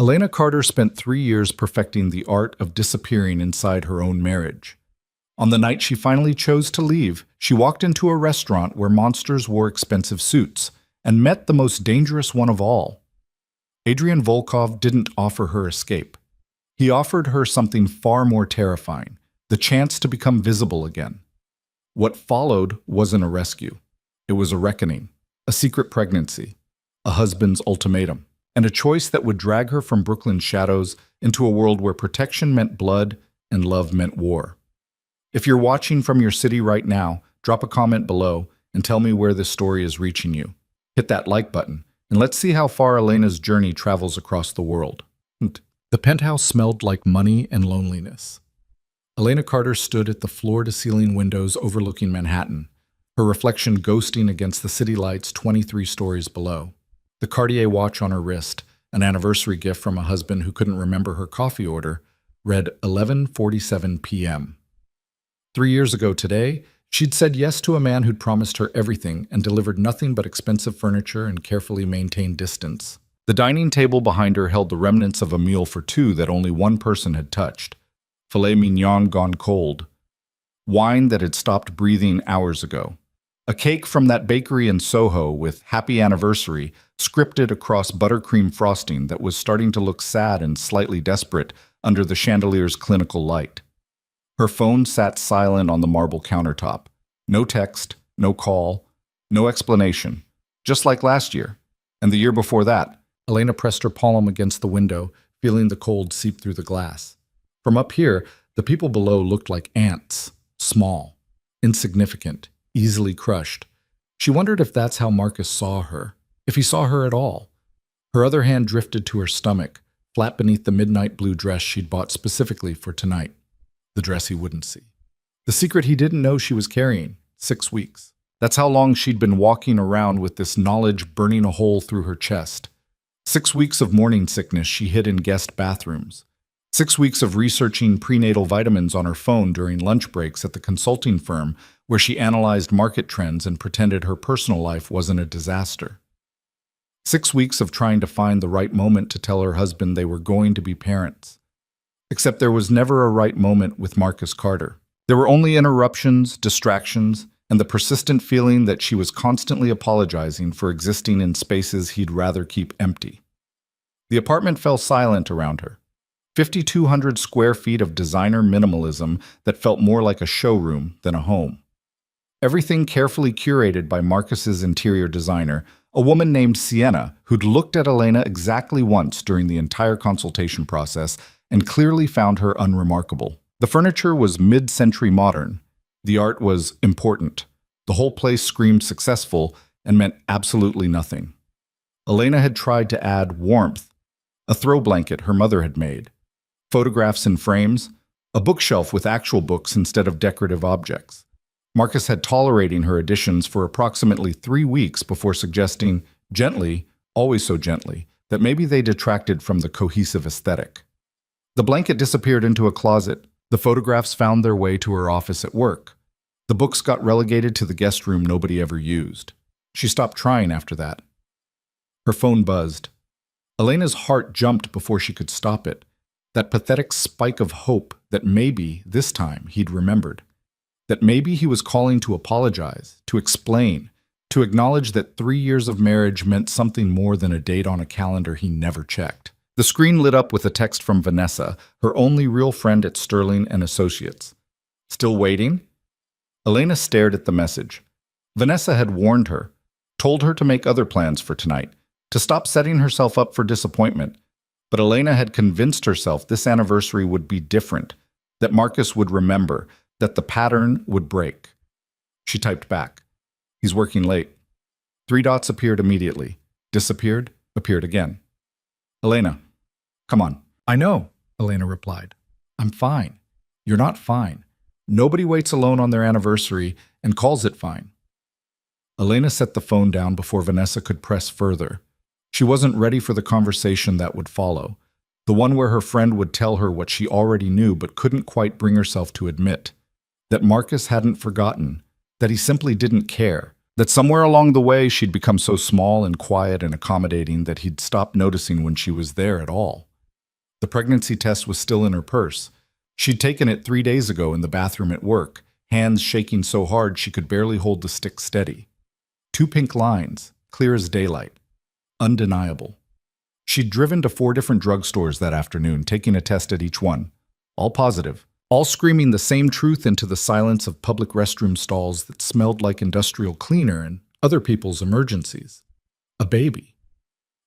Elena Carter spent 3 years perfecting the art of disappearing inside her own marriage. On the night she finally chose to leave, she walked into a restaurant where monsters wore expensive suits and met the most dangerous one of all. Adrian Volkov didn't offer her escape. He offered her something far more terrifying, the chance to become visible again. What followed wasn't a rescue. It was a reckoning, a secret pregnancy, a husband's ultimatum, and a choice that would drag her from Brooklyn's shadows into a world where protection meant blood and love meant war. If you're watching from your city right now, drop a comment below and tell me where this story is reaching you. Hit that like button, and let's see how far Elena's journey travels across the world. The penthouse smelled like money and loneliness. Elena Carter stood at the floor-to-ceiling windows overlooking Manhattan, her reflection ghosting against the city lights 23 stories below. The Cartier watch on her wrist, an anniversary gift from a husband who couldn't remember her coffee order, read 11:47 p.m. 3 years ago today, she'd said yes to a man who'd promised her everything and delivered nothing but expensive furniture and carefully maintained distance. The dining table behind her held the remnants of a meal for two that only one person had touched. Filet mignon gone cold. Wine that had stopped breathing hours ago. A cake from that bakery in Soho with Happy Anniversary scripted across buttercream frosting that was starting to look sad and slightly desperate under the chandelier's clinical light. Her phone sat silent on the marble countertop. No text, no call, no explanation. Just like last year, and the year before that. Elena pressed her palm against the window, feeling the cold seep through the glass. From up here, the people below looked like ants, small, insignificant, easily crushed. She wondered if that's how Marcus saw her, if he saw her at all. Her other hand drifted to her stomach, flat beneath the midnight blue dress she'd bought specifically for tonight. The dress he wouldn't see. The secret he didn't know she was carrying, 6 weeks. That's how long she'd been walking around with this knowledge burning a hole through her chest. 6 weeks of morning sickness she hid in guest bathrooms. 6 weeks of researching prenatal vitamins on her phone during lunch breaks at the consulting firm where she analyzed market trends and pretended her personal life wasn't a disaster. 6 weeks of trying to find the right moment to tell her husband they were going to be parents. Except there was never a right moment with Marcus Carter. There were only interruptions, distractions, and the persistent feeling that she was constantly apologizing for existing in spaces he'd rather keep empty. The apartment fell silent around her. 5,200 square feet of designer minimalism that felt more like a showroom than a home. Everything carefully curated by Marcus's interior designer, a woman named Sienna, who'd looked at Elena exactly once during the entire consultation process and clearly found her unremarkable. The furniture was mid-century modern. The art was important. The whole place screamed successful and meant absolutely nothing. Elena had tried to add warmth, a throw blanket her mother had made, photographs in frames, a bookshelf with actual books instead of decorative objects. Marcus had tolerating her additions for approximately 3 weeks before suggesting, gently, always so gently, that maybe they detracted from the cohesive aesthetic. The blanket disappeared into a closet. The photographs found their way to her office at work. The books got relegated to the guest room nobody ever used. She stopped trying after that. Her phone buzzed. Elena's heart jumped before she could stop it. That pathetic spike of hope that maybe, this time, he'd remembered. That maybe he was calling to apologize, to explain, to acknowledge that 3 years of marriage meant something more than a date on a calendar he never checked. The screen lit up with a text from Vanessa, her only real friend at Sterling and Associates. Still waiting? Elena stared at the message. Vanessa had warned her, told her to make other plans for tonight, to stop setting herself up for disappointment. But Elena had convinced herself this anniversary would be different, that Marcus would remember, that the pattern would break. She typed back. He's working late. 3 dots appeared immediately. Disappeared, appeared again. Elena, come on. I know, Elena replied. I'm fine. You're not fine. Nobody waits alone on their anniversary and calls it fine. Elena set the phone down before Vanessa could press further. She wasn't ready for the conversation that would follow, the one where her friend would tell her what she already knew but couldn't quite bring herself to admit. That Marcus hadn't forgotten, that he simply didn't care, that somewhere along the way she'd become so small and quiet and accommodating that he'd stopped noticing when she was there at all. The pregnancy test was still in her purse. She'd taken it 3 days ago in the bathroom at work, hands shaking so hard she could barely hold the stick steady. 2 pink lines, clear as daylight. Undeniable. She'd driven to 4 different drugstores that afternoon, taking a test at each one. All positive. All screaming the same truth into the silence of public restroom stalls that smelled like industrial cleaner and other people's emergencies. A baby.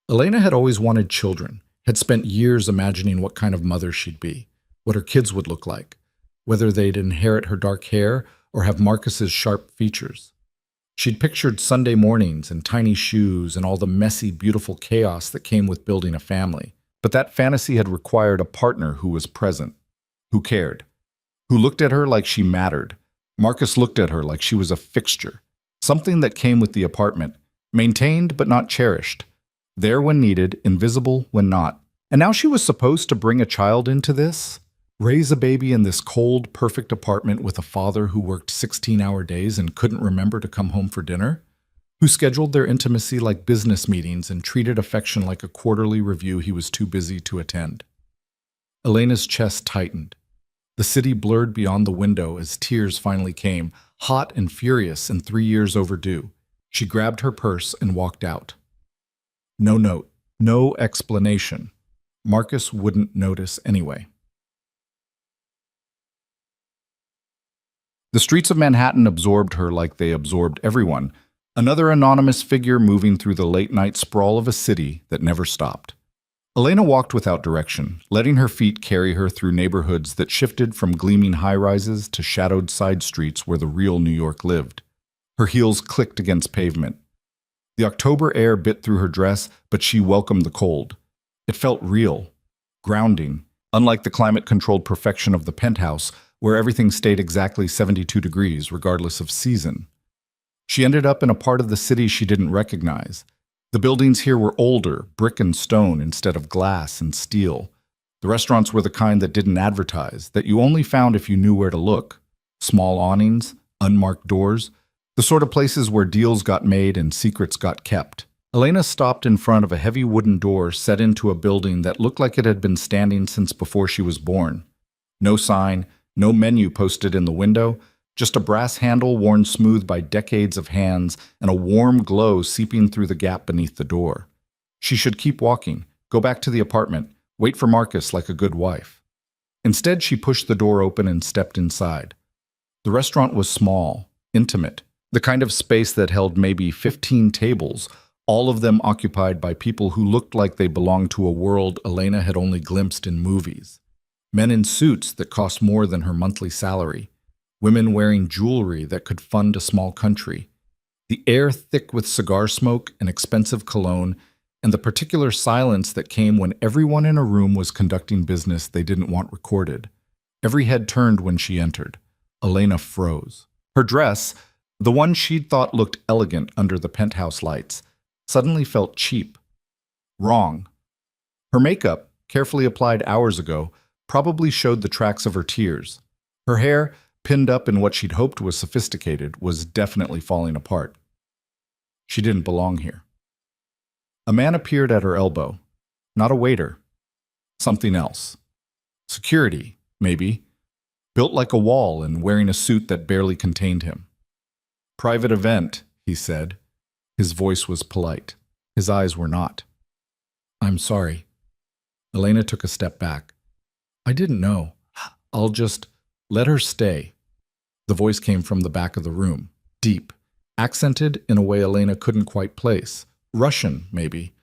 Elena had always wanted children, had spent years imagining what kind of mother she'd be, what her kids would look like, whether they'd inherit her dark hair or have Marcus's sharp features. She'd pictured Sunday mornings and tiny shoes and all the messy, beautiful chaos that came with building a family. But that fantasy had required a partner who was present, who cared, who looked at her like she mattered. Marcus looked at her like she was a fixture, something that came with the apartment, maintained but not cherished, there when needed, invisible when not. And now she was supposed to bring a child into this? Raise a baby in this cold, perfect apartment with a father who worked 16-hour days and couldn't remember to come home for dinner? Who scheduled their intimacy like business meetings and treated affection like a quarterly review he was too busy to attend? Elena's chest tightened. The city blurred beyond the window as tears finally came, hot and furious and 3 years overdue. She grabbed her purse and walked out. No note, no explanation. Marcus wouldn't notice anyway. The streets of Manhattan absorbed her like they absorbed everyone, another anonymous figure moving through the late-night sprawl of a city that never stopped. Elena walked without direction, letting her feet carry her through neighborhoods that shifted from gleaming high-rises to shadowed side streets where the real New York lived. Her heels clicked against pavement. The October air bit through her dress, but she welcomed the cold. It felt real, grounding, unlike the climate-controlled perfection of the penthouse, where everything stayed exactly 72 degrees, regardless of season. She ended up in a part of the city she didn't recognize. The buildings here were older, brick and stone instead of glass and steel. The restaurants were the kind that didn't advertise, that you only found if you knew where to look. Small awnings, unmarked doors, the sort of places where deals got made and secrets got kept. Elena stopped in front of a heavy wooden door set into a building that looked like it had been standing since before she was born. No sign, no menu posted in the window, just a brass handle worn smooth by decades of hands and a warm glow seeping through the gap beneath the door. She should keep walking, go back to the apartment, wait for Marcus like a good wife. Instead, she pushed the door open and stepped inside. The restaurant was small, intimate, the kind of space that held maybe 15 tables, all of them occupied by people who looked like they belonged to a world Elena had only glimpsed in movies. Men in suits that cost more than her monthly salary. Women wearing jewelry that could fund a small country. The air thick with cigar smoke and expensive cologne, and the particular silence that came when everyone in a room was conducting business they didn't want recorded. Every head turned when she entered. Elena froze. Her dress, the one she'd thought looked elegant under the penthouse lights, suddenly felt cheap. Wrong. Her makeup, carefully applied hours ago, probably showed the tracks of her tears. Her hair, pinned up in what she'd hoped was sophisticated, was definitely falling apart. She didn't belong here. A man appeared at her elbow. Not a waiter. Something else. Security, maybe. Built like a wall and wearing a suit that barely contained him. Private event, he said. His voice was polite. His eyes were not. I'm sorry. Elena took a step back. I didn't know. I'll just let her stay. The voice came from the back of the room, deep, accented in a way Elena couldn't quite place. Russian, maybe,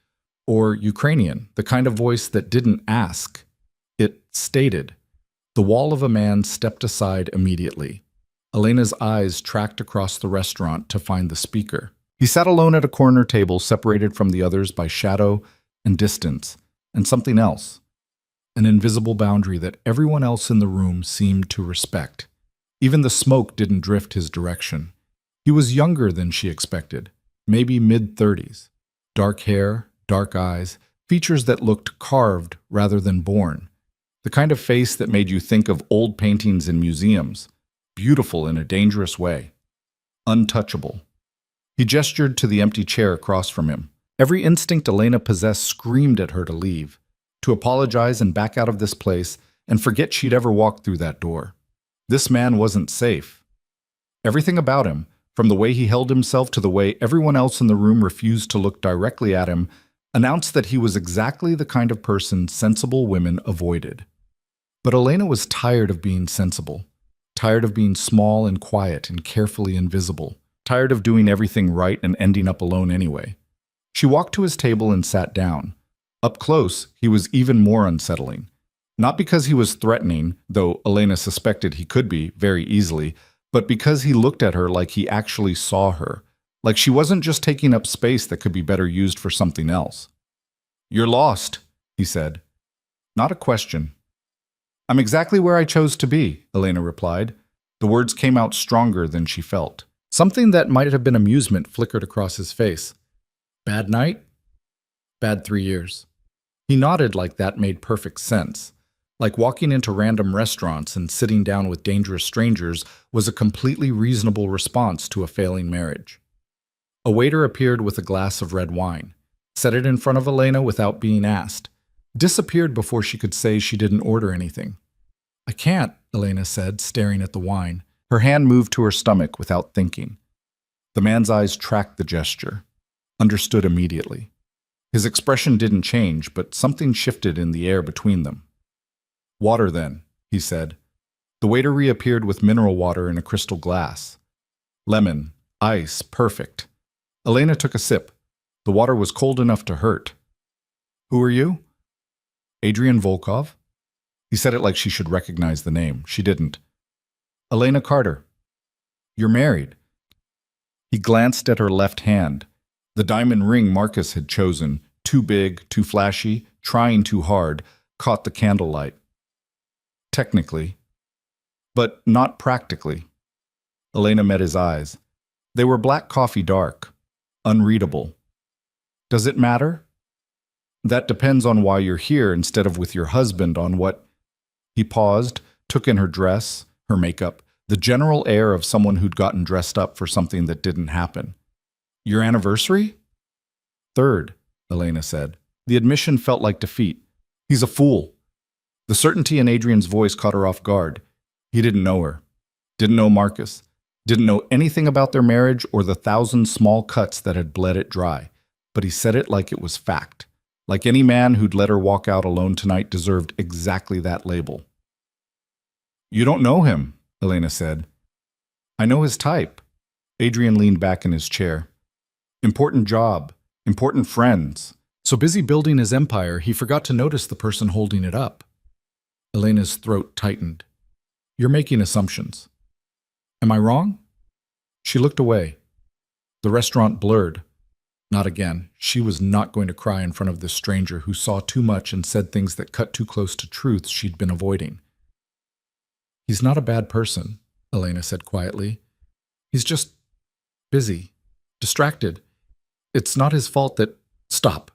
or Ukrainian, the kind of voice that didn't ask. It stated. The wall of a man stepped aside immediately. Elena's eyes tracked across the restaurant to find the speaker. He sat alone at a corner table separated from the others by shadow and distance, and something else. An invisible boundary that everyone else in the room seemed to respect. Even the smoke didn't drift his direction. He was younger than she expected, maybe mid-30s. Dark hair, dark eyes, features that looked carved rather than born. The kind of face that made you think of old paintings in museums, beautiful in a dangerous way. Untouchable. He gestured to the empty chair across from him. Every instinct Elena possessed screamed at her to leave. to apologize and back out of this place and forget she'd ever walked through that door. This man wasn't safe. Everything about him, from the way he held himself to the way everyone else in the room refused to look directly at him, announced that he was exactly the kind of person sensible women avoided. But Elena was tired of being sensible, tired of being small and quiet and carefully invisible, tired of doing everything right and ending up alone anyway. She walked to his table and sat down. Up close, he was even more unsettling. Not because he was threatening, though Elena suspected he could be very easily, but because he looked at her like he actually saw her, like she wasn't just taking up space that could be better used for something else. "You're lost," he said. Not a question. "I'm exactly where I chose to be," Elena replied. The words came out stronger than she felt. Something that might have been amusement flickered across his face. "Bad night? Bad 3 years." He nodded like that made perfect sense. Like walking into random restaurants and sitting down with dangerous strangers was a completely reasonable response to a failing marriage. A waiter appeared with a glass of red wine, set it in front of Elena without being asked, disappeared before she could say she didn't order anything. "I can't," Elena said, staring at the wine. Her hand moved to her stomach without thinking. The man's eyes tracked the gesture, understood immediately. His expression didn't change, but something shifted in the air between them. "Water, then," he said. The waiter reappeared with mineral water in a crystal glass. Lemon, ice, perfect. Elena took a sip. The water was cold enough to hurt. "Who are you?" "Adrian Volkov." He said it like she should recognize the name. She didn't. "Elena Carter." "You're married." He glanced at her left hand. The diamond ring Marcus had chosen, too big, too flashy, trying too hard, caught the candlelight. "Technically, but not practically." Elena met his eyes. They were black coffee dark, unreadable. "Does it matter?" "That depends on why you're here instead of with your husband, on what—" He paused, took in her dress, her makeup, the general air of someone who'd gotten dressed up for something that didn't happen. "Your anniversary?" "3rd, Elena said. The admission felt like defeat. "He's a fool." The certainty in Adrian's voice caught her off guard. He didn't know her, didn't know Marcus, didn't know anything about their marriage or the 1,000 small cuts that had bled it dry, but he said it like it was fact, like any man who'd let her walk out alone tonight deserved exactly that label. "You don't know him," Elena said. "I know his type." Adrian leaned back in his chair. "Important job, important friends." So busy building his empire, he forgot to notice the person holding it up. Elena's throat tightened. "You're making assumptions." "Am I wrong?" She looked away. The restaurant blurred. Not again. She was not going to cry in front of this stranger who saw too much and said things that cut too close to truths she'd been avoiding. "He's not a bad person," Elena said quietly. "He's just busy, distracted. It's not his fault that—" "Stop."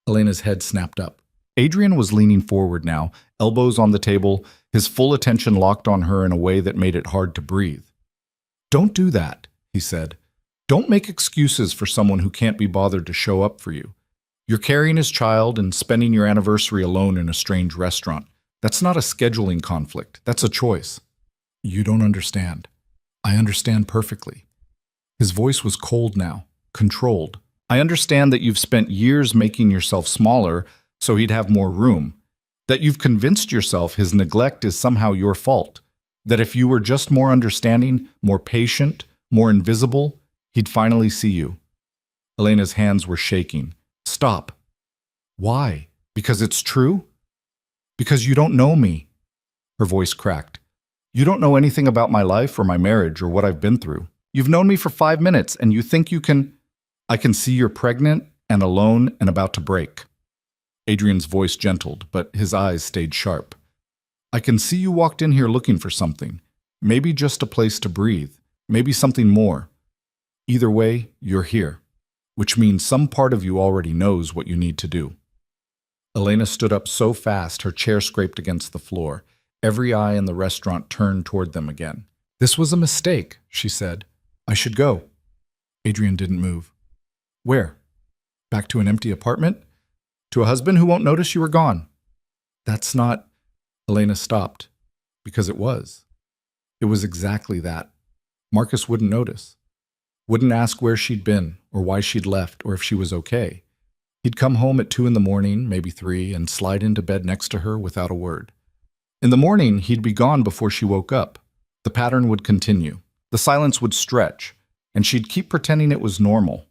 Elena's head snapped up. Adrian was leaning forward now, elbows on the table, his full attention locked on her in a way that made it hard to breathe. "Don't do that," he said. "Don't make excuses for someone who can't be bothered to show up for you. You're carrying his child and spending your anniversary alone in a strange restaurant. That's not a scheduling conflict. That's a choice." "You don't understand." "I understand perfectly." His voice was cold now, controlled. "I understand that you've spent years making yourself smaller so he'd have more room. That you've convinced yourself his neglect is somehow your fault. That if you were just more understanding, more patient, more invisible, he'd finally see you." Elena's hands were shaking. "Stop." "Why? Because it's true?" "Because you don't know me." Her voice cracked. "You don't know anything about my life or my marriage or what I've been through. You've known me for 5 minutes and you think you can— I can see you're pregnant and alone and about to break." Adrian's voice gentled, but his eyes stayed sharp. "I can see you walked in here looking for something. Maybe just a place to breathe. Maybe something more. Either way, you're here, which means some part of you already knows what you need to do." Elena stood up so fast her chair scraped against the floor. Every eye in the restaurant turned toward them again. "This was a mistake," she said. "I should go." Adrian didn't move. "Where? Back to an empty apartment? To a husband who won't notice you were gone?" That's not... Elena stopped. Because it was. It was exactly that. Marcus wouldn't notice. Wouldn't ask where she'd been, or why she'd left, or if she was okay. He'd come home at 2 in the morning, maybe 3, and slide into bed next to her without a word. In the morning, he'd be gone before she woke up. The pattern would continue. The silence would stretch, and she'd keep pretending it was normal.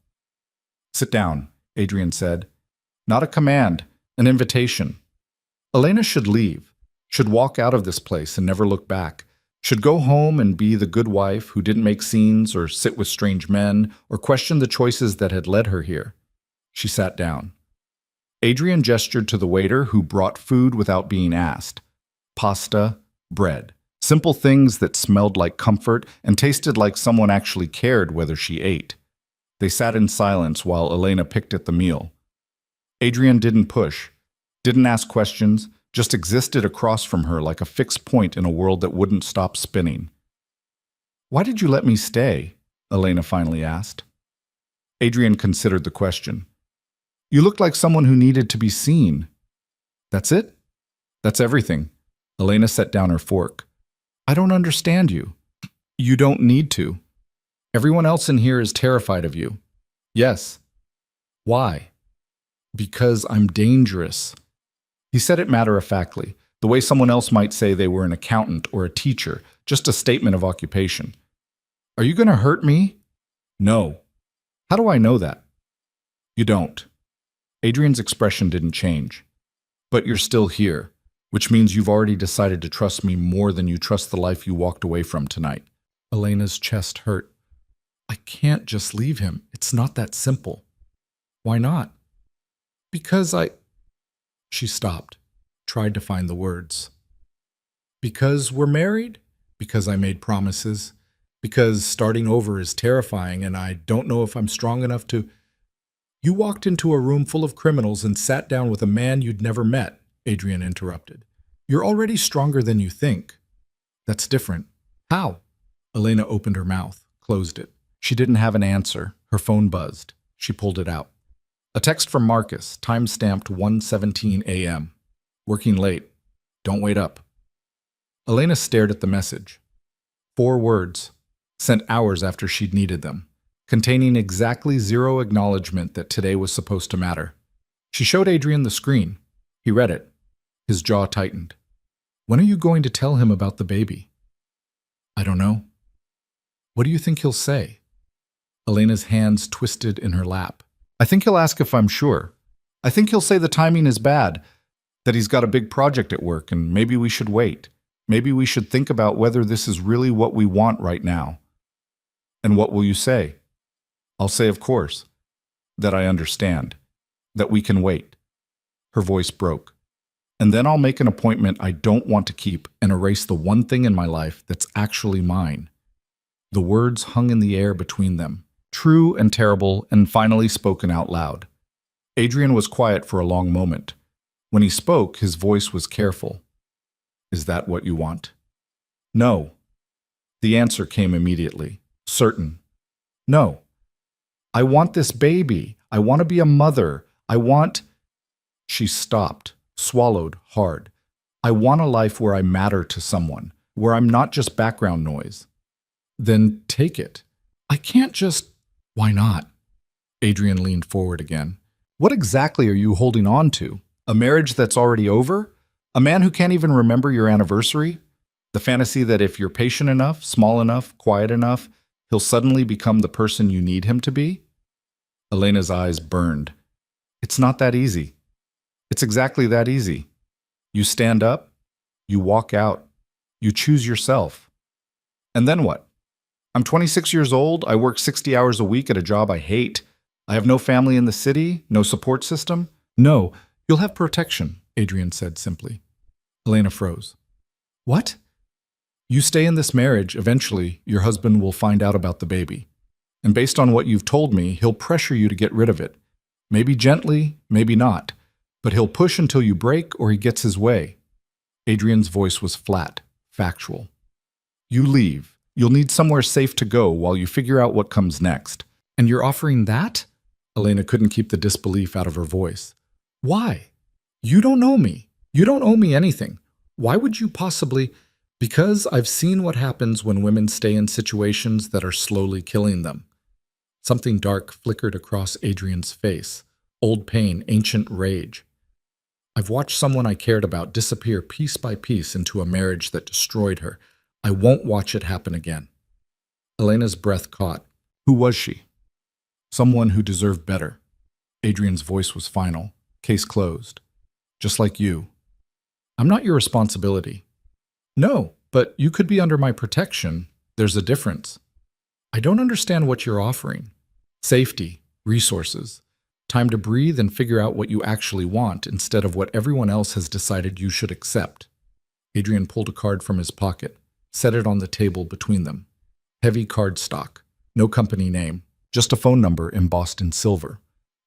"Sit down," Adrian said. Not a command, an invitation. Elena should leave, should walk out of this place and never look back, should go home and be the good wife who didn't make scenes or sit with strange men or question the choices that had led her here. She sat down. Adrian gestured to the waiter who brought food without being asked. Pasta, bread. Simple things that smelled like comfort and tasted like someone actually cared whether she ate. They sat in silence while Elena picked at the meal. Adrian didn't push, didn't ask questions, just existed across from her like a fixed point in a world that wouldn't stop spinning. "Why did you let me stay?" Elena finally asked. Adrian considered the question. "You looked like someone who needed to be seen." "That's it?" "That's everything." Elena set down her fork. "I don't understand you." "You don't need to. Everyone else in here is terrified of you." "Yes." "Why?" "Because I'm dangerous." He said it matter-of-factly, the way someone else might say they were an accountant or a teacher, just a statement of occupation. "Are you going to hurt me?" "No." "How do I know that?" "You don't." Adrian's expression didn't change. "But you're still here, which means you've already decided to trust me more than you trust the life you walked away from tonight." Elena's chest hurt. "I can't just leave him. It's not that simple." "Why not?" "Because She stopped, tried to find the words. "Because we're married? Because I made promises? Because starting over is terrifying and I don't know if I'm strong enough to..." "You walked into a room full of criminals and sat down with a man you'd never met," Adrian interrupted. "You're already stronger than you think." "That's different." "How?" Elena opened her mouth, closed it. She didn't have an answer. Her phone buzzed. She pulled it out. A text from Marcus, time-stamped 1:17 a.m. "Working late. Don't wait up." Elena stared at the message. 4 words, sent hours after she'd needed them, containing exactly 0 acknowledgement that today was supposed to matter. She showed Adrian the screen. He read it. His jaw tightened. "When are you going to tell him about the baby?" "I don't know." "What do you think he'll say?" Elena's hands twisted in her lap. "I think he'll ask if I'm sure. I think he'll say the timing is bad, that he's got a big project at work, and maybe we should wait. Maybe we should think about whether this is really what we want right now." "And what will you say?" "I'll say, of course, that I understand, that we can wait." Her voice broke. "And then I'll make an appointment I don't want to keep and erase the one thing in my life that's actually mine." The words hung in the air between them, true and terrible, and finally spoken out loud. Adrian was quiet for a long moment. When he spoke, his voice was careful. "Is that what you want?" "No." The answer came immediately, certain. "No. I want this baby. I want to be a mother. I want..." She stopped, swallowed hard. "I want a life where I matter to someone, where I'm not just background noise." "Then take it." "I can't just..." "Why not?" Adrian leaned forward again. "What exactly are you holding on to? A marriage that's already over? A man who can't even remember your anniversary? The fantasy that if you're patient enough, small enough, quiet enough, he'll suddenly become the person you need him to be?" Elena's eyes burned. "It's not that easy. It's exactly that easy. You stand up, you walk out, you choose yourself. And then what? I'm 26 years old, I work 60 hours a week at a job I hate. I have no family in the city, no support system." "No, you'll have protection," Adrian said simply. Elena froze. "What?" "You stay in this marriage, eventually your husband will find out about the baby. And based on what you've told me, he'll pressure you to get rid of it. Maybe gently, maybe not. But he'll push until you break or he gets his way." Adrian's voice was flat, factual. "You leave. You'll need somewhere safe to go while you figure out what comes next." "And you're offering that?" Elena couldn't keep the disbelief out of her voice. "Why? You don't know me. You don't owe me anything. Why would you possibly? Because I've seen what happens when women stay in situations that are slowly killing them. Something dark flickered across Adrian's face. Old pain, ancient rage. I've watched someone I cared about disappear piece by piece into a marriage that destroyed her. I won't watch it happen again. Elena's breath caught. Who was she? Someone who deserved better. Adrian's voice was final. Case closed. Just like you. I'm not your responsibility. No, but you could be under my protection. There's a difference. I don't understand what you're offering. Safety, resources, time to breathe and figure out what you actually want instead of what everyone else has decided you should accept. Adrian pulled a card from his pocket, set it on the table between them. Heavy cardstock, no company name, just a phone number embossed in silver.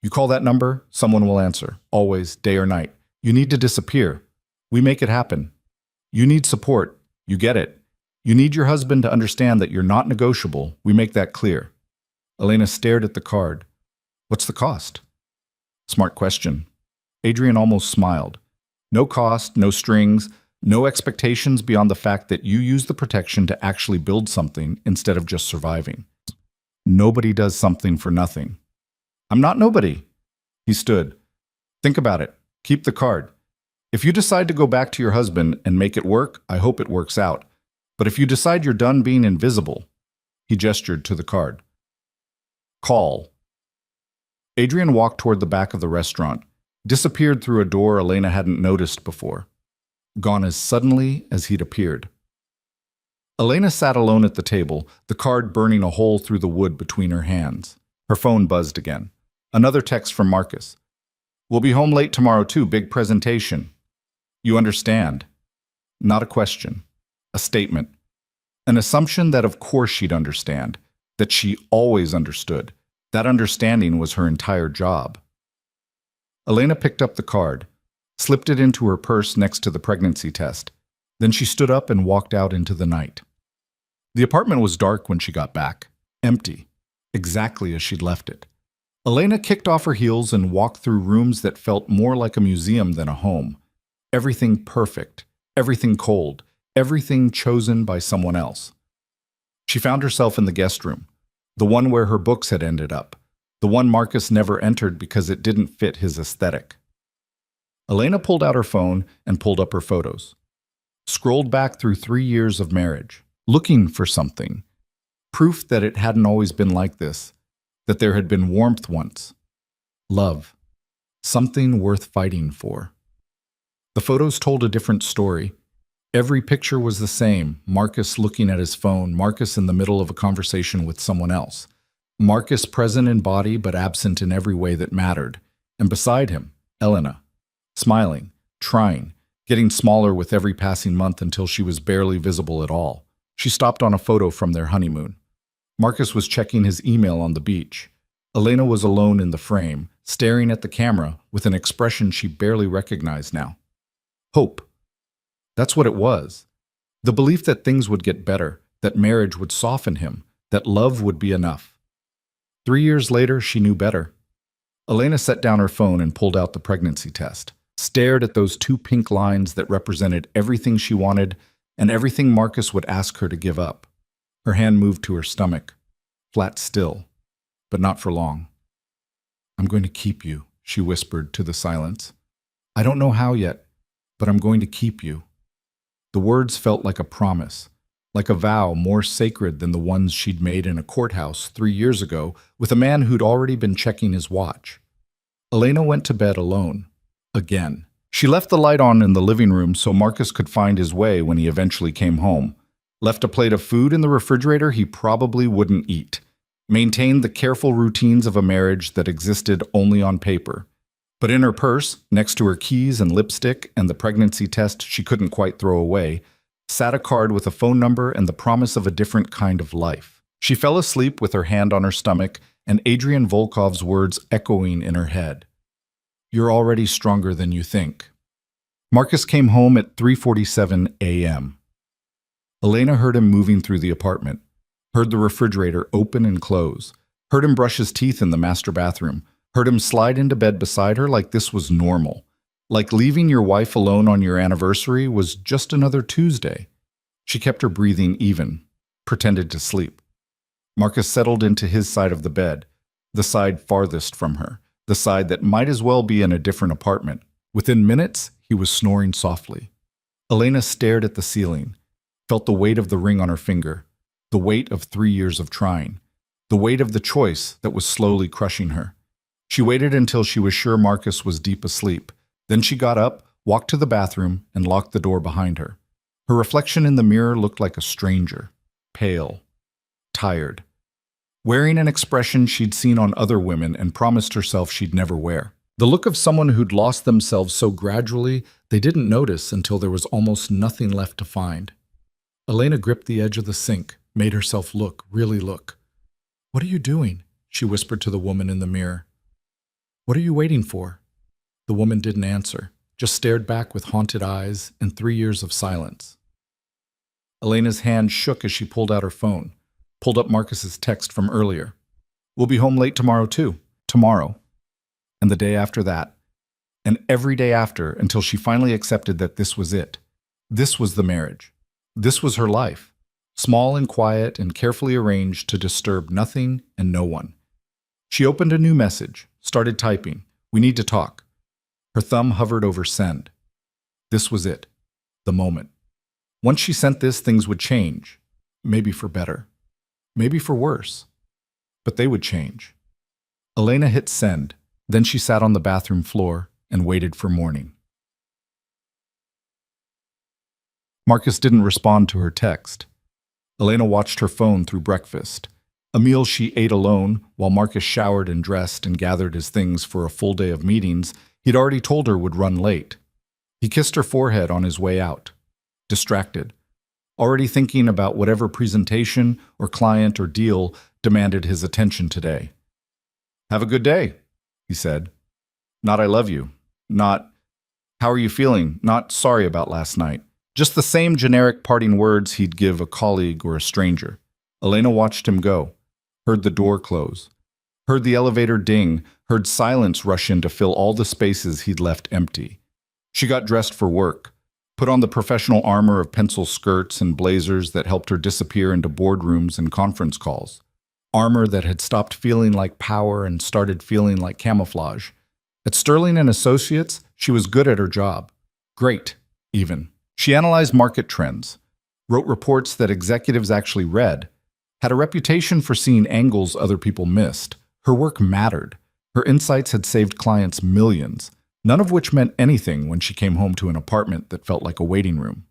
You call that number, someone will answer, always, day or night. You need to disappear. We make it happen. You need support. You get it. You need your husband to understand that you're not negotiable. We make that clear. Elena stared at the card. What's the cost? Smart question. Adrian almost smiled. No cost, no strings, no expectations beyond the fact that you use the protection to actually build something instead of just surviving. Nobody does something for nothing. I'm not nobody. He stood. Think about it. Keep the card. If you decide to go back to your husband and make it work, I hope it works out. But if you decide you're done being invisible, he gestured to the card. Call. Adrian walked toward the back of the restaurant, disappeared through a door Elena hadn't noticed before, gone as suddenly as he'd appeared. Elena sat alone at the table, the card burning a hole through the wood between her hands. Her phone buzzed again. Another text from Marcus. We'll be home late tomorrow too, big presentation. You understand. Not a question. A statement. An assumption that of course she'd understand, that she always understood. That understanding was her entire job. Elena picked up the card, slipped it into her purse next to the pregnancy test. Then she stood up and walked out into the night. The apartment was dark when she got back, empty, exactly as she'd left it. Elena kicked off her heels and walked through rooms that felt more like a museum than a home. Everything perfect, everything cold, everything chosen by someone else. She found herself in the guest room, the one where her books had ended up, the one Marcus never entered because it didn't fit his aesthetic. Elena pulled out her phone and pulled up her photos. Scrolled back through 3 years of marriage, looking for something. Proof that it hadn't always been like this, that there had been warmth once. Love. Something worth fighting for. The photos told a different story. Every picture was the same. Marcus looking at his phone, Marcus in the middle of a conversation with someone else. Marcus present in body but absent in every way that mattered. And beside him, Elena. Smiling, trying, getting smaller with every passing month until she was barely visible at all. She stopped on a photo from their honeymoon. Marcus was checking his email on the beach. Elena was alone in the frame, staring at the camera with an expression she barely recognized now. Hope. That's what it was. The belief that things would get better, that marriage would soften him, that love would be enough. 3 years later, she knew better. Elena set down her phone and pulled out the pregnancy test, stared at those 2 pink lines that represented everything she wanted and everything Marcus would ask her to give up. Her hand moved to her stomach, flat still, but not for long. I'm going to keep you, she whispered to the silence. I don't know how yet, but I'm going to keep you. The words felt like a promise, like a vow more sacred than the ones she'd made in a courthouse 3 years ago with a man who'd already been checking his watch. Elena went to bed alone. Again. She left the light on in the living room so Marcus could find his way when he eventually came home. Left a plate of food in the refrigerator he probably wouldn't eat. Maintained the careful routines of a marriage that existed only on paper. But in her purse, next to her keys and lipstick and the pregnancy test she couldn't quite throw away, sat a card with a phone number and the promise of a different kind of life. She fell asleep with her hand on her stomach and Adrian Volkov's words echoing in her head. You're already stronger than you think. Marcus came home at 3:47 a.m. Elena heard him moving through the apartment, heard the refrigerator open and close, heard him brush his teeth in the master bathroom, heard him slide into bed beside her like this was normal. Like leaving your wife alone on your anniversary was just another Tuesday. She kept her breathing even, pretended to sleep. Marcus settled into his side of the bed, the side farthest from her, the side that might as well be in a different apartment. Within minutes, he was snoring softly. Elena stared at the ceiling, felt the weight of the ring on her finger, the weight of 3 years of trying, the weight of the choice that was slowly crushing her. She waited until she was sure Marcus was deep asleep. Then she got up, walked to the bathroom, and locked the door behind her. Her reflection in the mirror looked like a stranger, pale, tired, wearing an expression she'd seen on other women and promised herself she'd never wear. The look of someone who'd lost themselves so gradually they didn't notice until there was almost nothing left to find. Elena gripped the edge of the sink, made herself look, really look. "What are you doing?" she whispered to the woman in the mirror. "What are you waiting for?" The woman didn't answer, just stared back with haunted eyes and 3 years of silence. Elena's hand shook as she pulled out her phone, pulled up Marcus's text from earlier. "We'll be home late tomorrow too. Tomorrow." And the day after that. And every day after, until she finally accepted that this was it. This was the marriage. This was her life. Small and quiet and carefully arranged to disturb nothing and no one. She opened a new message, started typing. "We need to talk." Her thumb hovered over send. This was it. The moment. Once she sent this, things would change. Maybe for better. Maybe for worse. But they would change. Elena hit send. Then she sat on the bathroom floor and waited for morning. Marcus didn't respond to her text. Elena watched her phone through breakfast, a meal she ate alone while Marcus showered and dressed and gathered his things for a full day of meetings he'd already told her would run late. He kissed her forehead on his way out, distracted, already thinking about whatever presentation or client or deal demanded his attention today. "Have a good day," he said. Not "I love you," not "How are you feeling," not "Sorry about last night." Just the same generic parting words he'd give a colleague or a stranger. Elena watched him go, heard the door close, heard the elevator ding, heard silence rush in to fill all the spaces he'd left empty. She got dressed for work, put on the professional armor of pencil skirts and blazers that helped her disappear into boardrooms and conference calls. Armor that had stopped feeling like power and started feeling like camouflage. At Sterling and Associates, she was good at her job. Great, even. She analyzed market trends, wrote reports that executives actually read, had a reputation for seeing angles other people missed. Her work mattered. Her insights had saved clients millions, none of which meant anything when she came home to an apartment that felt like a waiting room.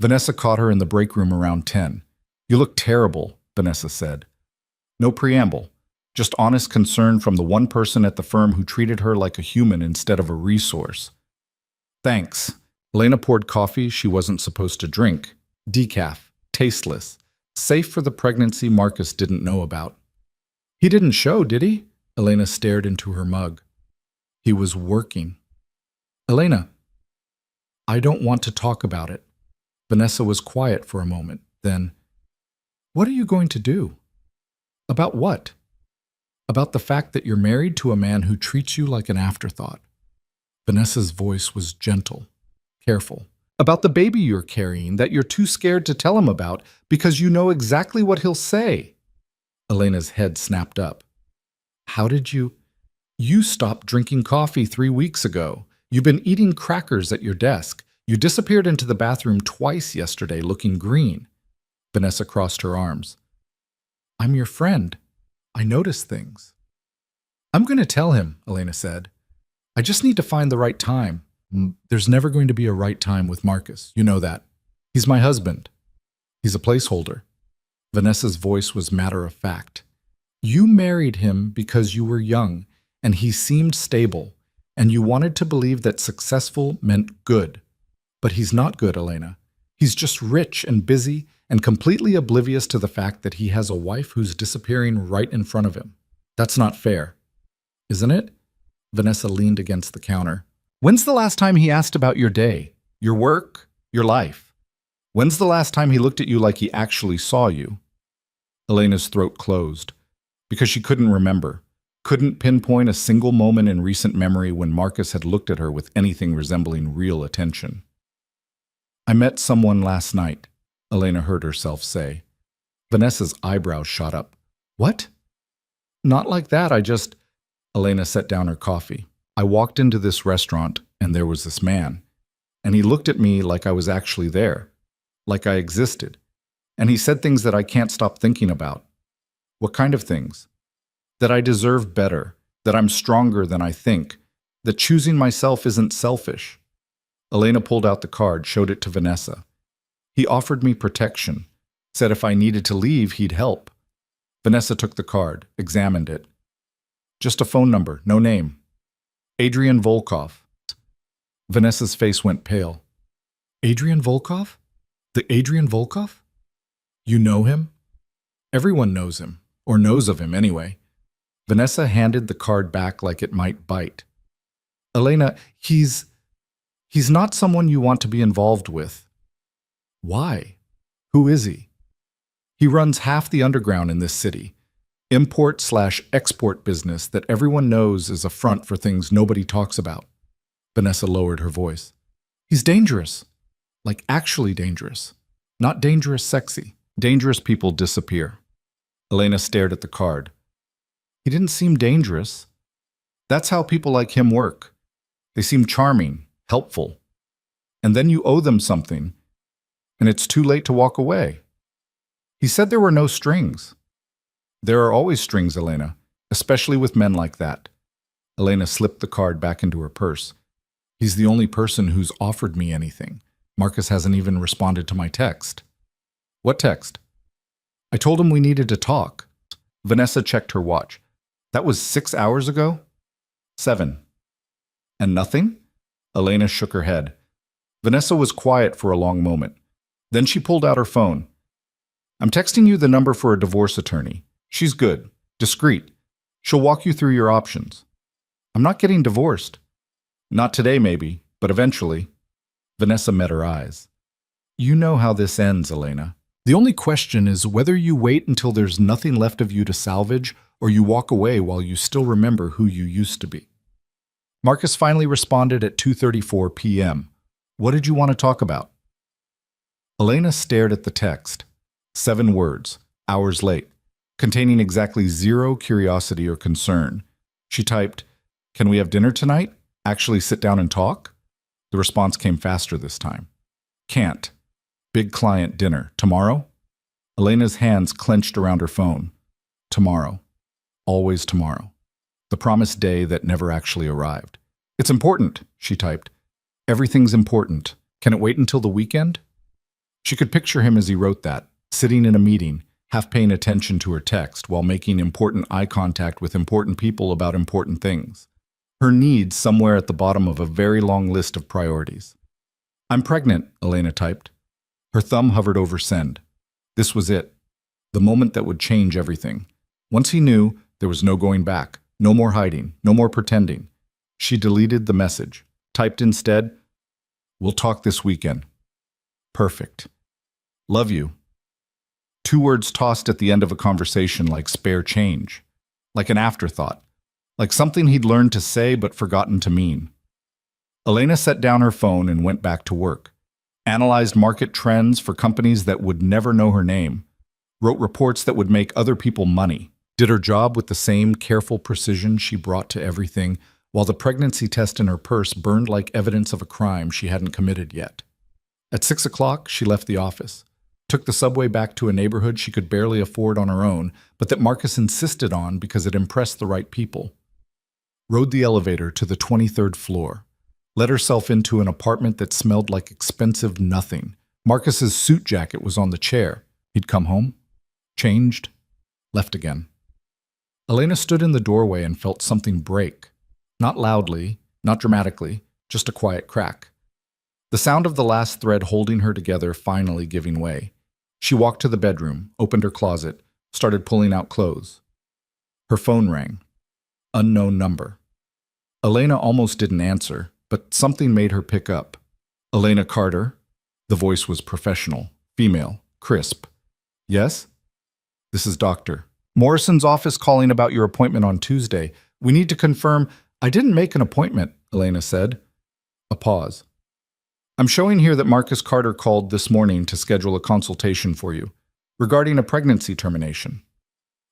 Vanessa caught her in the break room around 10. "You look terrible," Vanessa said. No preamble, just honest concern from the one person at the firm who treated her like a human instead of a resource. "Thanks." Elena poured coffee she wasn't supposed to drink. Decaf, tasteless, safe for the pregnancy Marcus didn't know about. "He didn't show, did he?" Elena stared into her mug. "He was working." "Elena, I don't want to talk about it." Vanessa was quiet for a moment. Then, "What are you going to do?" "About what?" "About the fact that you're married to a man who treats you like an afterthought." Vanessa's voice was gentle, careful. "About the baby you're carrying that you're too scared to tell him about because you know exactly what he'll say." Elena's head snapped up. "How did you? You stopped drinking coffee 3 weeks ago. You've been eating crackers at your desk. You disappeared into the bathroom twice yesterday looking green." Vanessa crossed her arms. "I'm your friend. I notice things." "I'm going to tell him," Elena said. "I just need to find the right time. There's never going to be a right time with Marcus. You know that. He's my husband. He's a placeholder." Vanessa's voice was matter of fact. "You married him because you were young, and he seemed stable, and you wanted to believe that successful meant good. But he's not good, Elena. He's just rich and busy and completely oblivious to the fact that he has a wife who's disappearing right in front of him. That's not fair. Isn't it?" Vanessa leaned against the counter. "When's the last time he asked about your day, your work, your life? When's the last time he looked at you like he actually saw you?" Elena's throat closed, because she couldn't remember. Couldn't pinpoint a single moment in recent memory when Marcus had looked at her with anything resembling real attention. I met someone last night, Elena heard herself say. Vanessa's eyebrows shot up. What? Not like that, Elena set down her coffee. I walked into this restaurant, and there was this man. And he looked at me like I was actually there, like I existed. And he said things that I can't stop thinking about. What kind of things? That I deserve better, that I'm stronger than I think, that choosing myself isn't selfish. Elena pulled out the card, showed it to Vanessa. He offered me protection, said if I needed to leave, he'd help. Vanessa took the card, examined it. Just a phone number, no name. Adrian Volkov. Vanessa's face went pale. Adrian Volkov? The Adrian Volkov? You know him? Everyone knows him, or knows of him anyway. Vanessa handed the card back like it might bite. Elena, he's not someone you want to be involved with. Why? Who is he? He runs half the underground in this city. Import/export business that everyone knows is a front for things nobody talks about. Vanessa lowered her voice. He's dangerous. Like actually dangerous. Not dangerous sexy. Dangerous people disappear. Elena stared at the card. He didn't seem dangerous. That's how people like him work. They seem charming, helpful. And then you owe them something, and it's too late to walk away. He said there were no strings. There are always strings, Elena, especially with men like that. Elena slipped the card back into her purse. He's the only person who's offered me anything. Marcus hasn't even responded to my text. What text? I told him we needed to talk. Vanessa checked her watch. That was 6 hours ago? 7. And nothing? Elena shook her head. Vanessa was quiet for a long moment. Then she pulled out her phone. I'm texting you the number for a divorce attorney. She's good, discreet. She'll walk you through your options. I'm not getting divorced. Not today, maybe, but eventually. Vanessa met her eyes. You know how this ends, Elena. The only question is whether you wait until there's nothing left of you to salvage or you walk away while you still remember who you used to be. Marcus finally responded at 2:34 p.m. What did you want to talk about? Elena stared at the text. 7 words, hours late, containing exactly 0 curiosity or concern. She typed, Can we have dinner tonight? Actually sit down and talk? The response came faster this time. Can't. Big client dinner. Tomorrow? Elena's hands clenched around her phone. Tomorrow. Always tomorrow. The promised day that never actually arrived. It's important, she typed. Everything's important. Can it wait until the weekend? She could picture him as he wrote that, sitting in a meeting, half paying attention to her text while making important eye contact with important people about important things. Her needs somewhere at the bottom of a very long list of priorities. I'm pregnant, Elena typed. Her thumb hovered over send. This was it. The moment that would change everything. Once he knew, there was no going back. No more hiding. No more pretending. She deleted the message. Typed instead, We'll talk this weekend. Perfect. Love you. 2 words tossed at the end of a conversation like spare change. Like an afterthought. Like something he'd learned to say but forgotten to mean. Elena set down her phone and went back to work. Analyzed market trends for companies that would never know her name. Wrote reports that would make other people money. Did her job with the same careful precision she brought to everything, while the pregnancy test in her purse burned like evidence of a crime she hadn't committed yet. At 6 o'clock, she left the office. Took the subway back to a neighborhood she could barely afford on her own, but that Marcus insisted on because it impressed the right people. Rode the elevator to the 23rd floor. Let herself into an apartment that smelled like expensive nothing. Marcus's suit jacket was on the chair. He'd come home, changed, left again. Elena stood in the doorway and felt something break. Not loudly, not dramatically, just a quiet crack. The sound of the last thread holding her together finally giving way. She walked to the bedroom, opened her closet, started pulling out clothes. Her phone rang. Unknown number. Elena almost didn't answer, but something made her pick up. Elena Carter. The voice was professional, female, crisp. Yes? This is Doctor. Morrison's office calling about your appointment on Tuesday. We need to confirm. I didn't make an appointment, Elena said. A pause. I'm showing here that Marcus Carter called this morning to schedule a consultation for you regarding a pregnancy termination.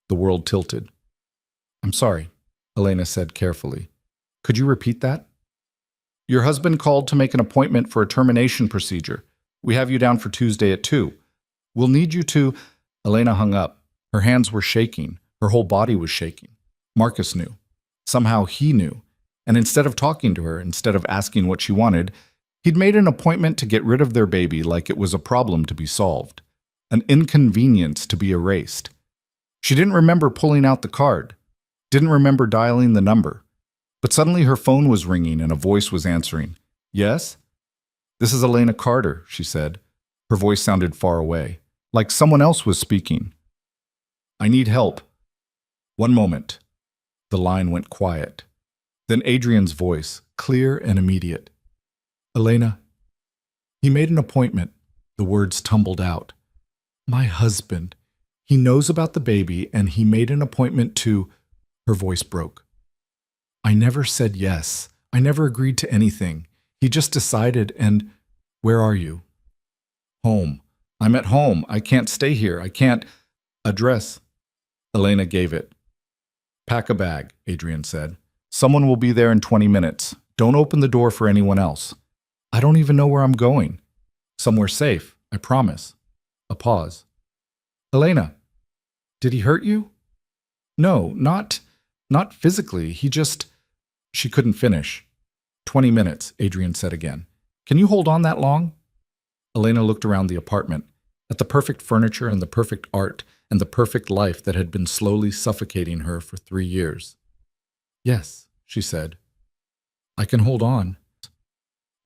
The world tilted. I'm sorry, Elena said carefully. Could you repeat that? Your husband called to make an appointment for a termination procedure. We have you down for Tuesday at 2. We'll need you to... Elena hung up. Her hands were shaking. Her whole body was shaking. Marcus knew. Somehow he knew. And instead of talking to her, instead of asking what she wanted, he'd made an appointment to get rid of their baby like it was a problem to be solved, an inconvenience to be erased. She didn't remember pulling out the card, didn't remember dialing the number. But suddenly her phone was ringing and a voice was answering. Yes? This is Elena Carter, she said. Her voice sounded far away, like someone else was speaking. I need help. One moment. The line went quiet. Then Adrian's voice, clear and immediate. Elena, he made an appointment. The words tumbled out. My husband. He knows about the baby and he made an appointment to... Her voice broke. I never said yes. I never agreed to anything. He just decided and... Where are you? Home. I'm at home. I can't stay here. I can't... Address. Elena gave it. Pack a bag, Adrian said. Someone will be there in 20 minutes. Don't open the door for anyone else. I don't even know where I'm going. Somewhere safe, I promise. A pause. Elena, did he hurt you? No, not physically. He just... She couldn't finish. 20 minutes, Adrian said again. Can you hold on that long? Elena looked around the apartment, at the perfect furniture and the perfect art and the perfect life that had been slowly suffocating her for 3 years. Yes, she said. I can hold on.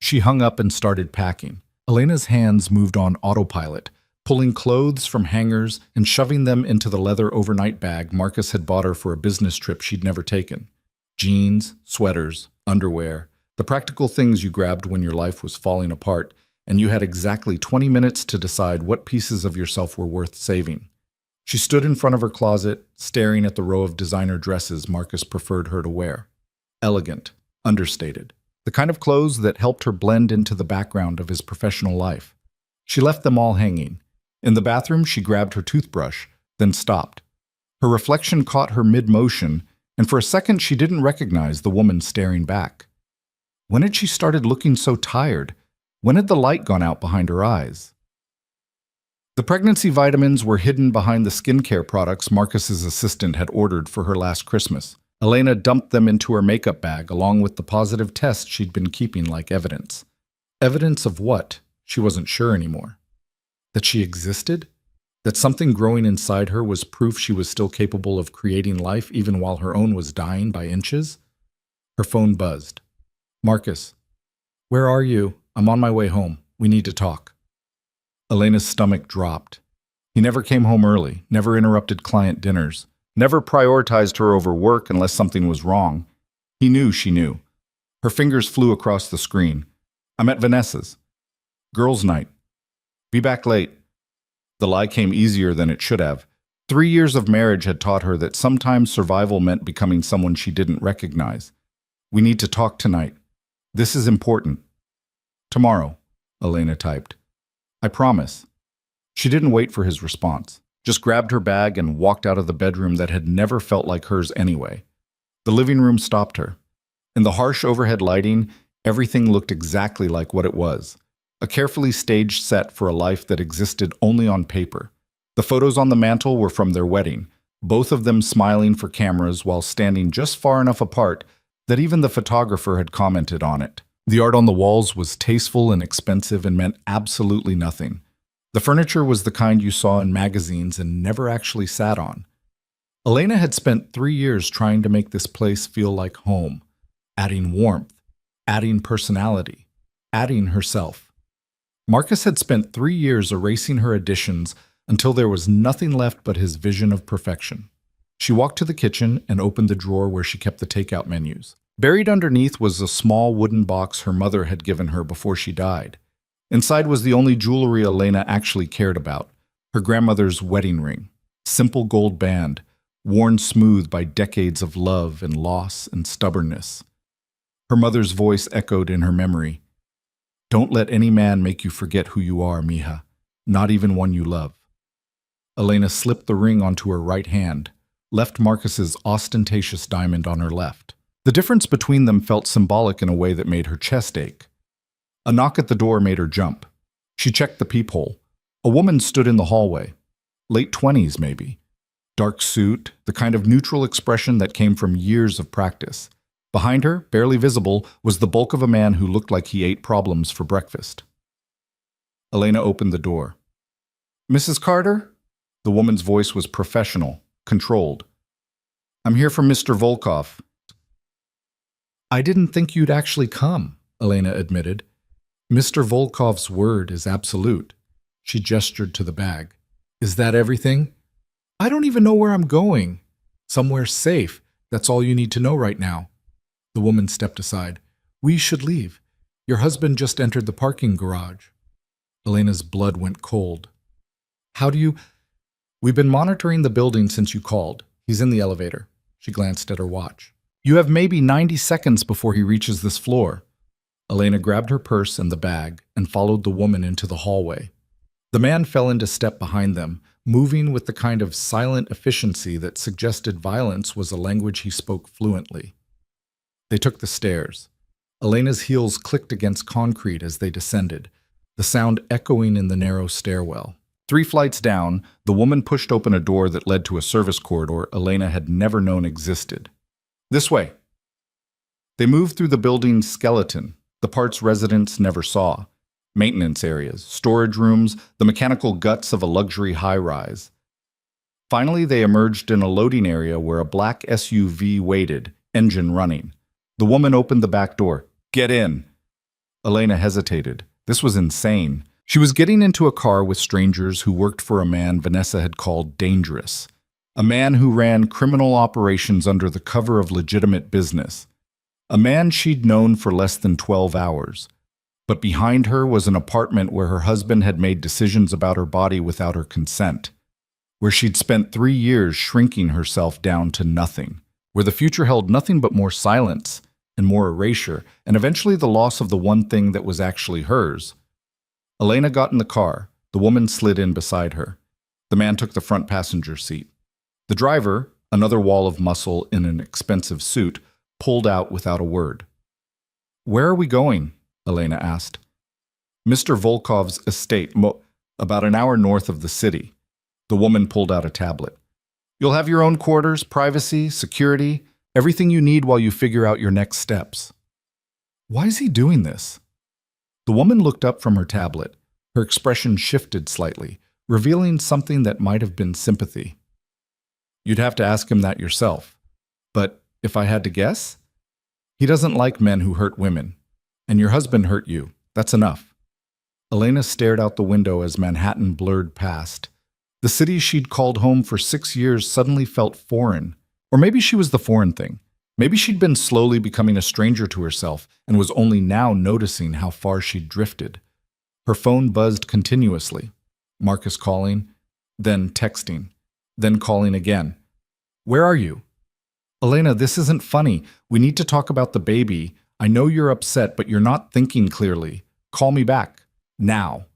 She hung up and started packing. Elena's hands moved on autopilot, pulling clothes from hangers and shoving them into the leather overnight bag Marcus had bought her for a business trip she'd never taken. Jeans, sweaters, underwear, the practical things you grabbed when your life was falling apart, and you had exactly 20 minutes to decide what pieces of yourself were worth saving. She stood in front of her closet, staring at the row of designer dresses Marcus preferred her to wear. Elegant, understated, the kind of clothes that helped her blend into the background of his professional life. She left them all hanging. In the bathroom, she grabbed her toothbrush, then stopped. Her reflection caught her mid-motion, and for a second she didn't recognize the woman staring back. When had she started looking so tired? When had the light gone out behind her eyes? The pregnancy vitamins were hidden behind the skincare products Marcus's assistant had ordered for her last Christmas. Elena dumped them into her makeup bag along with the positive test she'd been keeping like evidence. Evidence of what? She wasn't sure anymore. That she existed? That something growing inside her was proof she was still capable of creating life even while her own was dying by inches? Her phone buzzed. Marcus, where are you? I'm on my way home. We need to talk. Elena's stomach dropped. He never came home early, never interrupted client dinners, never prioritized her over work unless something was wrong. He knew she knew. Her fingers flew across the screen. I'm at Vanessa's. Girls' night. Be back late. The lie came easier than it should have. 3 years of marriage had taught her that sometimes survival meant becoming someone she didn't recognize. We need to talk tonight. This is important. Tomorrow, Elena typed. I promise. She didn't wait for his response, just grabbed her bag and walked out of the bedroom that had never felt like hers anyway. The living room stopped her. In the harsh overhead lighting, everything looked exactly like what it was. A carefully staged set for a life that existed only on paper. The photos on the mantel were from their wedding, both of them smiling for cameras while standing just far enough apart that even the photographer had commented on it. The art on the walls was tasteful and expensive and meant absolutely nothing. The furniture was the kind you saw in magazines and never actually sat on. Elena had spent 3 years trying to make this place feel like home, adding warmth, adding personality, adding herself. Marcus had spent 3 years erasing her additions until there was nothing left but his vision of perfection. She walked to the kitchen and opened the drawer where she kept the takeout menus. Buried underneath was a small wooden box her mother had given her before she died. Inside was the only jewelry Elena actually cared about, her grandmother's wedding ring. Simple gold band, worn smooth by decades of love and loss and stubbornness. Her mother's voice echoed in her memory. Don't let any man make you forget who you are, mija, not even one you love. Elena slipped the ring onto her right hand, left Marcus's ostentatious diamond on her left. The difference between them felt symbolic in a way that made her chest ache. A knock at the door made her jump. She checked the peephole. A woman stood in the hallway. Late 20s, maybe. Dark suit, the kind of neutral expression that came from years of practice. Behind her, barely visible, was the bulk of a man who looked like he ate problems for breakfast. Elena opened the door. Mrs. Carter? The woman's voice was professional, controlled. I'm here for Mr. Volkov. I didn't think you'd actually come, Elena admitted. Mr. Volkov's word is absolute. She gestured to the bag. Is that everything? I don't even know where I'm going. Somewhere safe. That's all you need to know right now. The woman stepped aside. We should leave. Your husband just entered the parking garage. Elena's blood went cold. How do you... We've been monitoring the building since you called. He's in the elevator. She glanced at her watch. You have maybe 90 seconds before he reaches this floor. Elena grabbed her purse and the bag and followed the woman into the hallway. The man fell into step behind them, moving with the kind of silent efficiency that suggested violence was a language he spoke fluently. They took the stairs. Elena's heels clicked against concrete as they descended, the sound echoing in the narrow stairwell. 3 flights down, the woman pushed open a door that led to a service corridor Elena had never known existed. This way. They moved through the building's skeleton, the parts residents never saw. Maintenance areas, storage rooms, the mechanical guts of a luxury high-rise. Finally, they emerged in a loading area where a black SUV waited, engine running. The woman opened the back door. Get in. Elena hesitated. This was insane. She was getting into a car with strangers who worked for a man Vanessa had called dangerous. A man who ran criminal operations under the cover of legitimate business. A man she'd known for less than 12 hours. But behind her was an apartment where her husband had made decisions about her body without her consent. Where she'd spent 3 years shrinking herself down to nothing. Where the future held nothing but more silence and more erasure, and eventually the loss of the one thing that was actually hers. Elena got in the car. The woman slid in beside her. The man took the front passenger seat. The driver, another wall of muscle in an expensive suit, pulled out without a word. Where are we going? Elena asked. Mr. Volkov's estate, about an hour north of the city. The woman pulled out a tablet. You'll have your own quarters, privacy, security, everything you need while you figure out your next steps. Why is he doing this? The woman looked up from her tablet. Her expression shifted slightly, revealing something that might have been sympathy. You'd have to ask him that yourself. But if I had to guess, he doesn't like men who hurt women. And your husband hurt you. That's enough. Elena stared out the window as Manhattan blurred past. The city she'd called home for 6 years suddenly felt foreign. Or maybe she was the foreign thing. Maybe she'd been slowly becoming a stranger to herself and was only now noticing how far she'd drifted. Her phone buzzed continuously. Marcus calling, then texting, then calling again. Where are you? Elena, this isn't funny. We need to talk about the baby. I know you're upset, but you're not thinking clearly. Call me back. Now.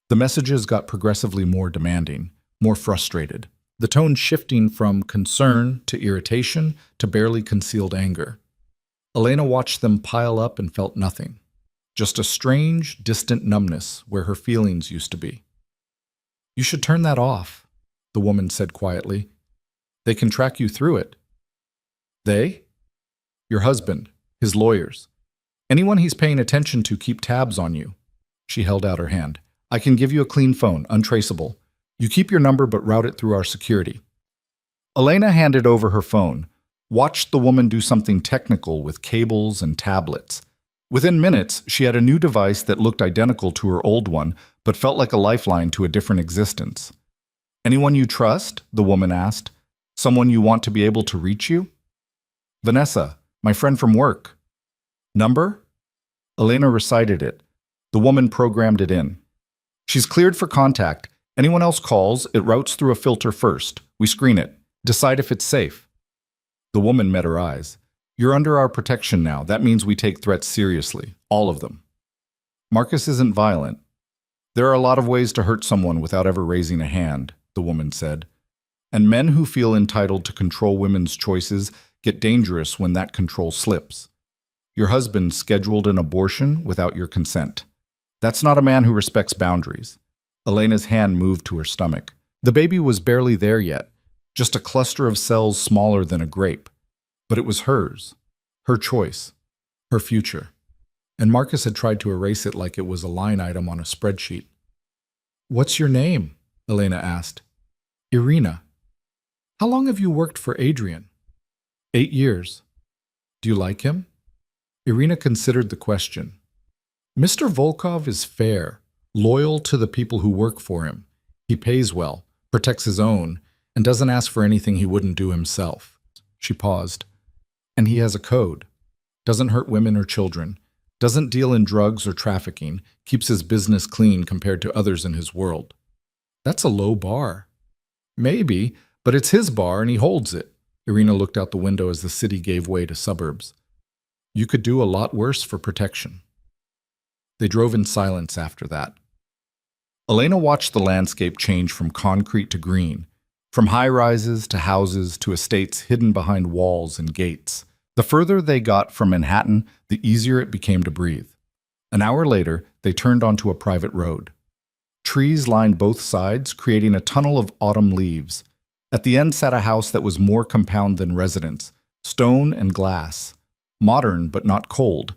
The messages got progressively more demanding, more frustrated. The tone shifting from concern to irritation to barely concealed anger. Elena watched them pile up and felt nothing. Just a strange, distant numbness where her feelings used to be. You should turn that off, the woman said quietly. They can track you through it. They? Your husband, his lawyers. Anyone he's paying attention to keep tabs on you. She held out her hand. I can give you a clean phone, untraceable. You keep your number but route it through our security. Elena handed over her phone, watched the woman do something technical with cables and tablets. Within minutes, she had a new device that looked identical to her old one, but felt like a lifeline to a different existence. Anyone you trust? The woman asked. Someone you want to be able to reach you? Vanessa, my friend from work. Number? Elena recited it. The woman programmed it in. She's cleared for contact. Anyone else calls, it routes through a filter first. We screen it. Decide if it's safe. The woman met her eyes. You're under our protection now. That means we take threats seriously. All of them. Marcus isn't violent. There are a lot of ways to hurt someone without ever raising a hand, the woman said. And men who feel entitled to control women's choices get dangerous when that control slips. Your husband scheduled an abortion without your consent. That's not a man who respects boundaries. Elena's hand moved to her stomach. The baby was barely there yet, just a cluster of cells smaller than a grape. But it was hers, her choice, her future. And Marcus had tried to erase it like it was a line item on a spreadsheet. "What's your name?" Elena asked. "Irina." "How long have you worked for Adrian?" 8 years. "Do you like him?" Irina considered the question. "Mr. Volkov is fair, loyal to the people who work for him. He pays well, protects his own, and doesn't ask for anything he wouldn't do himself." She paused. "And he has a code. Doesn't hurt women or children. Doesn't deal in drugs or trafficking. Keeps his business clean compared to others in his world." "That's a low bar." "Maybe, but it's his bar and he holds it." Irina looked out the window as the city gave way to suburbs. "You could do a lot worse for protection." They drove in silence after that. Elena watched the landscape change from concrete to green, from high-rises to houses to estates hidden behind walls and gates. The further they got from Manhattan, the easier it became to breathe. An hour later, they turned onto a private road. Trees lined both sides, creating a tunnel of autumn leaves. At the end sat a house that was more compound than residence, stone and glass, modern but not cold,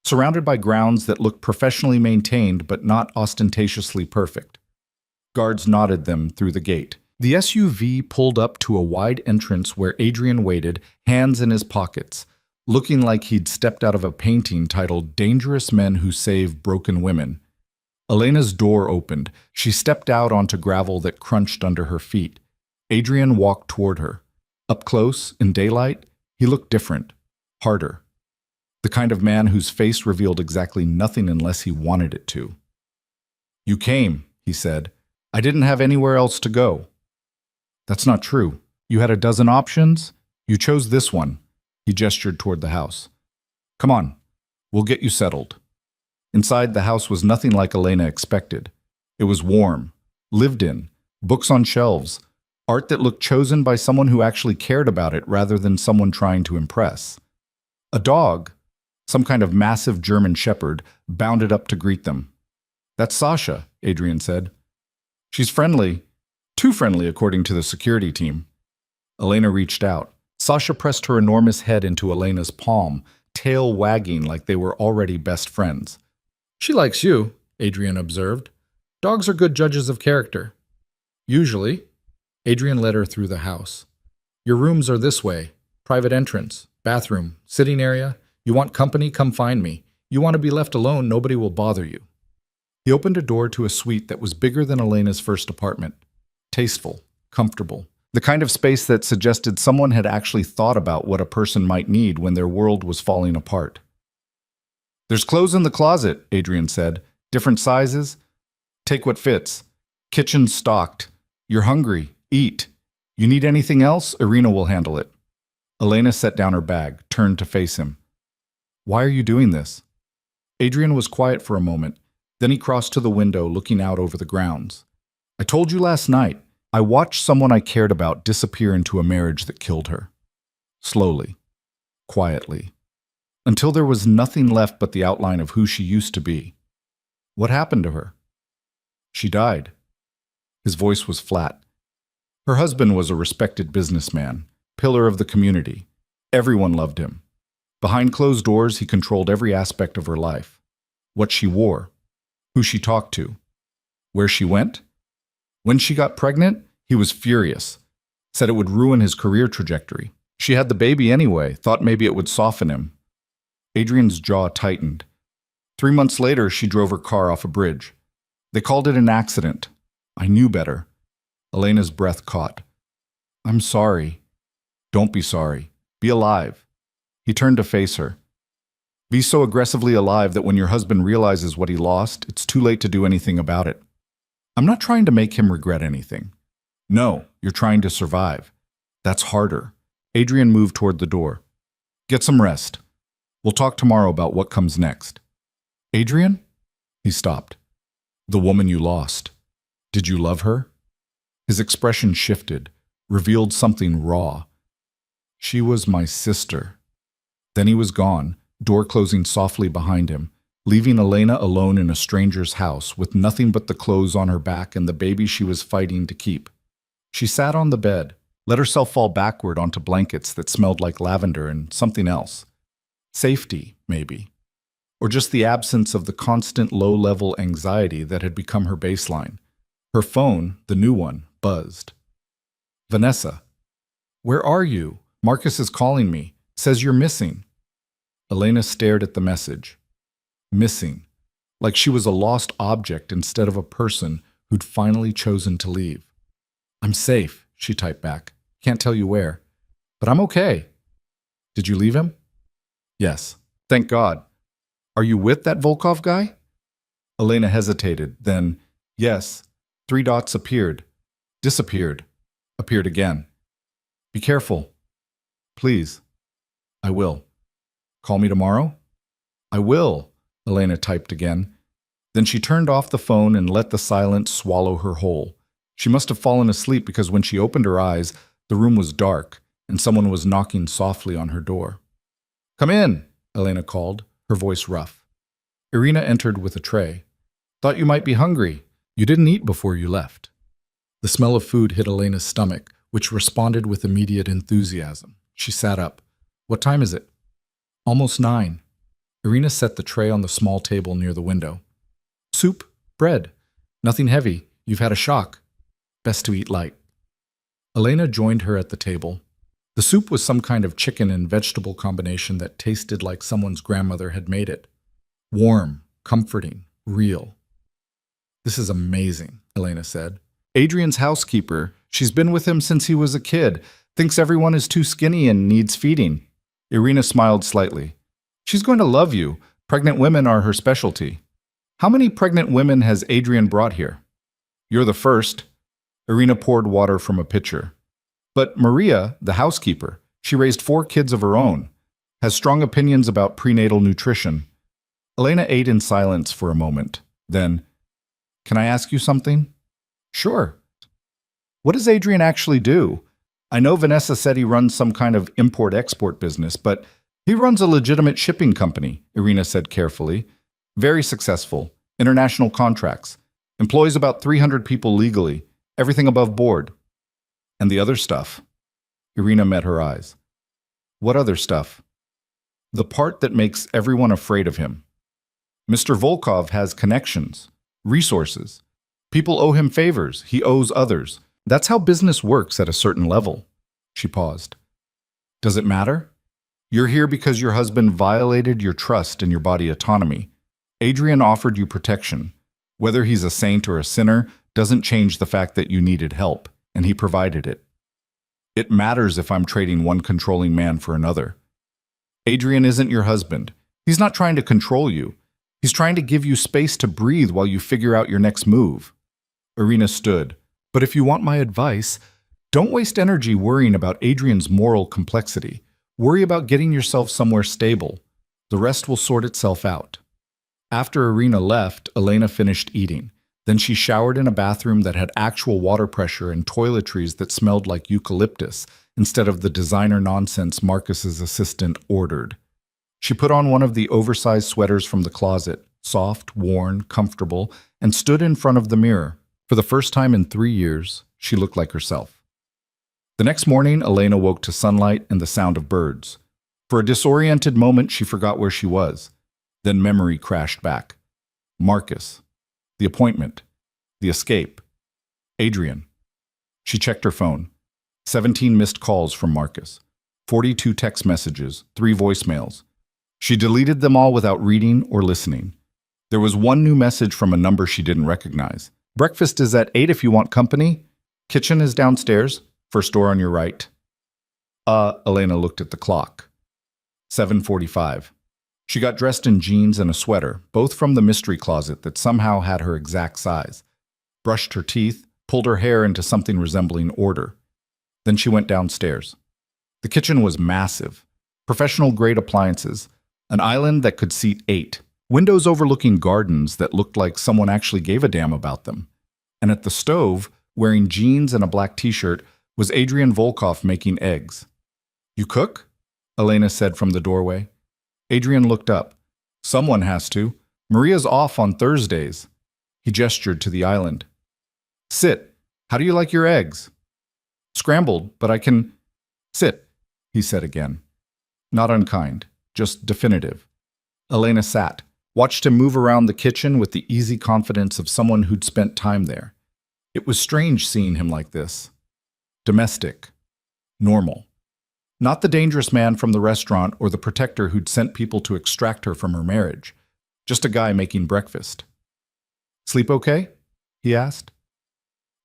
surrounded by grounds that looked professionally maintained but not ostentatiously perfect. Guards nodded them through the gate. The SUV pulled up to a wide entrance where Adrian waited, hands in his pockets, looking like he'd stepped out of a painting titled "Dangerous Men Who Save Broken Women." Elena's door opened. She stepped out onto gravel that crunched under her feet. Adrian walked toward her. Up close, in daylight, he looked different, harder. The kind of man whose face revealed exactly nothing unless he wanted it to. "You came," he said. "I didn't have anywhere else to go." "That's not true. You had a dozen options. You chose this one." He gestured toward the house. "Come on, we'll get you settled." Inside, the house was nothing like Elena expected. It was warm, lived in, books on shelves, art that looked chosen by someone who actually cared about it rather than someone trying to impress. A dog, some kind of massive German shepherd, bounded up to greet them. "That's Sasha," Adrian said. "She's friendly. Too friendly, according to the security team." Elena reached out. Sasha pressed her enormous head into Elena's palm, tail wagging like they were already best friends. "She likes you," Adrian observed. "Dogs are good judges of character." "Usually." Adrian led her through the house. "Your rooms are this way. Private entrance, bathroom, sitting area. You want company? Come find me. You want to be left alone? Nobody will bother you." He opened a door to a suite that was bigger than Elena's first apartment. Tasteful, comfortable. The kind of space that suggested someone had actually thought about what a person might need when their world was falling apart. "There's clothes in the closet," Adrian said. "Different sizes. Take what fits. Kitchen stocked. You're hungry. Eat. You need anything else? Irina will handle it." Elena set down her bag, turned to face him. "Why are you doing this?" Adrian was quiet for a moment. Then he crossed to the window, looking out over the grounds. "I told you last night. I watched someone I cared about disappear into a marriage that killed her. Slowly. Quietly. Until there was nothing left but the outline of who she used to be. What happened to her?" "She died." His voice was flat. Her husband was a respected businessman, pillar of the community. Everyone loved him. Behind closed doors, he controlled every aspect of her life. What she wore, who she talked to, where she went. When she got pregnant, he was furious, said it would ruin his career trajectory. She had the baby anyway, thought maybe it would soften him. Adrian's jaw tightened. 3 months later, she drove her car off a bridge. They called it an accident. I knew better. Elena's breath caught. "I'm sorry." "Don't be sorry. Be alive." He turned to face her. "Be so aggressively alive that when your husband realizes what he lost, it's too late to do anything about it. I'm not trying to make him regret anything. No, you're trying to survive. That's harder. Adrian moved toward the door. Get some rest. We'll talk tomorrow about what comes next. Adrian? He stopped. The woman you lost. Did you love her? His expression shifted, revealed something raw. She was my sister. Then he was gone, door closing softly behind him, leaving Elena alone in a stranger's house with nothing but the clothes on her back and the baby she was fighting to keep. She sat on the bed, let herself fall backward onto blankets that smelled like lavender and something else. Safety, maybe. Or just the absence of the constant low-level anxiety that had become her baseline. Her phone, the new one, buzzed. Vanessa. Where are you? Marcus is calling me. Says you're missing. Elena stared at the message. Missing. Like she was a lost object instead of a person who'd finally chosen to leave. I'm safe, she typed back. Can't tell you where. But I'm okay. Did you leave him? Yes. Thank God. Are you with that Volkov guy? Elena hesitated, then, yes. 3 dots appeared. Disappeared. Appeared again. Be careful. Please. I will. Call me tomorrow? I will, Elena typed again. Then she turned off the phone and let the silence swallow her whole. She must have fallen asleep because when she opened her eyes, the room was dark and someone was knocking softly on her door. Come in, Elena called, her voice rough. Irina entered with a tray. Thought you might be hungry. You didn't eat before you left. The smell of food hit Elena's stomach, which responded with immediate enthusiasm. She sat up. What time is it? Almost 9. Irina set the tray on the small table near the window. Soup, bread. Nothing heavy. You've had a shock. Best to eat light. Elena joined her at the table. The soup was some kind of chicken and vegetable combination that tasted like someone's grandmother had made it. Warm, comforting, real. This is amazing, Elena said. Adrian's housekeeper. She's been with him since he was a kid. Thinks everyone is too skinny and needs feeding. Irina smiled slightly. She's going to love you. Pregnant women are her specialty. How many pregnant women has Adrian brought here? You're the first. Irina poured water from a pitcher. But Maria, the housekeeper, she raised 4 kids of her own, has strong opinions about prenatal nutrition. Elena ate in silence for a moment. Then, can I ask you something? Sure. What does Adrian actually do? I know Vanessa said he runs some kind of import-export business, but he runs a legitimate shipping company, Irina said carefully. Very successful. International contracts. Employs about 300 people legally. Everything above board. And the other stuff. Irina met her eyes. What other stuff? The part that makes everyone afraid of him. Mr. Volkov has connections, resources. People owe him favors. He owes others. That's how business works at a certain level. She paused. Does it matter? You're here because your husband violated your trust and your body autonomy. Adrian offered you protection. Whether he's a saint or a sinner doesn't change the fact that you needed help, and he provided it. It matters if I'm trading one controlling man for another. Adrian isn't your husband. He's not trying to control you. He's trying to give you space to breathe while you figure out your next move. Irina stood. But if you want my advice, don't waste energy worrying about Adrian's moral complexity. Worry about getting yourself somewhere stable. The rest will sort itself out. After Irina left, Elena finished eating. Then she showered in a bathroom that had actual water pressure and toiletries that smelled like eucalyptus instead of the designer nonsense Marcus's assistant ordered. She put on one of the oversized sweaters from the closet, soft, worn, comfortable, and stood in front of the mirror. For the first time in 3 years, she looked like herself. The next morning, Elena woke to sunlight and the sound of birds. For a disoriented moment, she forgot where she was. Then memory crashed back. Marcus. The appointment. The escape. Adrian. She checked her phone. 17 missed calls from Marcus. 42 text messages, 3 voicemails. She deleted them all without reading or listening. There was one new message from a number she didn't recognize. Breakfast is at 8 if you want company. Kitchen is downstairs. First door on your right. Elena looked at the clock. 7:45. She got dressed in jeans and a sweater, both from the mystery closet that somehow had her exact size. Brushed her teeth, pulled her hair into something resembling order. Then she went downstairs. The kitchen was massive. Professional-grade appliances. An island that could seat 8. Windows overlooking gardens that looked like someone actually gave a damn about them. And at the stove, wearing jeans and a black t-shirt, was Adrian Volkov making eggs. "You cook?" Elena said from the doorway. Adrian looked up. "Someone has to. Maria's off on Thursdays." He gestured to the island. "Sit. How do you like your eggs?" "Scrambled, but I can—" "Sit," he said again. Not unkind, just definitive. Elena sat, watched him move around the kitchen with the easy confidence of someone who'd spent time there. It was strange seeing him like this. Domestic. Normal. Not the dangerous man from the restaurant or the protector who'd sent people to extract her from her marriage. Just a guy making breakfast. "Sleep okay?" he asked.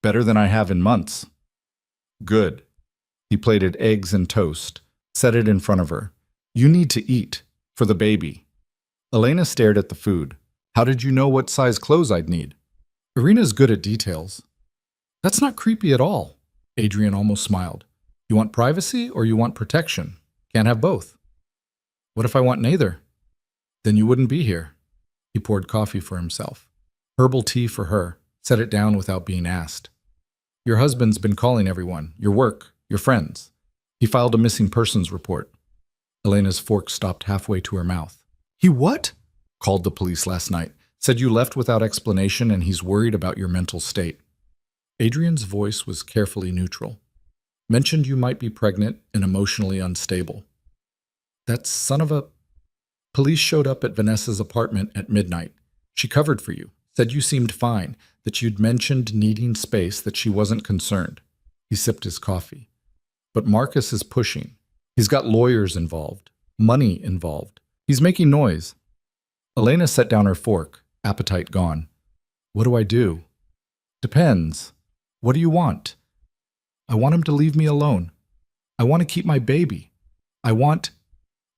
"Better than I have in months." "Good." He plated eggs and toast, set it in front of her. "You need to eat. For the baby." Elena stared at the food. "How did you know what size clothes I'd need?" Irina's good at details. "That's not creepy at all." Adrian almost smiled. "You want privacy or you want protection? Can't have both." "What if I want neither?" "Then you wouldn't be here." He poured coffee for himself. Herbal tea for her, set it down without being asked. "Your husband's been calling everyone, your work, your friends. He filed a missing persons report." Elena's fork stopped halfway to her mouth. "He what?" "Called the police last night. Said you left without explanation and he's worried about your mental state." Adrian's voice was carefully neutral. "Mentioned you might be pregnant and emotionally unstable." "That son of a—" "Police showed up at Vanessa's apartment at midnight. She covered for you, said you seemed fine, that you'd mentioned needing space, that she wasn't concerned." He sipped his coffee. "But Marcus is pushing. He's got lawyers involved, money involved. He's making noise." Elena set down her fork, appetite gone. "What do I do?" "Depends. What do you want?" "I want him to leave me alone. I want to keep my baby. I want—"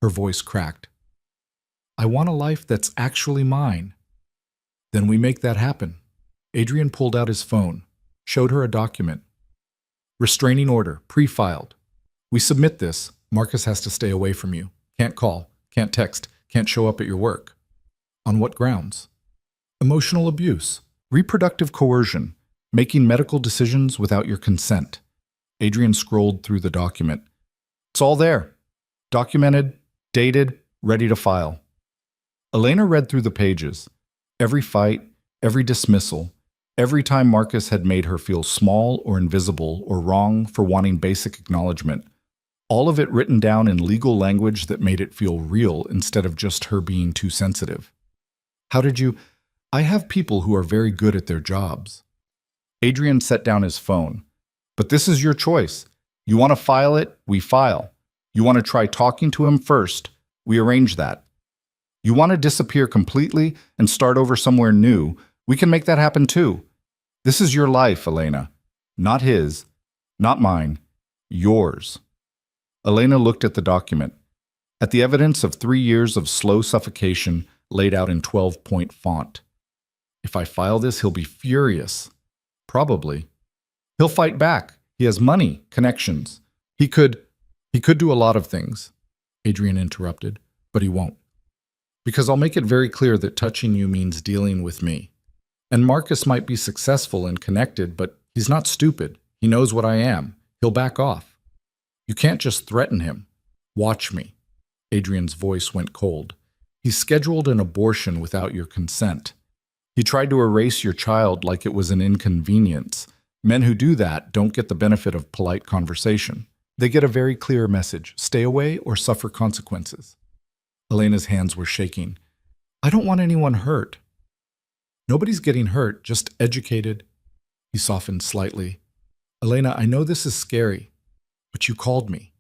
Her voice cracked. "I want a life that's actually mine." "Then we make that happen." Adrian pulled out his phone, showed her a document. "Restraining order, pre-filed. We submit this. Marcus has to stay away from you. Can't call, can't text, can't show up at your work." "On what grounds?" "Emotional abuse, reproductive coercion, making medical decisions without your consent." Adrian scrolled through the document. "It's all there. Documented, dated, ready to file." Elena read through the pages. Every fight, every dismissal, every time Marcus had made her feel small or invisible or wrong for wanting basic acknowledgement. All of it written down in legal language that made it feel real instead of just her being too sensitive. "How did you—" "I have people who are very good at their jobs." Adrian set down his phone. "But this is your choice. You want to file it, we file. You want to try talking to him first, we arrange that. You want to disappear completely and start over somewhere new, we can make that happen too. This is your life, Elena. Not his, not mine, yours." Elena looked at the document, at the evidence of 3 years of slow suffocation laid out in 12-point font. "If I file this, he'll be furious." "Probably. He'll fight back. He has money, connections. He could do a lot of things," Adrian interrupted, "but he won't. Because I'll make it very clear that touching you means dealing with me. And Marcus might be successful and connected, but he's not stupid. He knows what I am. He'll back off. You can't just threaten him. Watch me." Adrian's voice went cold. "He scheduled an abortion without your consent. He tried to erase your child like it was an inconvenience. Men who do that don't get the benefit of polite conversation. They get a very clear message: stay away or suffer consequences." Elena's hands were shaking. "I don't want anyone hurt." "Nobody's getting hurt, just educated." He softened slightly. "Elena, I know this is scary, but you called me.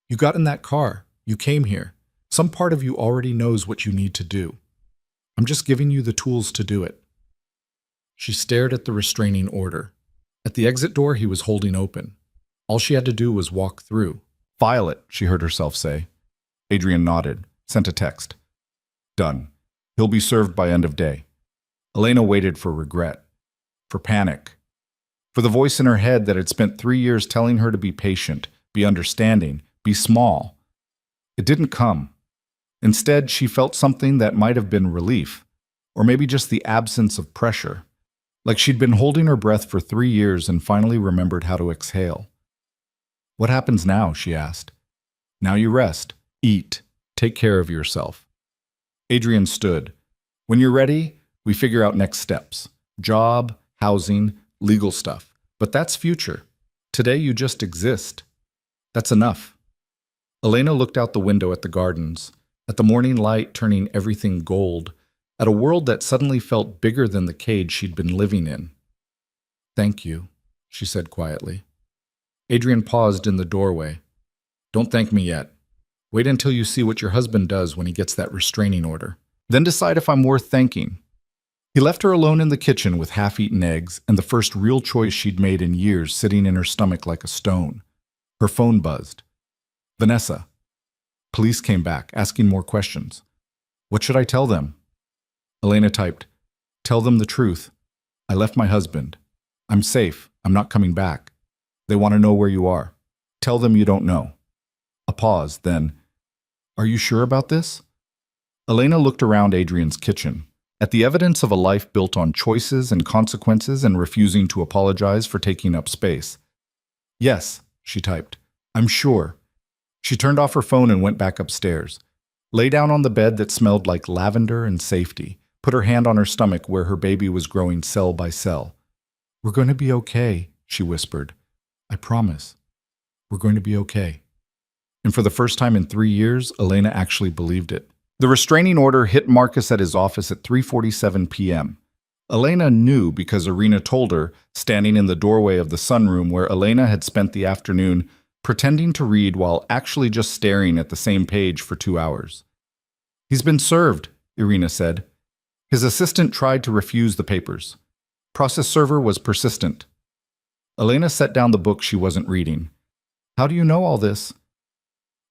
You got in that car. You came here. Some part of you already knows what you need to do. I'm just giving you the tools to do it." She stared at the restraining order. At the exit door he was holding open. All she had to do was walk through. "File it," she heard herself say. Adrian nodded, sent a text. "Done. He'll be served by end of day." Elena waited for regret, for panic, for the voice in her head that had spent 3 years telling her to be patient, be understanding, be small. It didn't come. Instead, she felt something that might have been relief, or maybe just the absence of pressure, like she'd been holding her breath for 3 years and finally remembered how to exhale. "What happens now?" she asked. "Now you rest, eat, take care of yourself." Adrian stood. "When you're ready, we figure out next steps. Job, housing, legal stuff. But that's future. Today you just exist. That's enough." Elena looked out the window at the gardens, at the morning light turning everything gold, at a world that suddenly felt bigger than the cage she'd been living in. "Thank you," she said quietly. Adrian paused in the doorway. "Don't thank me yet. Wait until you see what your husband does when he gets that restraining order. Then decide if I'm worth thanking." He left her alone in the kitchen with half-eaten eggs and the first real choice she'd made in years sitting in her stomach like a stone. Her phone buzzed. "Vanessa." Police came back, asking more questions. "What should I tell them?" Elena typed, "Tell them the truth. I left my husband. I'm safe. I'm not coming back. They want to know where you are. Tell them you don't know." A pause, then, "Are you sure about this?" Elena looked around Adrian's kitchen, at the evidence of a life built on choices and consequences and refusing to apologize for taking up space. "Yes," she typed. "I'm sure." She turned off her phone and went back upstairs. Lay down on the bed that smelled like lavender and safety, put her hand on her stomach where her baby was growing cell by cell. "We're going to be okay," she whispered. "I promise. We're going to be okay." And for the first time in 3 years, Elena actually believed it. The restraining order hit Marcus at his office at 3:47 p.m. Elena knew because Irina told her, standing in the doorway of the sunroom where Elena had spent the afternoon pretending to read while actually just staring at the same page for 2 hours. "He's been served," Irina said. His assistant tried to refuse the papers. Process server was persistent. Elena set down the book she wasn't reading. "How do you know all this?"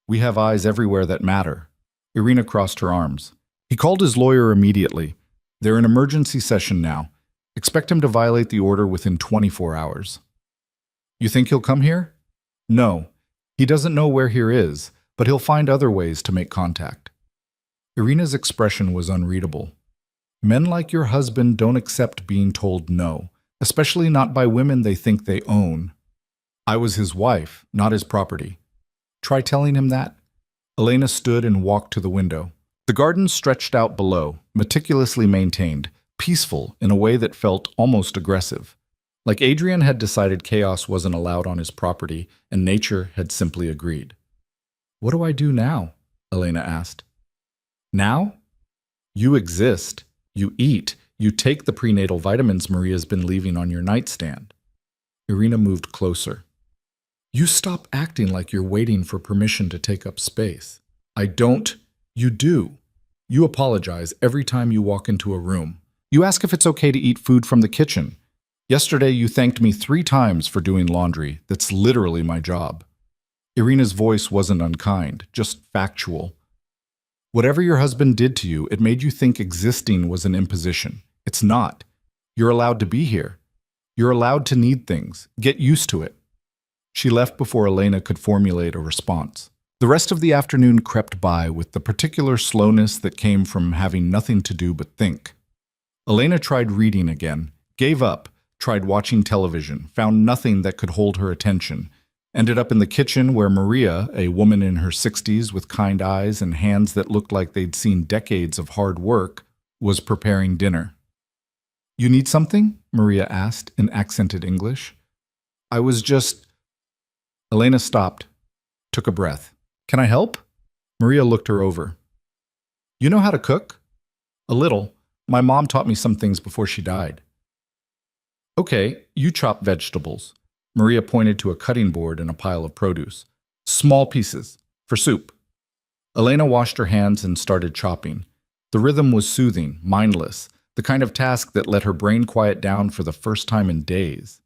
"We have eyes everywhere that matter." Irina crossed her arms. He called his lawyer immediately. "They're in emergency session now. Expect him to violate the order within 24 hours. "You think he'll come here?" "No. He doesn't know where here is, but he'll find other ways to make contact." Irina's expression was unreadable. Men like your husband don't accept being told no, especially not by women they think they own. I was his wife, not his property. Try telling him that. Elena stood and walked to the window. The garden stretched out below, meticulously maintained, peaceful in a way that felt almost aggressive. Like Adrian had decided chaos wasn't allowed on his property, and nature had simply agreed. "What do I do now?" Elena asked. "Now? You exist. You eat. You take the prenatal vitamins Maria's been leaving on your nightstand." Irina moved closer. "You stop acting like you're waiting for permission to take up space. I don't. You do. You apologize every time you walk into a room. You ask if it's okay to eat food from the kitchen. Yesterday you thanked me 3 times for doing laundry. That's literally my job." Irina's voice wasn't unkind, just factual. "Whatever your husband did to you, it made you think existing was an imposition. It's not. You're allowed to be here. You're allowed to need things. Get used to it." She left before Elena could formulate a response. The rest of the afternoon crept by with the particular slowness that came from having nothing to do but think. Elena tried reading again, gave up, tried watching television, found nothing that could hold her attention, ended up in the kitchen where Maria, a woman in her 60s with kind eyes and hands that looked like they'd seen decades of hard work, was preparing dinner. "You need something?" Maria asked in accented English. "I was just—" Elena stopped, took a breath. "Can I help?" Maria looked her over. "You know how to cook?" "A little. My mom taught me some things before she died." "Okay, you chop vegetables." Maria pointed to a cutting board and a pile of produce. "Small pieces, for soup." Elena washed her hands and started chopping. The rhythm was soothing, mindless, the kind of task that let her brain quiet down for the first time in days.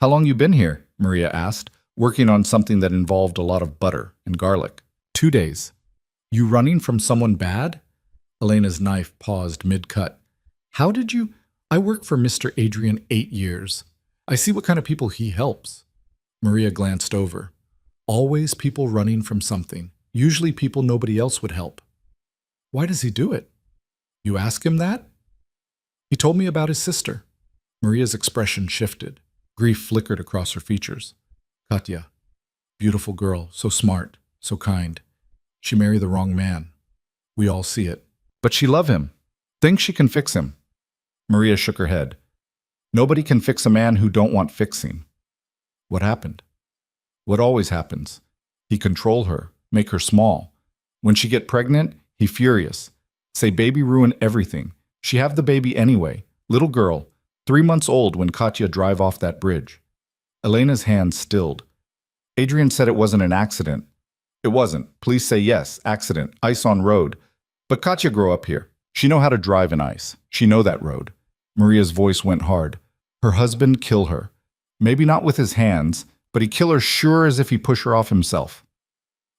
"How long you been here?" Maria asked, working on something that involved a lot of butter and garlic. 2 days. "You running from someone bad?" Elena's knife paused mid-cut. "How did you—" "I worked for Mr. Adrian 8 years. I see what kind of people he helps. Maria glanced over. Always people running from something, usually people nobody else would help. Why does he do it? You ask him that? He told me about his sister. Maria's expression shifted. Grief flickered across her features. Katya, beautiful girl, so smart, so kind. She married the wrong man. We all see it. But she love him. Thinks she can fix him. Maria shook her head. Nobody can fix a man who don't want fixing. What happened? What always happens. He control her, make her small. When she get pregnant, he furious. Say baby ruin everything. She have the baby anyway. Little girl, 3 months old when Katya drive off that bridge. Elena's hands stilled. Adrian said it wasn't an accident. It wasn't. Please say yes, accident, ice on road. But Katya grow up here. She know how to drive in ice. She know that road. Maria's voice went hard. Her husband kill her. Maybe not with his hands, but he kill her sure as if he push her off himself.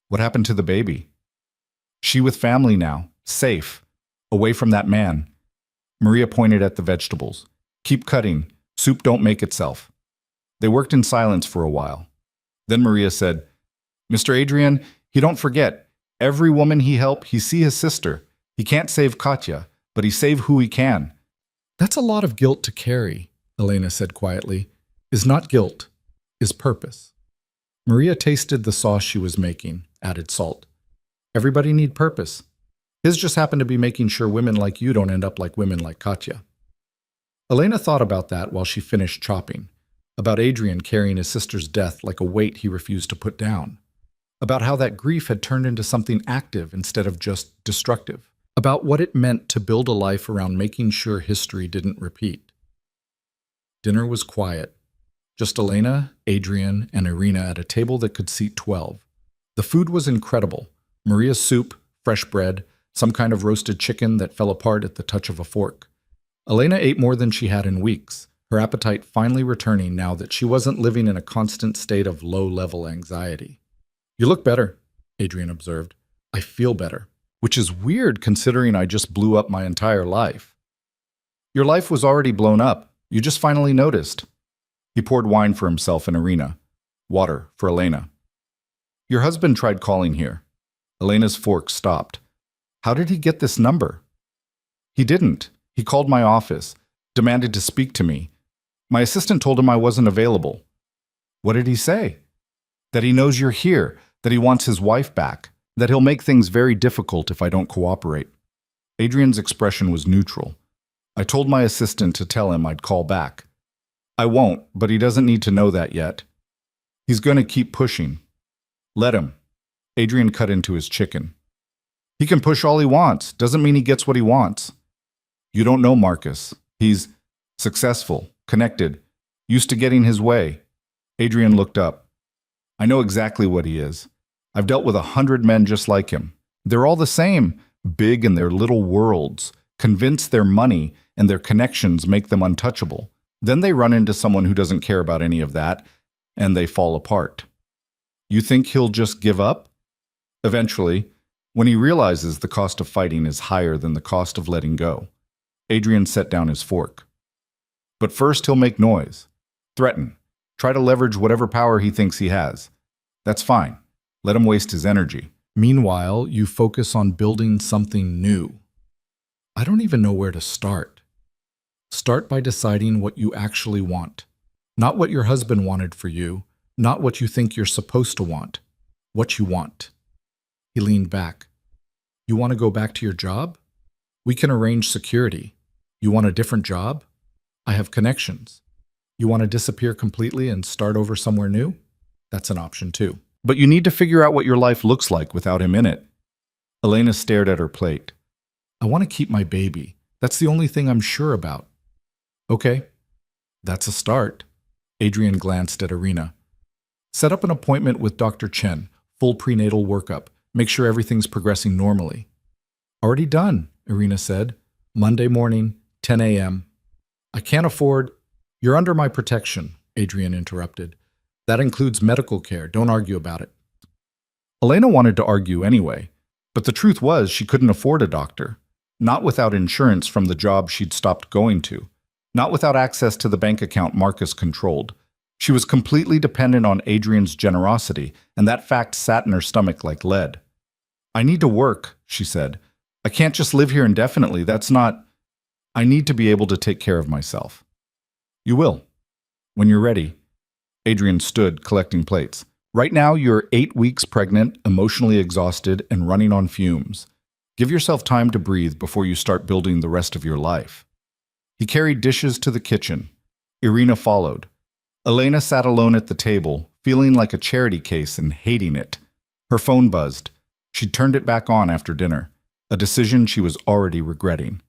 What happened to the baby? She with family now, safe, away from that man. Maria pointed at the vegetables. Keep cutting. Soup don't make itself. They worked in silence for a while. Then Maria said, Mr. Adrian, he don't forget. Every woman he help, he see his sister. He can't save Katya, but he save who he can. That's a lot of guilt to carry, Elena said quietly. Is not guilt, is purpose. Maria tasted the sauce she was making, added salt. Everybody need purpose. His just happened to be making sure women like you don't end up like women like Katya. Elena thought about that while she finished chopping, about Adrian carrying his sister's death like a weight he refused to put down, about how that grief had turned into something active instead of just destructive, about what it meant to build a life around making sure history didn't repeat. Dinner was quiet. Just Elena, Adrian, and Irina at a table that could seat 12. The food was incredible. Maria's soup, fresh bread, some kind of roasted chicken that fell apart at the touch of a fork. Elena ate more than she had in weeks, her appetite finally returning now that she wasn't living in a constant state of low-level anxiety. You look better, Adrian observed. I feel better, which is weird considering I just blew up my entire life. Your life was already blown up. You just finally noticed. He poured wine for himself and Irina. Water for Elena. Your husband tried calling here. Elena's fork stopped. How did he get this number? He didn't. He called my office, demanded to speak to me. My assistant told him I wasn't available. What did he say? That he knows you're here, that he wants his wife back, that he'll make things very difficult if I don't cooperate. Adrian's expression was neutral. I told my assistant to tell him I'd call back. I won't, but he doesn't need to know that yet. He's going to keep pushing. Let him. Adrian cut into his chicken. He can push all he wants. Doesn't mean he gets what he wants. You don't know Marcus. He's successful, connected, used to getting his way. Adrian looked up. I know exactly what he is. I've dealt with 100 men just like him. They're all the same, big in their little worlds, convinced their money and their connections make them untouchable. Then they run into someone who doesn't care about any of that, and they fall apart. You think he'll just give up? Eventually, when he realizes the cost of fighting is higher than the cost of letting go. Adrian set down his fork. But first he'll make noise, threaten, try to leverage whatever power he thinks he has. That's fine. Let him waste his energy. Meanwhile, you focus on building something new. I don't even know where to start. Start by deciding what you actually want. Not what your husband wanted for you, not what you think you're supposed to want. What you want. He leaned back. You want to go back to your job? We can arrange security. You want a different job? I have connections. You want to disappear completely and start over somewhere new? That's an option too. But you need to figure out what your life looks like without him in it. Elena stared at her plate. I want to keep my baby. That's the only thing I'm sure about. Okay, that's a start. Adrian glanced at Irina. Set up an appointment with Dr. Chen, full prenatal workup. Make sure everything's progressing normally. Already done, Irina said. Monday morning, 10 a.m. I can't afford... You're under my protection, Adrian interrupted. That includes medical care. Don't argue about it. Elena wanted to argue anyway, but the truth was she couldn't afford a doctor. Not without insurance from the job she'd stopped going to. Not without access to the bank account Marcus controlled. She was completely dependent on Adrian's generosity, and that fact sat in her stomach like lead. I need to work, she said. I can't just live here indefinitely. That's not... I need to be able to take care of myself. You will. When you're ready. Adrian stood, collecting plates. Right now, you're 8 weeks pregnant, emotionally exhausted, and running on fumes. Give yourself time to breathe before you start building the rest of your life. He carried dishes to the kitchen. Irina followed. Elena sat alone at the table, feeling like a charity case and hating it. Her phone buzzed. She turned it back on after dinner, a decision she was already regretting.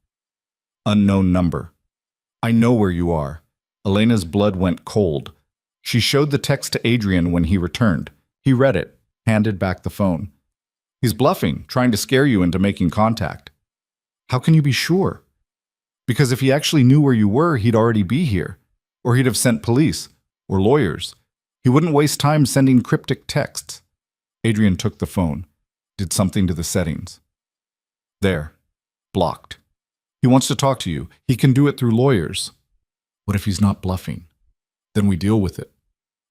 Unknown number. I know where you are. Elena's blood went cold. She showed the text to Adrian when he returned. He read it, handed back the phone. He's bluffing, trying to scare you into making contact. How can you be sure? Because if he actually knew where you were, he'd already be here. Or he'd have sent police, or lawyers. He wouldn't waste time sending cryptic texts. Adrian took the phone, did something to the settings. There. Blocked. He wants to talk to you. He can do it through lawyers. What if he's not bluffing? Then we deal with it.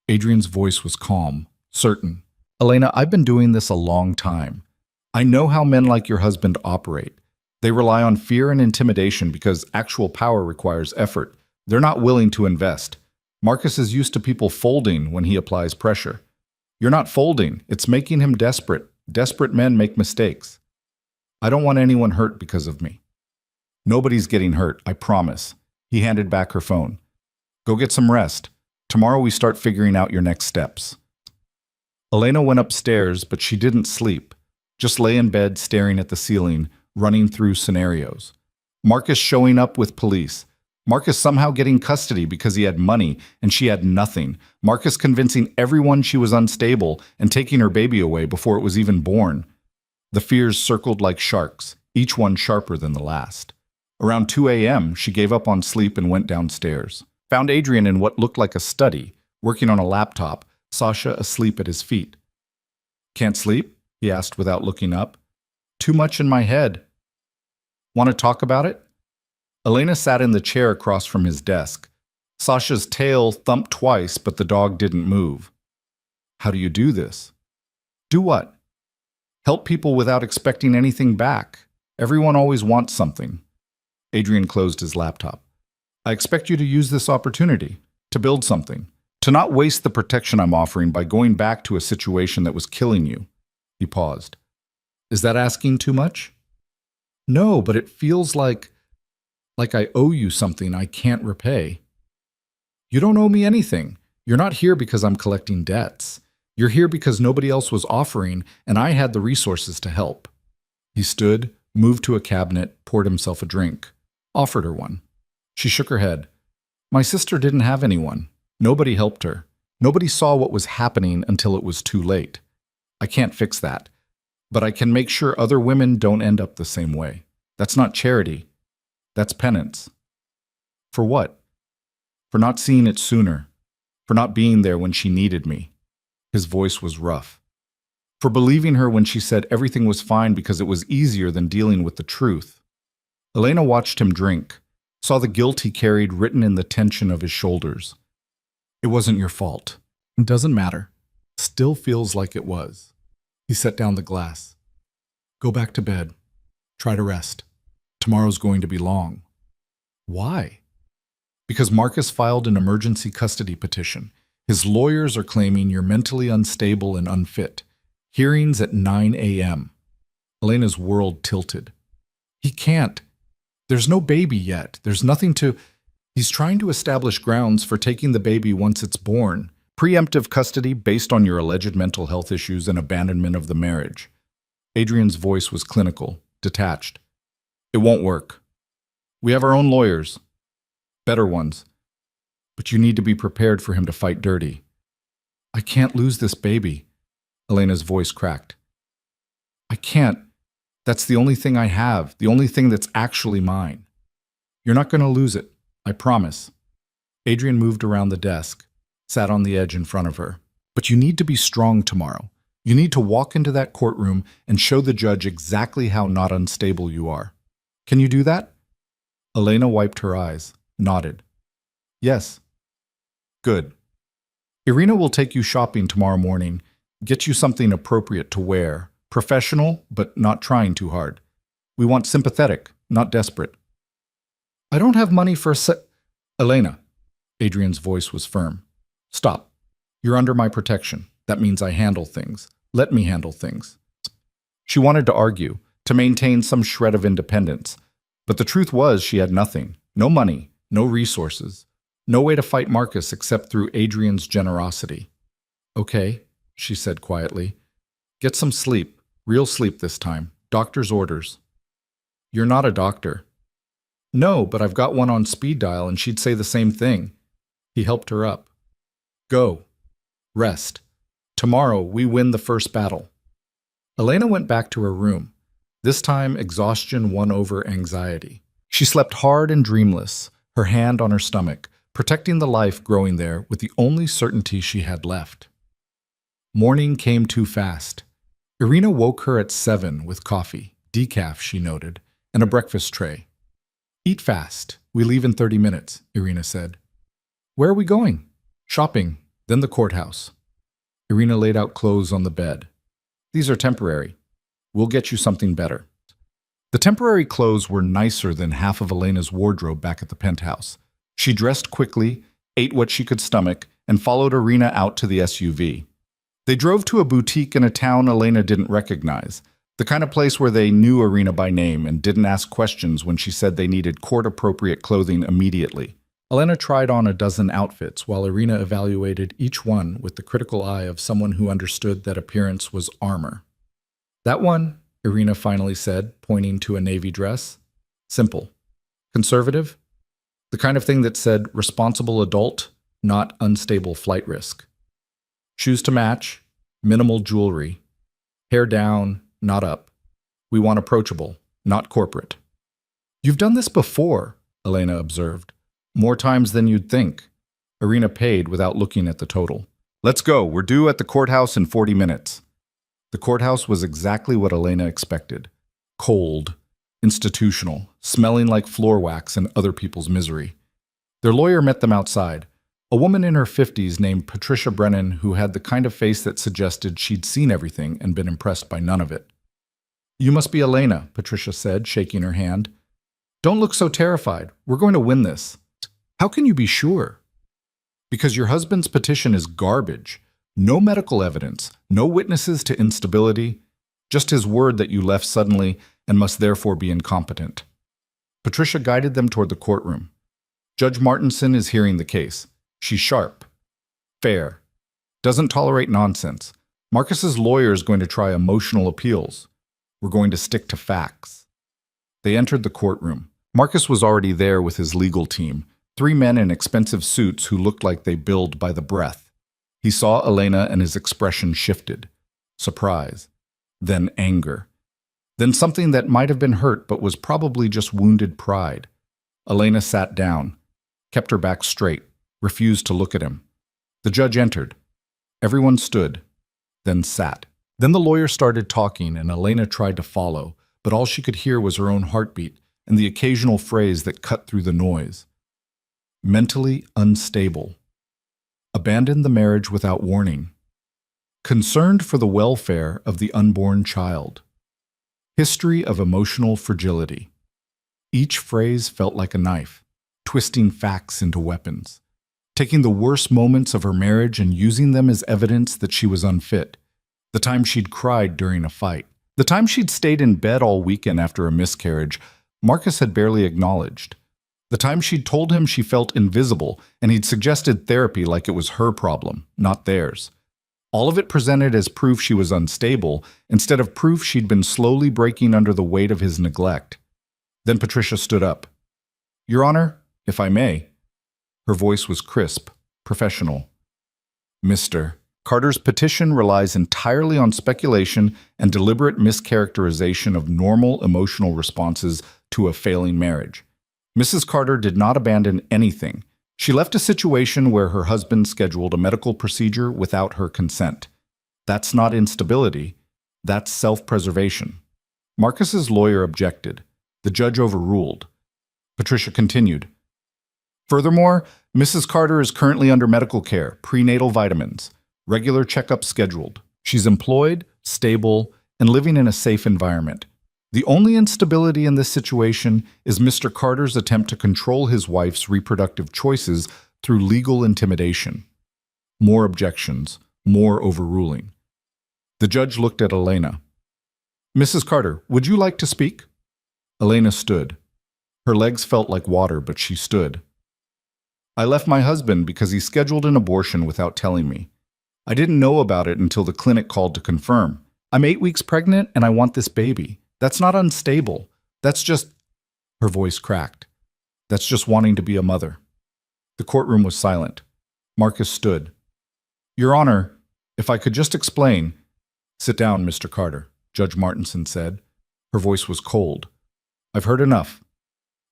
Adrian's voice was calm, certain. Elena, I've been doing this a long time. I know how men like your husband operate. They rely on fear and intimidation because actual power requires effort. They're not willing to invest. Marcus is used to people folding when he applies pressure. You're not folding. It's making him desperate. Desperate men make mistakes. I don't want anyone hurt because of me. Nobody's getting hurt, I promise. He handed back her phone. Go get some rest. Tomorrow we start figuring out your next steps. Elena went upstairs, but she didn't sleep. Just lay in bed staring at the ceiling, running through scenarios. Marcus showing up with police. Marcus somehow getting custody because he had money and she had nothing. Marcus convincing everyone she was unstable and taking her baby away before it was even born. The fears circled like sharks, each one sharper than the last. Around 2 a.m., she gave up on sleep and went downstairs. Found Adrian in what looked like a study, working on a laptop, Sasha asleep at his feet. Can't sleep? He asked without looking up. Too much in my head. Want to talk about it? Elena sat in the chair across from his desk. Sasha's tail thumped twice, but the dog didn't move. How do you do this? Do what? Help people without expecting anything back. Everyone always wants something. Adrian closed his laptop. I expect you to use this opportunity, to build something, to not waste the protection I'm offering by going back to a situation that was killing you. He paused. Is that asking too much? No, but it feels like I owe you something I can't repay. You don't owe me anything. You're not here because I'm collecting debts. You're here because nobody else was offering, and I had the resources to help. He stood, moved to a cabinet, poured himself a drink, offered her one. She shook her head. My sister didn't have anyone. Nobody helped her. Nobody saw what was happening until it was too late. I can't fix that, but I can make sure other women don't end up the same way. That's not charity. That's penance. For what? For not seeing it sooner. For not being there when she needed me. His voice was rough. For believing her when she said everything was fine because it was easier than dealing with the truth. Elena watched him drink, saw the guilt he carried written in the tension of his shoulders. It wasn't your fault. It doesn't matter. Still feels like it was. He set down the glass. Go back to bed. Try to rest. Tomorrow's going to be long. Why? Because Marcus filed an emergency custody petition. His lawyers are claiming you're mentally unstable and unfit. Hearings at 9 a.m. Elena's world tilted. He can't. There's no baby yet. There's nothing to... He's trying to establish grounds for taking the baby once it's born. Preemptive custody based on your alleged mental health issues and abandonment of the marriage. Adrian's voice was clinical, detached. It won't work. We have our own lawyers. Better ones. But you need to be prepared for him to fight dirty. I can't lose this baby. Elena's voice cracked. I can't. That's the only thing I have, the only thing that's actually mine. You're not going to lose it, I promise. Adrian moved around the desk, sat on the edge in front of her. But you need to be strong tomorrow. You need to walk into that courtroom and show the judge exactly how not unstable you are. Can you do that? Elena wiped her eyes. nodded. Yes. Good. Irina will take you shopping tomorrow morning, get you something appropriate to wear, professional, but not trying too hard. We want sympathetic, not desperate. I don't have money for Elena. Adrian's voice was firm. Stop. You're under my protection. That means I handle things. Let me handle things. She wanted to argue, to maintain some shred of independence. But the truth was she had nothing. No money, no resources. No way to fight Marcus except through Adrian's generosity. Okay, she said quietly. Get some sleep. Real sleep this time. Doctor's orders. You're not a doctor. No, but I've got one on speed dial and she'd say the same thing. He helped her up. Go. Rest. Tomorrow we win the first battle. Elena went back to her room. This time exhaustion won over anxiety. She slept hard and dreamless, her hand on her stomach, protecting the life growing there with the only certainty she had left. Morning came too fast. Irina woke her at 7 with coffee, decaf, she noted, and a breakfast tray. Eat fast. We leave in 30 minutes, Irina said. Where are we going? Shopping, then the courthouse. Irina laid out clothes on the bed. These are temporary. We'll get you something better. The temporary clothes were nicer than half of Elena's wardrobe back at the penthouse. She dressed quickly, ate what she could stomach, and followed Irina out to the SUV. They drove to a boutique in a town Elena didn't recognize, the kind of place where they knew Irina by name and didn't ask questions when she said they needed court-appropriate clothing immediately. Elena tried on a dozen outfits while Irina evaluated each one with the critical eye of someone who understood that appearance was armor. That one, Irina finally said, pointing to a navy dress. Simple. Conservative. The kind of thing that said responsible adult, not unstable flight risk. Shoes to match, minimal jewelry. Hair down, not up. We want approachable, not corporate. You've done this before, Elena observed. More times than you'd think. Irina paid without looking at the total. Let's go. We're due at the courthouse in 40 minutes. The courthouse was exactly what Elena expected. Cold, institutional, smelling like floor wax and other people's misery. Their lawyer met them outside, a woman in her 50s named Patricia Brennan who had the kind of face that suggested she'd seen everything and been impressed by none of it. You must be Elena, Patricia said, shaking her hand. Don't look so terrified. We're going to win this. How can you be sure? Because your husband's petition is garbage. No medical evidence, no witnesses to instability, just his word that you left suddenly and must therefore be incompetent. Patricia guided them toward the courtroom. Judge Martinson is hearing the case. She's sharp, fair, doesn't tolerate nonsense. Marcus's lawyer is going to try emotional appeals. We're going to stick to facts. They entered the courtroom. Marcus was already there with his legal team, 3 men in expensive suits who looked like they billed by the breath. He saw Elena and his expression shifted. Surprise. Then anger. Then something that might have been hurt but was probably just wounded pride. Elena sat down, kept her back straight, refused to look at him. The judge entered. Everyone stood, then sat. Then the lawyer started talking and Elena tried to follow, but all she could hear was her own heartbeat and the occasional phrase that cut through the noise. Mentally unstable. Abandoned the marriage without warning. Concerned for the welfare of the unborn child. History of emotional fragility. Each phrase felt like a knife, twisting facts into weapons. Taking the worst moments of her marriage and using them as evidence that she was unfit. The time she'd cried during a fight. The time she'd stayed in bed all weekend after a miscarriage, Marcus had barely acknowledged. The time she'd told him she felt invisible and he'd suggested therapy like it was her problem, not theirs. All of it presented as proof she was unstable instead of proof she'd been slowly breaking under the weight of his neglect. Then Patricia stood up. Your Honor, if I may. Her voice was crisp, professional. Mr. Carter's petition relies entirely on speculation and deliberate mischaracterization of normal emotional responses to a failing marriage. Mrs. Carter did not abandon anything. She left a situation where her husband scheduled a medical procedure without her consent. That's not instability. That's self-preservation. Marcus's lawyer objected. The judge overruled. Patricia continued. Furthermore, Mrs. Carter is currently under medical care, prenatal vitamins, regular checkups scheduled. She's employed, stable, and living in a safe environment. The only instability in this situation is Mr. Carter's attempt to control his wife's reproductive choices through legal intimidation. More objections, more overruling. The judge looked at Elena. Mrs. Carter, would you like to speak? Elena stood. Her legs felt like water, but she stood. I left my husband because he scheduled an abortion without telling me. I didn't know about it until the clinic called to confirm. I'm 8 weeks pregnant and I want this baby. That's not unstable. That's just... Her voice cracked. That's just wanting to be a mother. The courtroom was silent. Marcus stood. Your Honor, if I could just explain... Sit down, Mr. Carter, Judge Martinson said. Her voice was cold. I've heard enough.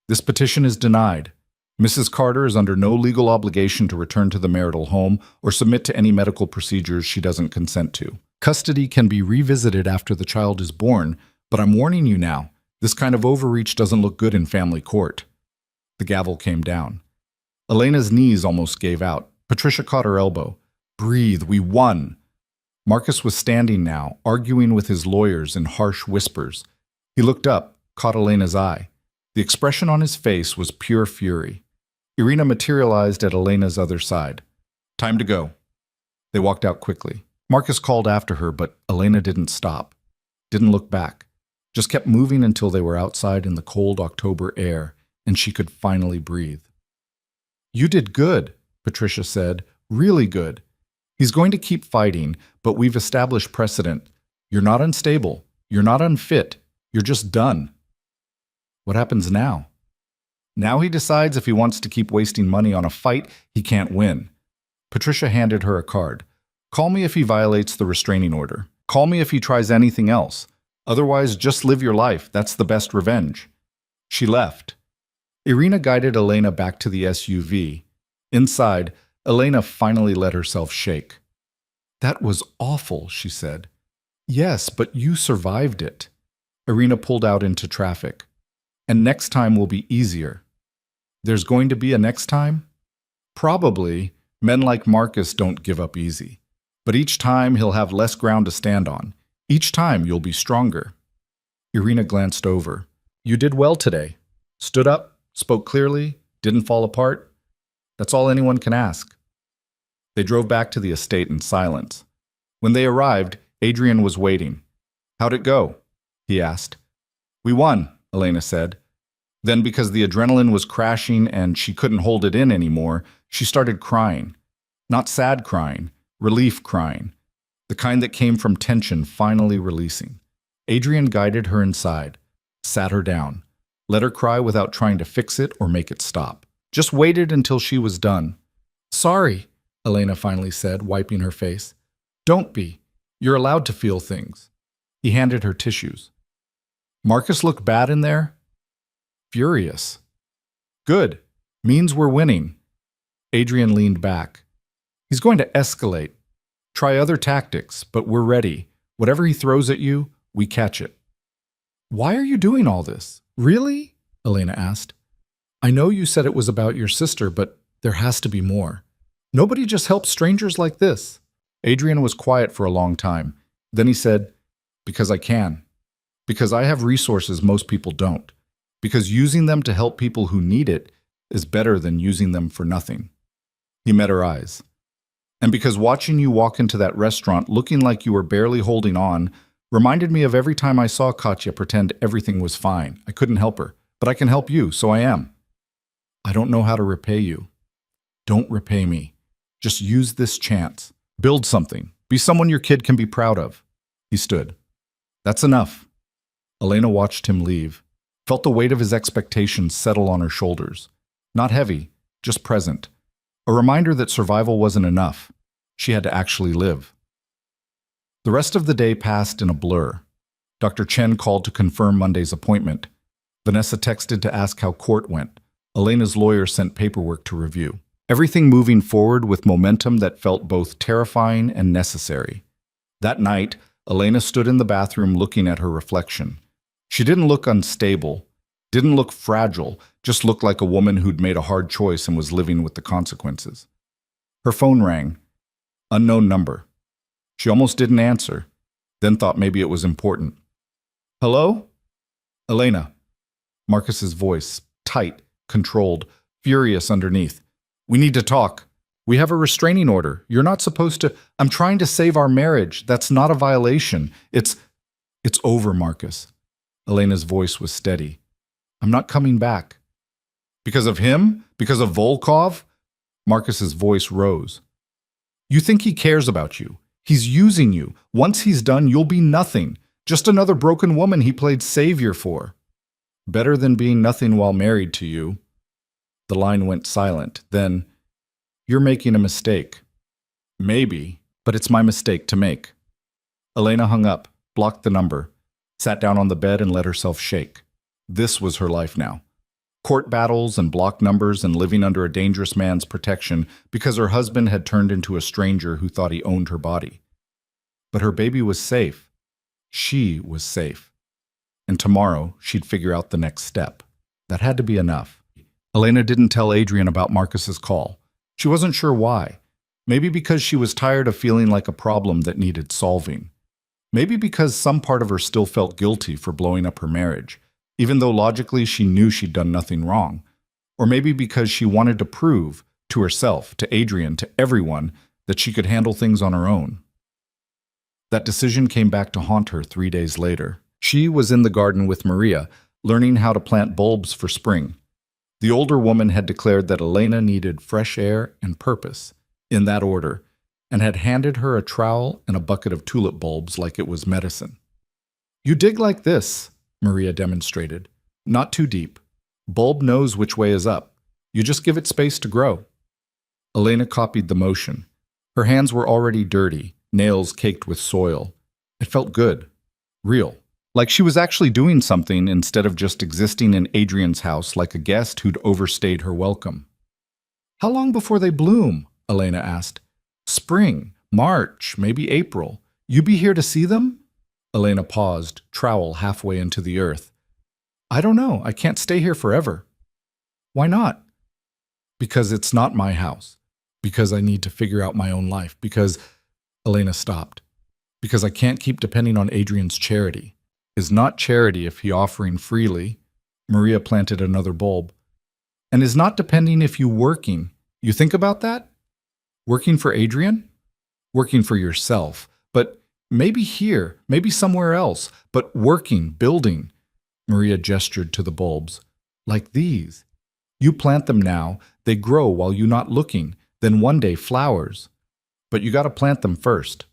This petition is denied. Mrs. Carter is under no legal obligation to return to the marital home or submit to any medical procedures she doesn't consent to. Custody can be revisited after the child is born, but I'm warning you now, this kind of overreach doesn't look good in family court. The gavel came down. Elena's knees almost gave out. Patricia caught her elbow. Breathe, we won. Marcus was standing now, arguing with his lawyers in harsh whispers. He looked up, caught Elena's eye. The expression on his face was pure fury. Irina materialized at Elena's other side. Time to go. They walked out quickly. Marcus called after her, but Elena didn't stop. Didn't look back. Just kept moving until they were outside in the cold October air, and she could finally breathe. You did good, Patricia said. Really good. He's going to keep fighting, but we've established precedent. You're not unstable. You're not unfit. You're just done. What happens now? Now he decides if he wants to keep wasting money on a fight he can't win. Patricia handed her a card. Call me if he violates the restraining order. Call me if he tries anything else. Otherwise, just live your life. That's the best revenge. She left. Irina guided Elena back to the SUV. Inside, Elena finally let herself shake. That was awful, she said. Yes, but you survived it. Irina pulled out into traffic. And next time will be easier. There's going to be a next time? Probably. Men like Marcus don't give up easy. But each time he'll have less ground to stand on. Each time you'll be stronger. Irina glanced over. You did well today. Stood up, spoke clearly, didn't fall apart. That's all anyone can ask. They drove back to the estate in silence. When they arrived, Adrian was waiting. How'd it go? He asked. We won, Elena said. Then, because the adrenaline was crashing and she couldn't hold it in anymore, she started crying. Not sad crying, relief crying. The kind that came from tension finally releasing. Adrian guided her inside, sat her down, let her cry without trying to fix it or make it stop. Just waited until she was done. Sorry, Elena finally said, wiping her face. Don't be. You're allowed to feel things. He handed her tissues. Marcus looked bad in there? Furious. Good. Means we're winning. Adrian leaned back. He's going to escalate. Try other tactics, but we're ready. Whatever he throws at you, we catch it. Why are you doing all this? Really? Elena asked. I know you said it was about your sister, but there has to be more. Nobody just helps strangers like this. Adrian was quiet for a long time. Then he said, because I can. Because I have resources most people don't. Because using them to help people who need it is better than using them for nothing. He met her eyes. And because watching you walk into that restaurant looking like you were barely holding on reminded me of every time I saw Katya pretend everything was fine. I couldn't help her, but I can help you, so I am. I don't know how to repay you. Don't repay me. Just use this chance. Build something. Be someone your kid can be proud of. He stood. That's enough. Elena watched him leave, felt the weight of his expectations settle on her shoulders. Not heavy, just present. A reminder that survival wasn't enough. She had to actually live. The rest of the day passed in a blur. Dr. Chen called to confirm Monday's appointment. Vanessa texted to ask how court went. Elena's lawyer sent paperwork to review. Everything moving forward with momentum that felt both terrifying and necessary. That night, Elena stood in the bathroom looking at her reflection. She didn't look unstable, Didn't look fragile, just looked like a woman who'd made a hard choice and was living with the consequences. Her phone rang. Unknown number. She almost didn't answer, then thought maybe it was important. Hello? Elena. Marcus's voice, tight, controlled, furious underneath. We need to talk. We have a restraining order. You're not supposed to. I'm trying to save our marriage. That's not a violation. It's over, Marcus. Elena's voice was steady. I'm not coming back. Because of him? Because of Volkov? Marcus's voice rose. You think he cares about you. He's using you. Once he's done, you'll be nothing. Just another broken woman he played savior for. Better than being nothing while married to you. The line went silent. Then, you're making a mistake. Maybe, but it's my mistake to make. Elena hung up, blocked the number, sat down on the bed and let herself shake. This was her life now. Court battles and blocked numbers and living under a dangerous man's protection because her husband had turned into a stranger who thought he owned her body. But her baby was safe. She was safe. And tomorrow she'd figure out the next step. That had to be enough. Elena didn't tell Adrian about Marcus's call. She wasn't sure why. Maybe because she was tired of feeling like a problem that needed solving. Maybe because some part of her still felt guilty for blowing up her marriage, even though logically she knew she'd done nothing wrong. Or maybe because she wanted to prove, to herself, to Adrian, to everyone, that she could handle things on her own. That decision came back to haunt her 3 days later. She was in the garden with Maria, learning how to plant bulbs for spring. The older woman had declared that Elena needed fresh air and purpose, in that order, and had handed her a trowel and a bucket of tulip bulbs like it was medicine. You dig like this, Maria demonstrated. Not too deep. Bulb knows which way is up. You just give it space to grow. Elena copied the motion. Her hands were already dirty, nails caked with soil. It felt good. Real. Like she was actually doing something instead of just existing in Adrian's house like a guest who'd overstayed her welcome. How long before they bloom? Elena asked. Spring, March, maybe April. You be here to see them? Elena paused, trowel halfway into the earth. I don't know. I can't stay here forever. Why not? Because it's not my house. Because I need to figure out my own life. Because... Elena stopped. Because I can't keep depending on Adrian's charity. Is not charity if he offering freely. Maria planted another bulb. And is not depending if you working. You think about that? Working for Adrian? Working for yourself. But maybe here, maybe somewhere else. But working, building. Maria gestured to the bulbs. Like these. You plant them now, they grow while you're not looking, then one day flowers. But you got to plant them first.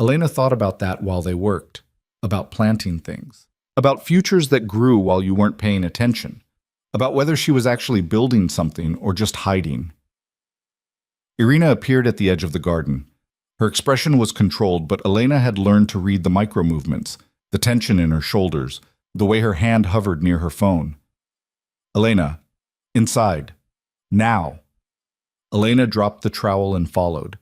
Elena thought about that while they worked. About planting things. About futures that grew while you weren't paying attention. About whether she was actually building something or just hiding. Irina appeared at the edge of the garden. Her expression was controlled, but Elena had learned to read the micro-movements, the tension in her shoulders, the way her hand hovered near her phone. Elena, inside. Now. Elena dropped the trowel and followed.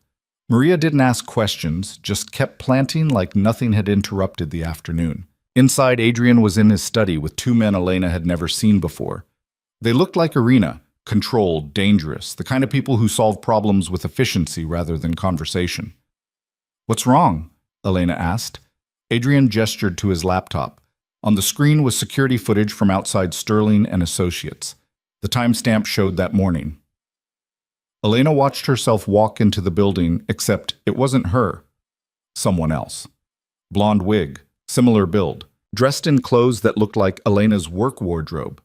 Maria didn't ask questions, just kept planting like nothing had interrupted the afternoon. Inside, Adrian was in his study with two men Elena had never seen before. They looked like Irina, controlled, dangerous, the kind of people who solve problems with efficiency rather than conversation. What's wrong? Elena asked. Adrian gestured to his laptop. On the screen was security footage from outside Sterling and Associates. The timestamp showed that morning. Elena watched herself walk into the building, except it wasn't her. Someone else. Blonde wig, similar build, dressed in clothes that looked like Elena's work wardrobe.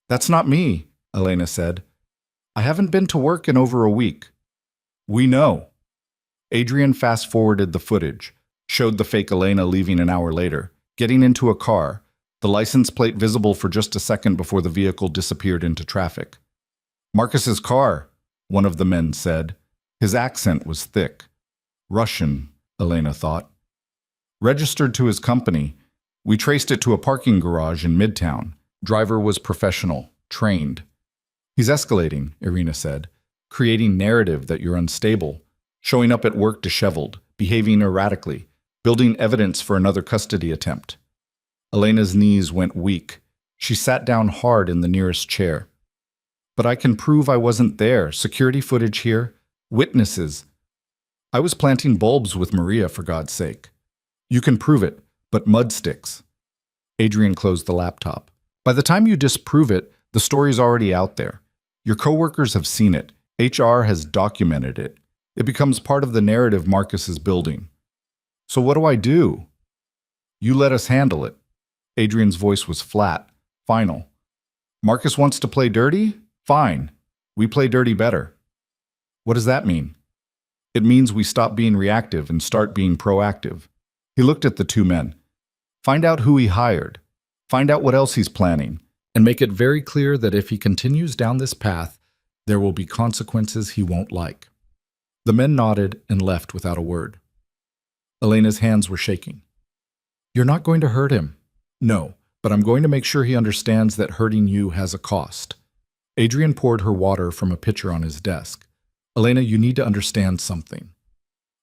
That's not me, Elena said. I haven't been to work in over a week. We know. Adrian fast-forwarded the footage, showed the fake Elena leaving an hour later, getting into a car, the license plate visible for just a second before the vehicle disappeared into traffic. Marcus's car, one of the men said. His accent was thick. Russian, Elena thought. Registered to his company. We traced it to a parking garage in Midtown. Driver was professional, trained. He's escalating, Irina said, creating narrative that you're unstable, showing up at work disheveled, behaving erratically, building evidence for another custody attempt. Elena's knees went weak. She sat down hard in the nearest chair. But I can prove I wasn't there. Security footage here. Witnesses. I was planting bulbs with Maria, for God's sake. You can prove it, but mud sticks. Adrian closed the laptop. By the time you disprove it, the story's already out there. Your coworkers have seen it. HR has documented it. It becomes part of the narrative Marcus is building. So what do I do? You let us handle it. Adrian's voice was flat, final. Marcus wants to play dirty? Fine. We play dirty better. What does that mean? It means we stop being reactive and start being proactive. He looked at the two men. Find out who he hired. Find out what else he's planning. And make it very clear that if he continues down this path, there will be consequences he won't like. The men nodded and left without a word. Elena's hands were shaking. You're not going to hurt him. No, but I'm going to make sure he understands that hurting you has a cost. Adrian poured her water from a pitcher on his desk. Elena, you need to understand something.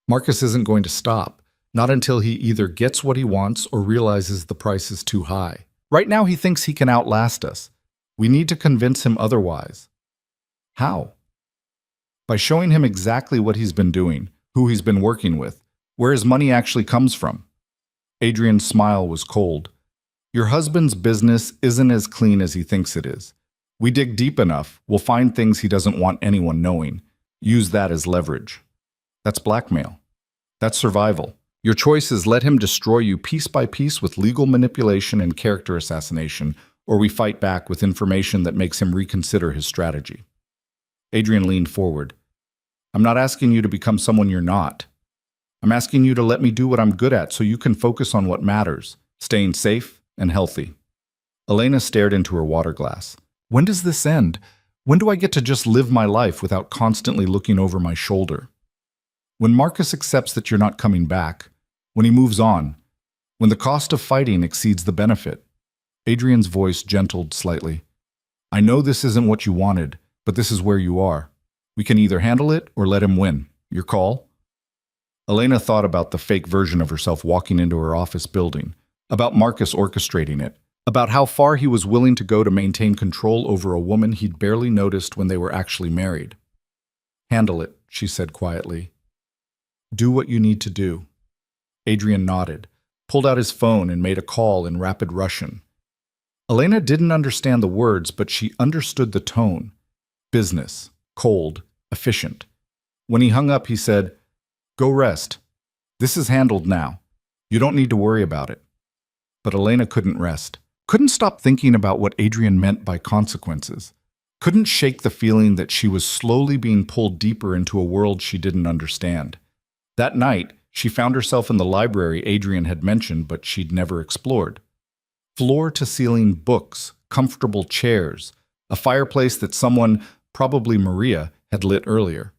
Marcus isn't going to stop, not until he either gets what he wants or realizes the price is too high. Right now he thinks he can outlast us. We need to convince him otherwise. How? By showing him exactly what he's been doing, who he's been working with, where his money actually comes from. Adrian's smile was cold. Your husband's business isn't as clean as he thinks it is. We dig deep enough, we'll find things he doesn't want anyone knowing. Use that as leverage. That's blackmail. That's survival. Your choice is let him destroy you piece by piece with legal manipulation and character assassination, or we fight back with information that makes him reconsider his strategy. Adrian leaned forward. I'm not asking you to become someone you're not. I'm asking you to let me do what I'm good at so you can focus on what matters, staying safe and healthy. Elena stared into her water glass. When does this end? When do I get to just live my life without constantly looking over my shoulder? When Marcus accepts that you're not coming back, when he moves on, when the cost of fighting exceeds the benefit. Adrian's voice gentled slightly. I know this isn't what you wanted, but this is where you are. We can either handle it or let him win. Your call? Elena thought about the fake version of herself walking into her office building, about Marcus orchestrating it, about how far he was willing to go to maintain control over a woman he'd barely noticed when they were actually married. Handle it, she said quietly. Do what you need to do. Adrian nodded, pulled out his phone and made a call in rapid Russian. Elena didn't understand the words, but she understood the tone. Business, cold, efficient. When he hung up, he said, Go rest. This is handled now. You don't need to worry about it. But Elena couldn't rest. Couldn't stop thinking about what Adrian meant by consequences. Couldn't shake the feeling that she was slowly being pulled deeper into a world she didn't understand. That night, she found herself in the library Adrian had mentioned but she'd never explored. Floor-to-ceiling books, comfortable chairs, a fireplace that someone, probably Maria, had lit earlier.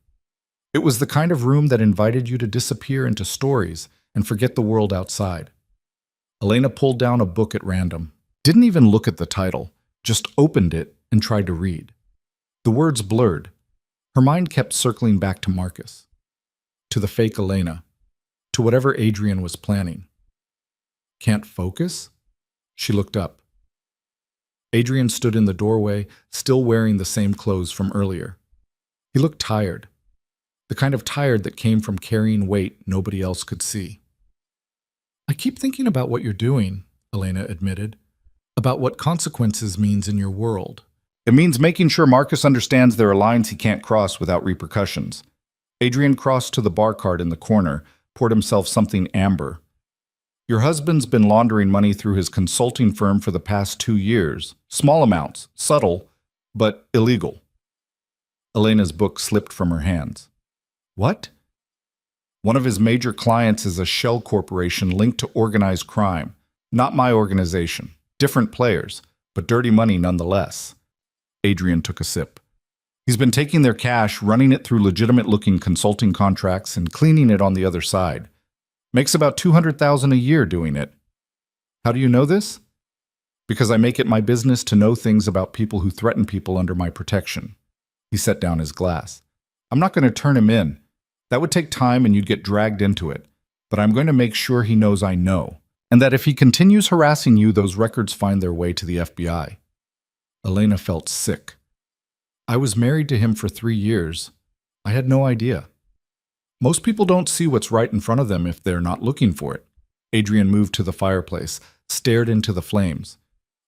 It was the kind of room that invited you to disappear into stories and forget the world outside. Elena pulled down a book at random, didn't even look at the title, just opened it and tried to read. The words blurred. Her mind kept circling back to Marcus, to the fake Elena, to whatever Adrian was planning. Can't focus? She looked up. Adrian stood in the doorway, still wearing the same clothes from earlier. He looked tired, the kind of tired that came from carrying weight nobody else could see. I keep thinking about what you're doing, Elena admitted, about what consequences means in your world. It means making sure Marcus understands there are lines he can't cross without repercussions. Adrian crossed to the bar cart in the corner, poured himself something amber. Your husband's been laundering money through his consulting firm for the past 2 years. Small amounts, subtle, but illegal. Elena's book slipped from her hands. What? One of his major clients is a shell corporation linked to organized crime. Not my organization. Different players, but dirty money nonetheless. Adrian took a sip. He's been taking their cash, running it through legitimate-looking consulting contracts, and cleaning it on the other side. Makes about $200,000 a year doing it. How do you know this? Because I make it my business to know things about people who threaten people under my protection. He set down his glass. I'm not going to turn him in. That would take time and you'd get dragged into it. But I'm going to make sure he knows I know. and that if he continues harassing you, those records find their way to the FBI. Elena felt sick. I was married to him for 3 years. I had no idea. Most people don't see what's right in front of them if they're not looking for it. Adrian moved to the fireplace, stared into the flames.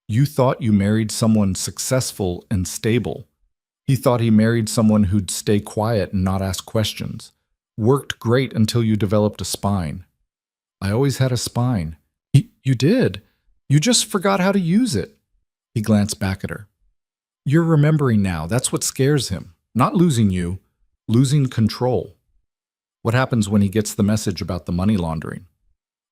You thought you married someone successful and stable. He thought he married someone who'd stay quiet and not ask questions. Worked great until you developed a spine. I always had a spine. You did. You just forgot how to use it. He glanced back at her. You're remembering now. That's what scares him. Not losing you, losing control. What happens when he gets the message about the money laundering?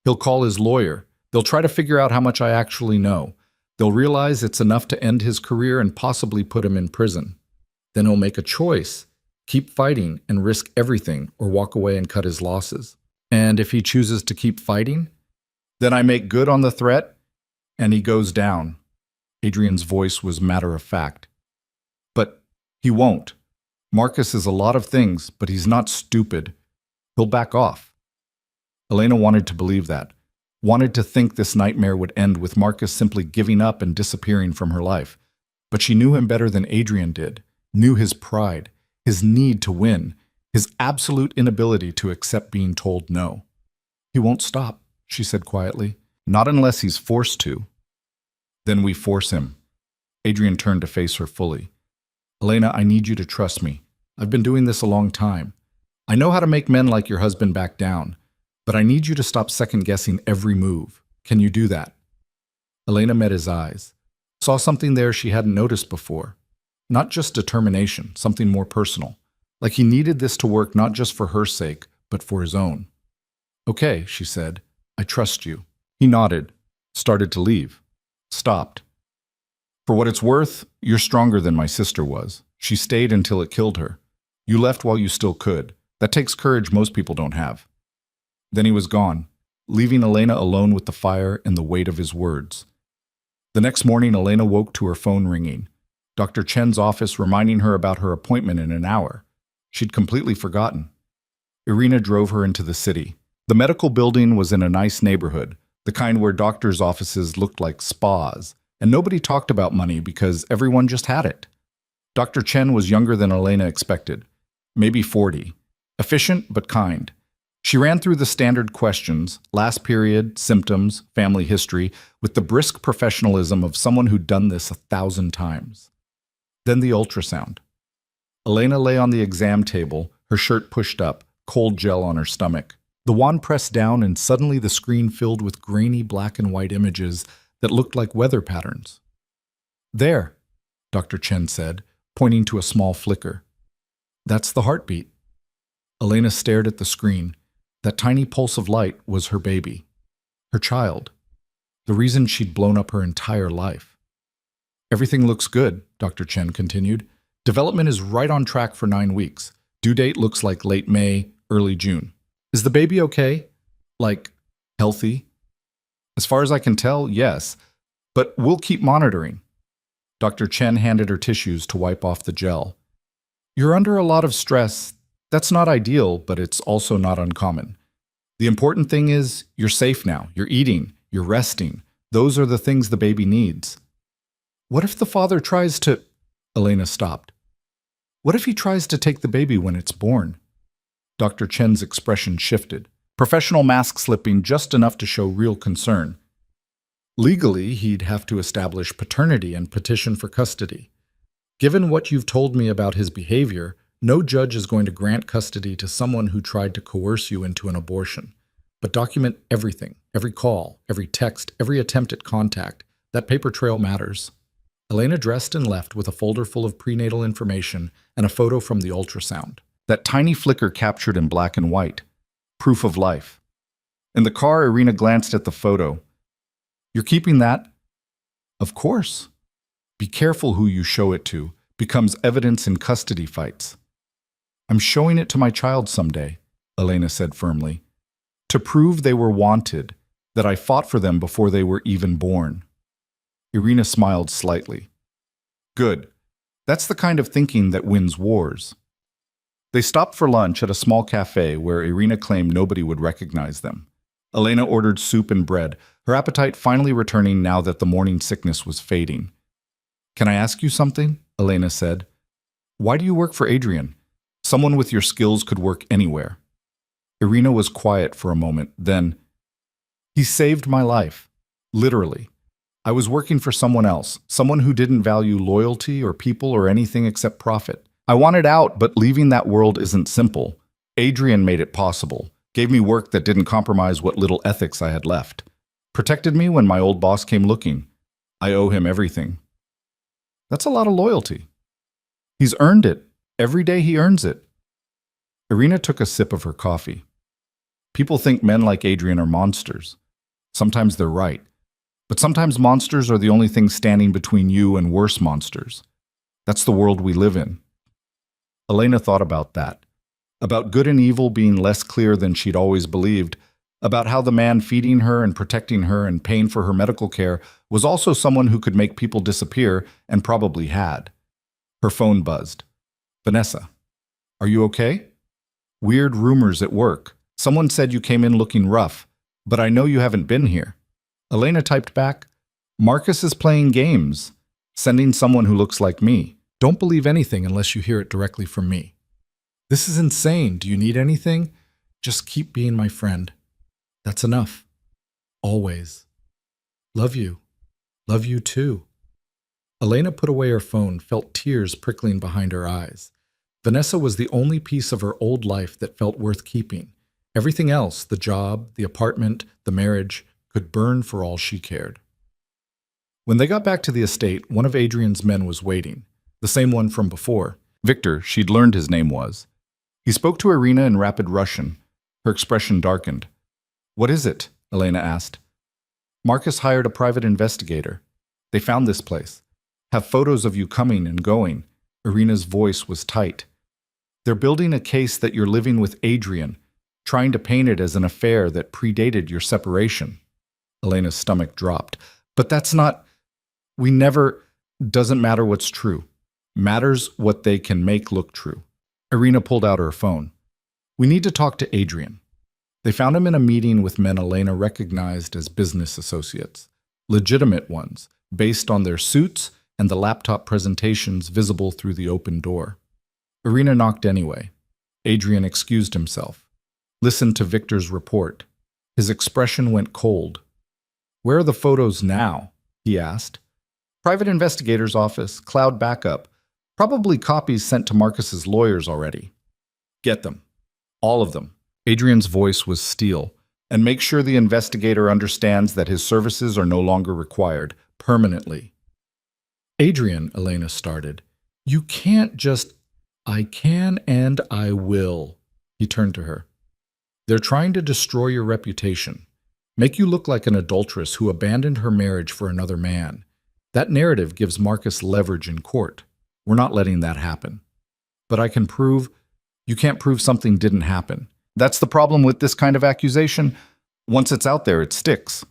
He'll call his lawyer. They'll try to figure out how much I actually know. They'll realize it's enough to end his career and possibly put him in prison. Then he'll make a choice, keep fighting and risk everything, or walk away and cut his losses. And if he chooses to keep fighting, then I make good on the threat and he goes down. Adrian's voice was matter of fact. But he won't. Marcus is a lot of things, but he's not stupid. He'll back off. Elena wanted to believe that, wanted to think this nightmare would end with Marcus simply giving up and disappearing from her life. But she knew him better than Adrian did, knew his pride, his need to win, his absolute inability to accept being told no. He won't stop, she said quietly. Not unless he's forced to. Then we force him. Adrian turned to face her fully. Elena, I need you to trust me. I've been doing this a long time. I know how to make men like your husband back down, but I need you to stop second-guessing every move. Can you do that? Elena met his eyes, saw something there she hadn't noticed before. Not just determination, something more personal. Like he needed this to work not just for her sake, but for his own. Okay, she said. I trust you. He nodded, started to leave, stopped. For what it's worth, you're stronger than my sister was. She stayed until it killed her. You left while you still could. That takes courage most people don't have. Then he was gone, leaving Elena alone with the fire and the weight of his words. The next morning, Elena woke to her phone ringing. Dr. Chen's office reminding her about her appointment in an hour. She'd completely forgotten. Irina drove her into the city. The medical building was in a nice neighborhood, the kind where doctors' offices looked like spas, and nobody talked about money because everyone just had it. Dr. Chen was younger than Elena expected, maybe 40, efficient but kind. She ran through the standard questions, last period, symptoms, family history, with the brisk professionalism of someone who'd done this 1,000 times. Then the ultrasound. Elena lay on the exam table, her shirt pushed up, cold gel on her stomach. The wand pressed down and suddenly the screen filled with grainy black and white images that looked like weather patterns. There, Dr. Chen said, pointing to a small flicker. That's the heartbeat. Elena stared at the screen. That tiny pulse of light was her baby, her child, the reason she'd blown up her entire life. Everything looks good, Dr. Chen continued. Development is right on track for 9 weeks. Due date looks like late May, early June. Is the baby okay? Like, healthy? As far as I can tell, yes, but we'll keep monitoring. Dr. Chen handed her tissues to wipe off the gel. You're under a lot of stress. That's not ideal, but it's also not uncommon. The important thing is you're safe now. You're eating. You're resting. Those are the things the baby needs. What if the father tries to... Elena stopped. What if he tries to take the baby when it's born? Dr. Chen's expression shifted, professional mask slipping just enough to show real concern. Legally, he'd have to establish paternity and petition for custody. Given what you've told me about his behavior, no judge is going to grant custody to someone who tried to coerce you into an abortion. But document everything, every call, every text, every attempt at contact. That paper trail matters. Elena dressed and left with a folder full of prenatal information and a photo from the ultrasound. That tiny flicker captured in black and white. Proof of life. In the car, Irina glanced at the photo. You're keeping that? Of course. Be careful who you show it to. Becomes evidence in custody fights. I'm showing it to my child someday, Elena said firmly. To prove they were wanted, that I fought for them before they were even born. Irina smiled slightly. Good. That's the kind of thinking that wins wars. They stopped for lunch at a small cafe where Irina claimed nobody would recognize them. Elena ordered soup and bread, her appetite finally returning now that the morning sickness was fading. "Can I ask you something?" Elena said. "Why do you work for Adrian? Someone with your skills could work anywhere." Irina was quiet for a moment, then, "He saved my life. Literally. I was working for someone else, someone who didn't value loyalty or people or anything except profit. I wanted out, but leaving that world isn't simple. Adrian made it possible, gave me work that didn't compromise what little ethics I had left, protected me when my old boss came looking. I owe him everything." That's a lot of loyalty. He's earned it. Every day he earns it. Irina took a sip of her coffee. People think men like Adrian are monsters. Sometimes they're right. But sometimes monsters are the only thing standing between you and worse monsters. That's the world we live in. Elena thought about that. About good and evil being less clear than she'd always believed. About how the man feeding her and protecting her and paying for her medical care was also someone who could make people disappear and probably had. Her phone buzzed. "Vanessa, are you okay? Weird rumors at work. Someone said you came in looking rough, but I know you haven't been here." Elena typed back, "Marcus is playing games, sending someone who looks like me. Don't believe anything unless you hear it directly from me. This is insane. Do you need anything? Just keep being my friend. That's enough. Always. Love you. Love you too." Elena put away her phone, felt tears prickling behind her eyes. Vanessa was the only piece of her old life that felt worth keeping. Everything else, the job, the apartment, the marriage, could burn for all she cared. When they got back to the estate, one of Adrian's men was waiting, the same one from before. Victor, she'd learned his name was. He spoke to Irina in rapid Russian. Her expression darkened. "What is it?" Elena asked. "Marcus hired a private investigator. They found this place. Have photos of you coming and going." Irina's voice was tight. "They're building a case that you're living with Adrian, trying to paint it as an affair that predated your separation." Elena's stomach dropped. "But that's not... We never... Doesn't matter what's true. Matters what they can make look true." Irina pulled out her phone. "We need to talk to Adrian." They found him in a meeting with men Elena recognized as business associates. Legitimate ones, based on their suits and the laptop presentations visible through the open door. Irina knocked anyway. Adrian excused himself. Listened to Victor's report. His expression went cold. "Where are the photos now?" he asked. "Private investigator's office, cloud backup. Probably copies sent to Marcus's lawyers already." "Get them. All of them." Adrian's voice was steel. "And make sure the investigator understands that his services are no longer required, permanently." "Adrian," Elena started, "you can't just..." "I can and I will." He turned to her. "They're trying to destroy your reputation. Make you look like an adulteress who abandoned her marriage for another man. That narrative gives Marcus leverage in court. We're not letting that happen. But I can prove... You can't prove something didn't happen. That's the problem with this kind of accusation. Once it's out there, it sticks."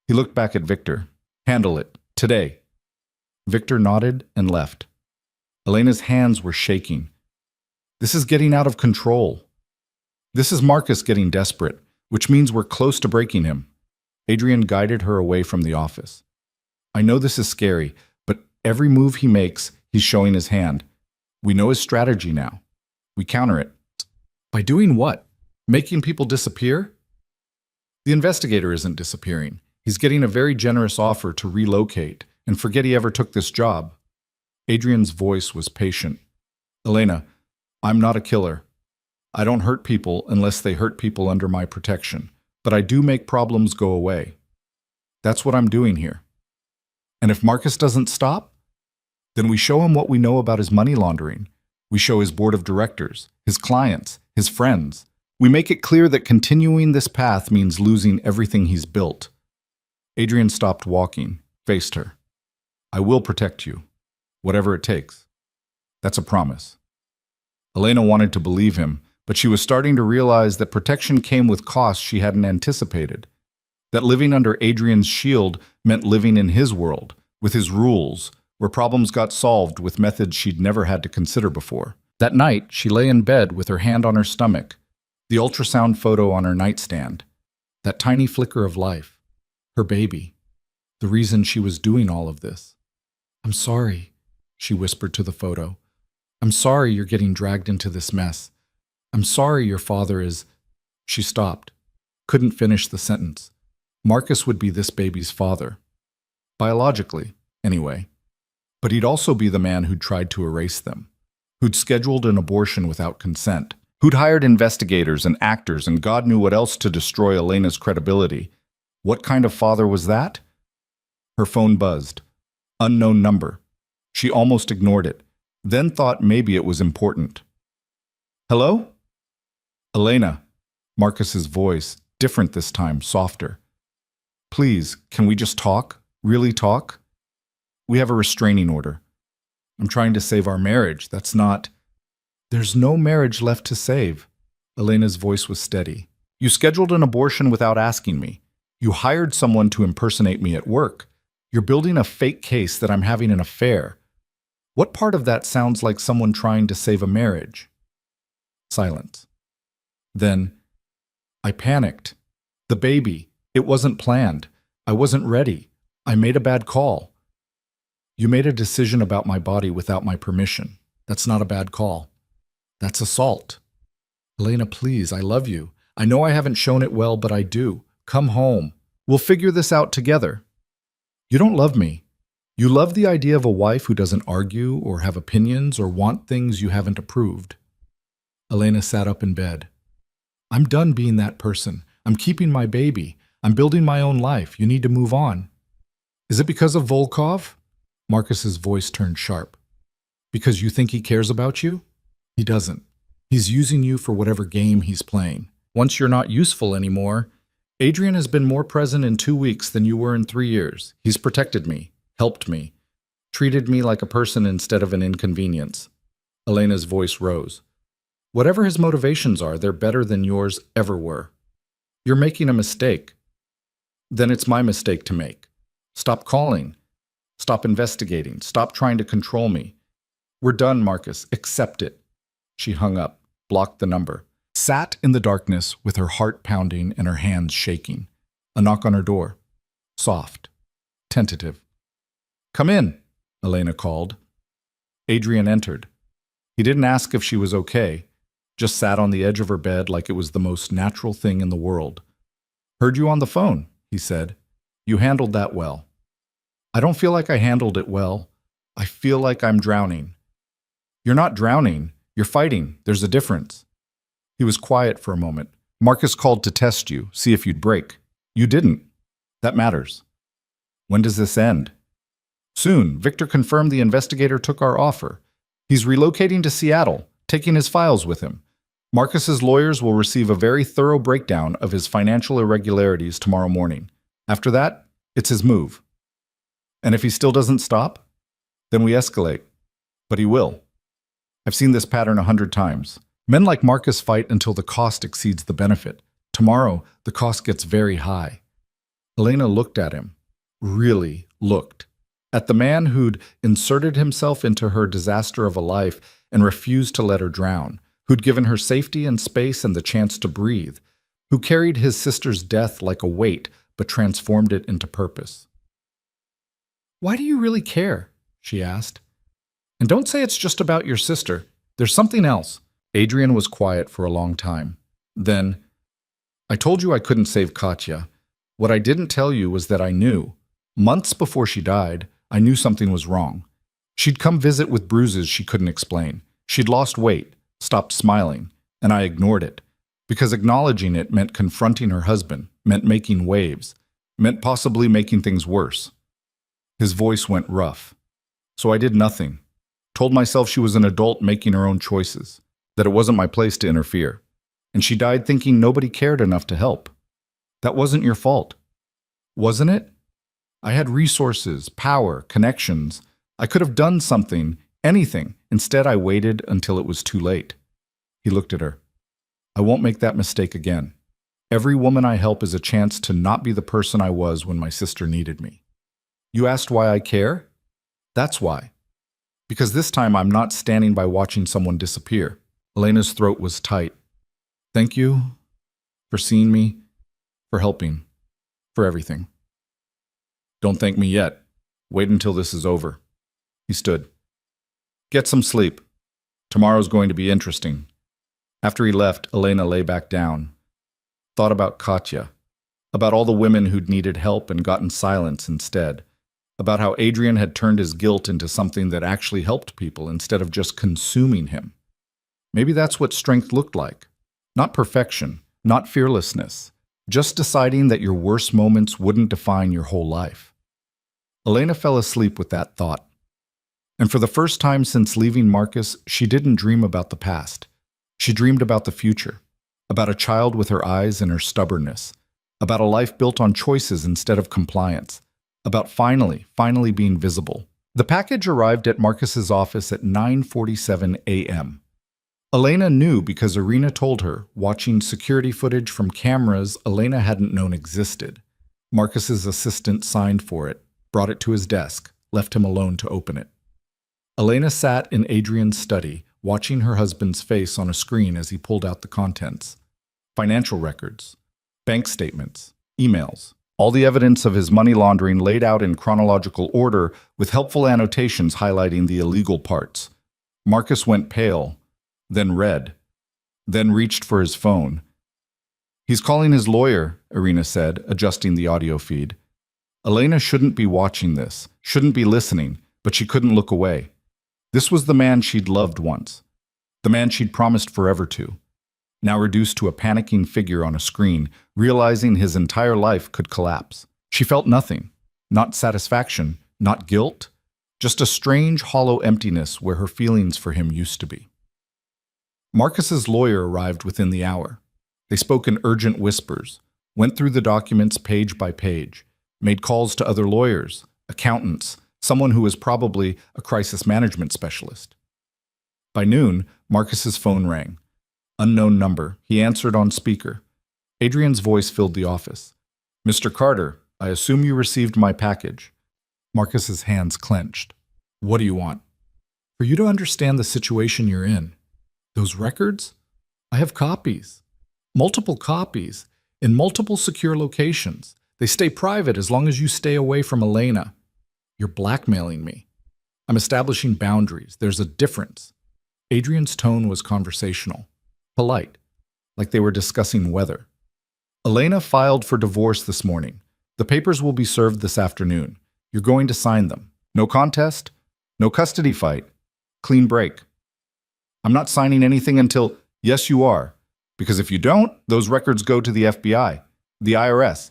He looked back at Victor. "Handle it. Today." Victor nodded and left. Elena's hands were shaking. "This is getting out of control. This is Marcus getting desperate, which means we're close to breaking him." Adrian guided her away from the office. "I know this is scary, but every move he makes, he's showing his hand. We know his strategy now. We counter it." "By doing what? Making people disappear?" "The investigator isn't disappearing. He's getting a very generous offer to relocate and forget he ever took this job." Adrian's voice was patient. "Elena, I'm not a killer. I don't hurt people unless they hurt people under my protection, but I do make problems go away. That's what I'm doing here. And if Marcus doesn't stop, then we show him what we know about his money laundering. We show his board of directors, his clients, his friends. We make it clear that continuing this path means losing everything he's built." Adrian stopped walking, faced her. "I will protect you, whatever it takes. That's a promise." Elena wanted to believe him, but she was starting to realize that protection came with costs she hadn't anticipated. That living under Adrian's shield meant living in his world, with his rules, where problems got solved with methods she'd never had to consider before. That night, she lay in bed with her hand on her stomach, the ultrasound photo on her nightstand, that tiny flicker of life. Her baby. The reason she was doing all of this. I'm sorry, she whispered to the photo. I'm sorry you're getting dragged into this mess. I'm sorry your father is... She stopped. Couldn't finish the sentence. Marcus would be this baby's father. Biologically, anyway. But he'd also be the man who'd tried to erase them, who'd scheduled an abortion without consent, who'd hired investigators and actors and God knew what else to destroy Elena's credibility. What kind of father was that? Her phone buzzed. Unknown number. She almost ignored it, then thought maybe it was important. Hello? Elena. Marcus's voice, different this time, softer. Please, can we just talk? Really talk? We have a restraining order. I'm trying to save our marriage. That's not... There's no marriage left to save. Elena's voice was steady. You scheduled an abortion without asking me. You hired someone to impersonate me at work. You're building a fake case that I'm having an affair. What part of that sounds like someone trying to save a marriage? Silence. Then, I panicked. The baby. It wasn't planned. I wasn't ready. I made a bad call. You made a decision about my body without my permission. That's not a bad call. That's assault. Elena, please, I love you. I know I haven't shown it well, but I do. Come home. We'll figure this out together. You don't love me. You love the idea of a wife who doesn't argue or have opinions or want things you haven't approved. Elena sat up in bed. I'm done being that person. I'm keeping my baby. I'm building my own life. You need to move on. Is it because of Volkov? Marcus's voice turned sharp. Because you think he cares about you? He doesn't. He's using you for whatever game he's playing. Once you're not useful anymore, Adrian has been more present in 2 weeks than you were in 3 years. He's protected me, helped me, treated me like a person instead of an inconvenience. Elena's voice rose. Whatever his motivations are, they're better than yours ever were. You're making a mistake. Then it's my mistake to make. Stop calling. Stop investigating. Stop trying to control me. We're done, Marcus. Accept it. She hung up, blocked the number, sat in the darkness with her heart pounding and her hands shaking. A knock on her door. Soft. Tentative. Come in, Elena called. Adrian entered. He didn't ask if she was okay, just sat on the edge of her bed like it was the most natural thing in the world. Heard you on the phone, he said. You handled that well. I don't feel like I handled it well. I feel like I'm drowning. You're not drowning. You're fighting. There's a difference. He was quiet for a moment. Marcus called to test you, see if you'd break. You didn't. That matters. When does this end? Soon. Victor confirmed the investigator took our offer. He's relocating to Seattle, taking his files with him. Marcus's lawyers will receive a very thorough breakdown of his financial irregularities tomorrow morning. After that, it's his move. And if he still doesn't stop, then we escalate. But he will. I've seen this pattern 100 times. Men like Marcus fight until the cost exceeds the benefit. Tomorrow, the cost gets very high. Elena looked at him. Really looked. At the man who'd inserted himself into her disaster of a life and refused to let her drown, who'd given her safety and space and the chance to breathe, who carried his sister's death like a weight but transformed it into purpose. Why do you really care? She asked. And don't say it's just about your sister. There's something else. Adrian was quiet for a long time. Then, I told you I couldn't save Katya. What I didn't tell you was that I knew. Months before she died, I knew something was wrong. She'd come visit with bruises she couldn't explain. She'd lost weight, stopped smiling, and I ignored it. Because acknowledging it meant confronting her husband, meant making waves, meant possibly making things worse. His voice went rough. So I did nothing. Told myself she was an adult making her own choices, that it wasn't my place to interfere. And she died thinking nobody cared enough to help. That wasn't your fault. Wasn't it? I had resources, power, connections. I could have done something, anything. Instead, I waited until it was too late. He looked at her. I won't make that mistake again. Every woman I help is a chance to not be the person I was when my sister needed me. You asked why I care? That's why. Because this time I'm not standing by watching someone disappear. Elena's throat was tight. Thank you for seeing me, for helping, for everything. Don't thank me yet. Wait until this is over. He stood. Get some sleep. Tomorrow's going to be interesting. After he left, Elena lay back down. Thought about Katya. About all the women who'd needed help and gotten silence instead. About how Adrian had turned his guilt into something that actually helped people instead of just consuming him. Maybe that's what strength looked like. Not perfection, not fearlessness. Just deciding that your worst moments wouldn't define your whole life. Elena fell asleep with that thought. And for the first time since leaving Marcus, she didn't dream about the past. She dreamed about the future. About a child with her eyes and her stubbornness. About a life built on choices instead of compliance. About finally being visible. The package arrived at Marcus's office at 9:47 a.m. Elena knew because Irina told her, watching security footage from cameras Elena hadn't known existed. Marcus's assistant signed for it, brought it to his desk, left him alone to open it. Elena sat in Adrian's study, watching her husband's face on a screen as he pulled out the contents. Financial records, bank statements, emails, all the evidence of his money laundering laid out in chronological order with helpful annotations highlighting the illegal parts. Marcus went pale, then red, then reached for his phone. He's calling his lawyer, Irina said, adjusting the audio feed. Elena shouldn't be watching this, shouldn't be listening, but she couldn't look away. This was the man she'd loved once, the man she'd promised forever to. Now reduced to a panicking figure on a screen, realizing his entire life could collapse. She felt nothing, not satisfaction, not guilt, just a strange, hollow emptiness where her feelings for him used to be. Marcus's lawyer arrived within the hour. They spoke in urgent whispers, went through the documents page by page, made calls to other lawyers, accountants, someone who was probably a crisis management specialist. By noon, Marcus's phone rang. Unknown number. He answered on speaker. Adrian's voice filled the office. Mr. Carter, I assume you received my package. Marcus's hands clenched. What do you want? For you to understand the situation you're in. Those records? I have copies. Multiple copies, in multiple secure locations. They stay private as long as you stay away from Elena. You're blackmailing me. I'm establishing boundaries. There's a difference. Adrian's tone was conversational, polite, like they were discussing weather. Elena filed for divorce this morning. The papers will be served this afternoon. You're going to sign them. No contest, no custody fight, clean break. I'm not signing anything until, yes, you are. Because if you don't, those records go to the FBI, the IRS,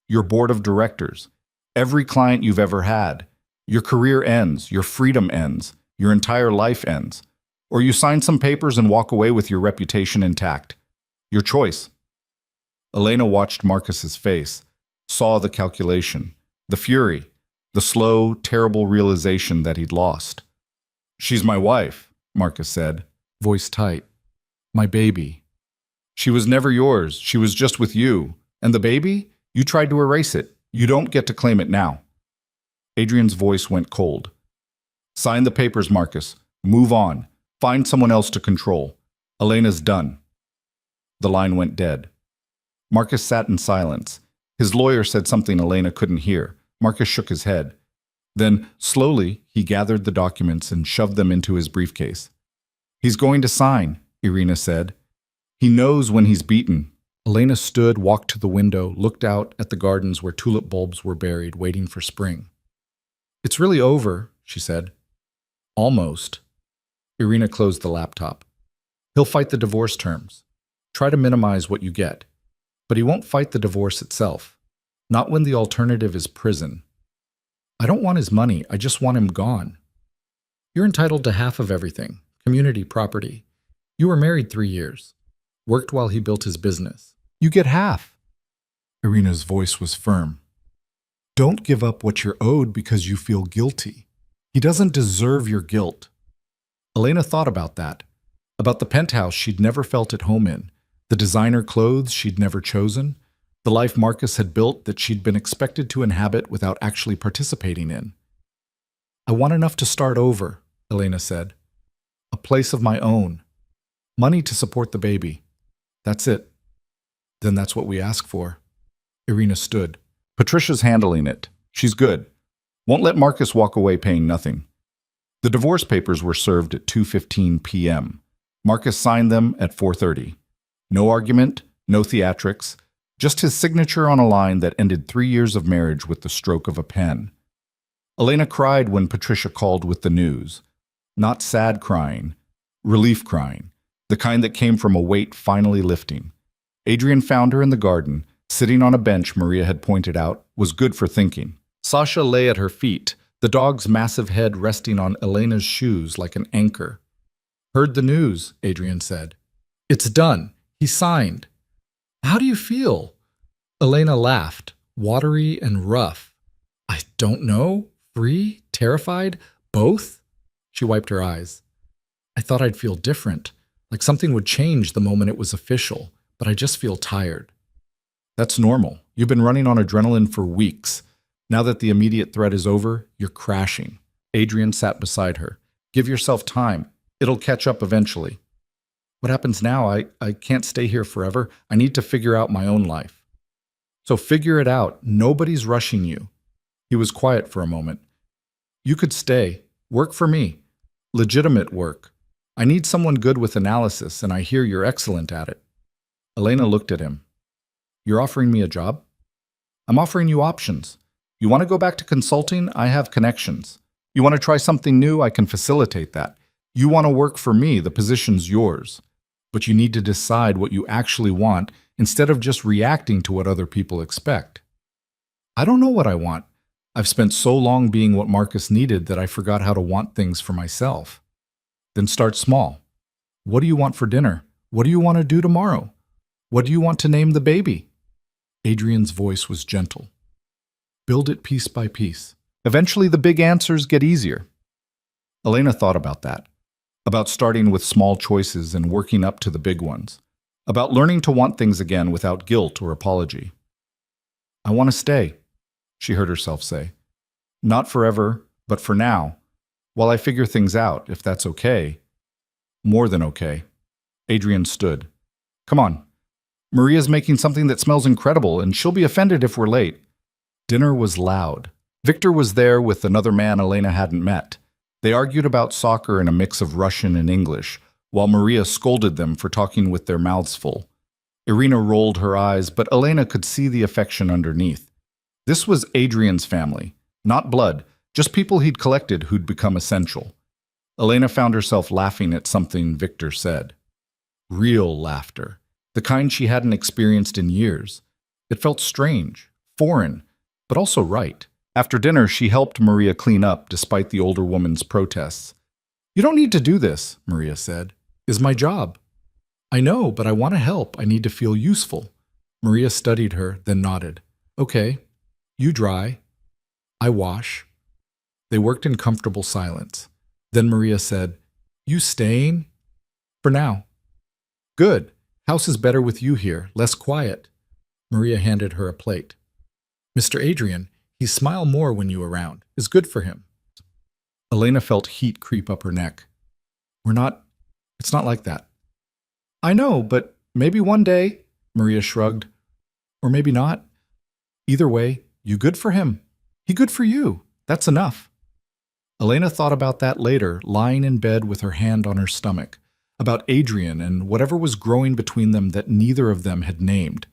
your board of directors, every client you've ever had. Your career ends, your freedom ends, your entire life ends. Or you sign some papers and walk away with your reputation intact. Your choice. Elena watched Marcus's face, saw the calculation, the fury, the slow, terrible realization that he'd lost. She's my wife, Marcus said, voice tight. My baby. She was never yours. She was just with you. And the baby? You tried to erase it. You don't get to claim it now. Adrian's voice went cold. Sign the papers, Marcus. Move on. Find someone else to control. Elena's done. The line went dead. Marcus sat in silence. His lawyer said something Elena couldn't hear. Marcus shook his head. Then, slowly, he gathered the documents and shoved them into his briefcase. He's going to sign, Irina said. He knows when he's beaten. Elena stood, walked to the window, looked out at the gardens where tulip bulbs were buried, waiting for spring. It's really over, she said. Almost. Irina closed the laptop. He'll fight the divorce terms. Try to minimize what you get. But he won't fight the divorce itself. Not when the alternative is prison. I don't want his money, I just want him gone. You're entitled to half of everything, community property. You were married 3 years. Worked while he built his business. You get half. Irina's voice was firm. Don't give up what you're owed because you feel guilty. He doesn't deserve your guilt. Elena thought about that. About the penthouse she'd never felt at home in. The designer clothes she'd never chosen. The life Marcus had built that she'd been expected to inhabit without actually participating in. I want enough to start over, Elena said. A place of my own. Money to support the baby. That's it. Then that's what we ask for. Irina stood. Patricia's handling it. She's good. Won't let Marcus walk away paying nothing. The divorce papers were served at 2:15 p.m. Marcus signed them at 4:30. No argument, no theatrics, just his signature on a line that ended 3 years of marriage with the stroke of a pen. Elena cried when Patricia called with the news. Not sad crying, relief crying, the kind that came from a weight finally lifting. Adrian found her in the garden, sitting on a bench Maria had pointed out was good for thinking. Sasha lay at her feet, the dog's massive head resting on Elena's shoes like an anchor. Heard the news, Adrian said. It's done. He signed. How do you feel? Elena laughed, watery and rough. I don't know. Free? Terrified? Both? She wiped her eyes. I thought I'd feel different, like something would change the moment it was official, but I just feel tired. That's normal. You've been running on adrenaline for weeks. Now that the immediate threat is over, you're crashing. Adrian sat beside her. Give yourself time. It'll catch up eventually. What happens now? I can't stay here forever. I need to figure out my own life. So figure it out. Nobody's rushing you. He was quiet for a moment. You could stay. Work for me. Legitimate work. I need someone good with analysis, and I hear you're excellent at it. Elena looked at him. You're offering me a job? I'm offering you options. You want to go back to consulting? I have connections. You want to try something new? I can facilitate that. You want to work for me? The position's yours. But you need to decide what you actually want instead of just reacting to what other people expect. I don't know what I want. I've spent so long being what Marcus needed that I forgot how to want things for myself. Then start small. What do you want for dinner? What do you want to do tomorrow? What do you want to name the baby? Adrian's voice was gentle. Build it piece by piece. Eventually the big answers get easier. Elena thought about that. About starting with small choices and working up to the big ones. About learning to want things again without guilt or apology. I want to stay, she heard herself say. Not forever, but for now. While I figure things out, if that's okay. More than okay. Adrian stood. Come on. Maria's making something that smells incredible, and she'll be offended if we're late. Dinner was loud. Victor was there with another man Elena hadn't met. They argued about soccer in a mix of Russian and English, while Maria scolded them for talking with their mouths full. Irina rolled her eyes, but Elena could see the affection underneath. This was Adrian's family, not blood, just people he'd collected who'd become essential. Elena found herself laughing at something Victor said. Real laughter, the kind she hadn't experienced in years. It felt strange, foreign, but also right. After dinner, she helped Maria clean up despite the older woman's protests. You don't need to do this, Maria said. It's my job. I know, but I want to help. I need to feel useful. Maria studied her, then nodded. Okay, you dry. I wash. They worked in comfortable silence. Then Maria said, You staying? For now. Good. House is better with you here, less quiet. Maria handed her a plate. Mr. Adrian, he smile more when you around. It's good for him. Elena felt heat creep up her neck. It's not like that. I know, but maybe one day, Maria shrugged. Or maybe not. Either way, you good for him. He good for you. That's enough. Elena thought about that later, lying in bed with her hand on her stomach, about Adrian and whatever was growing between them that neither of them had named.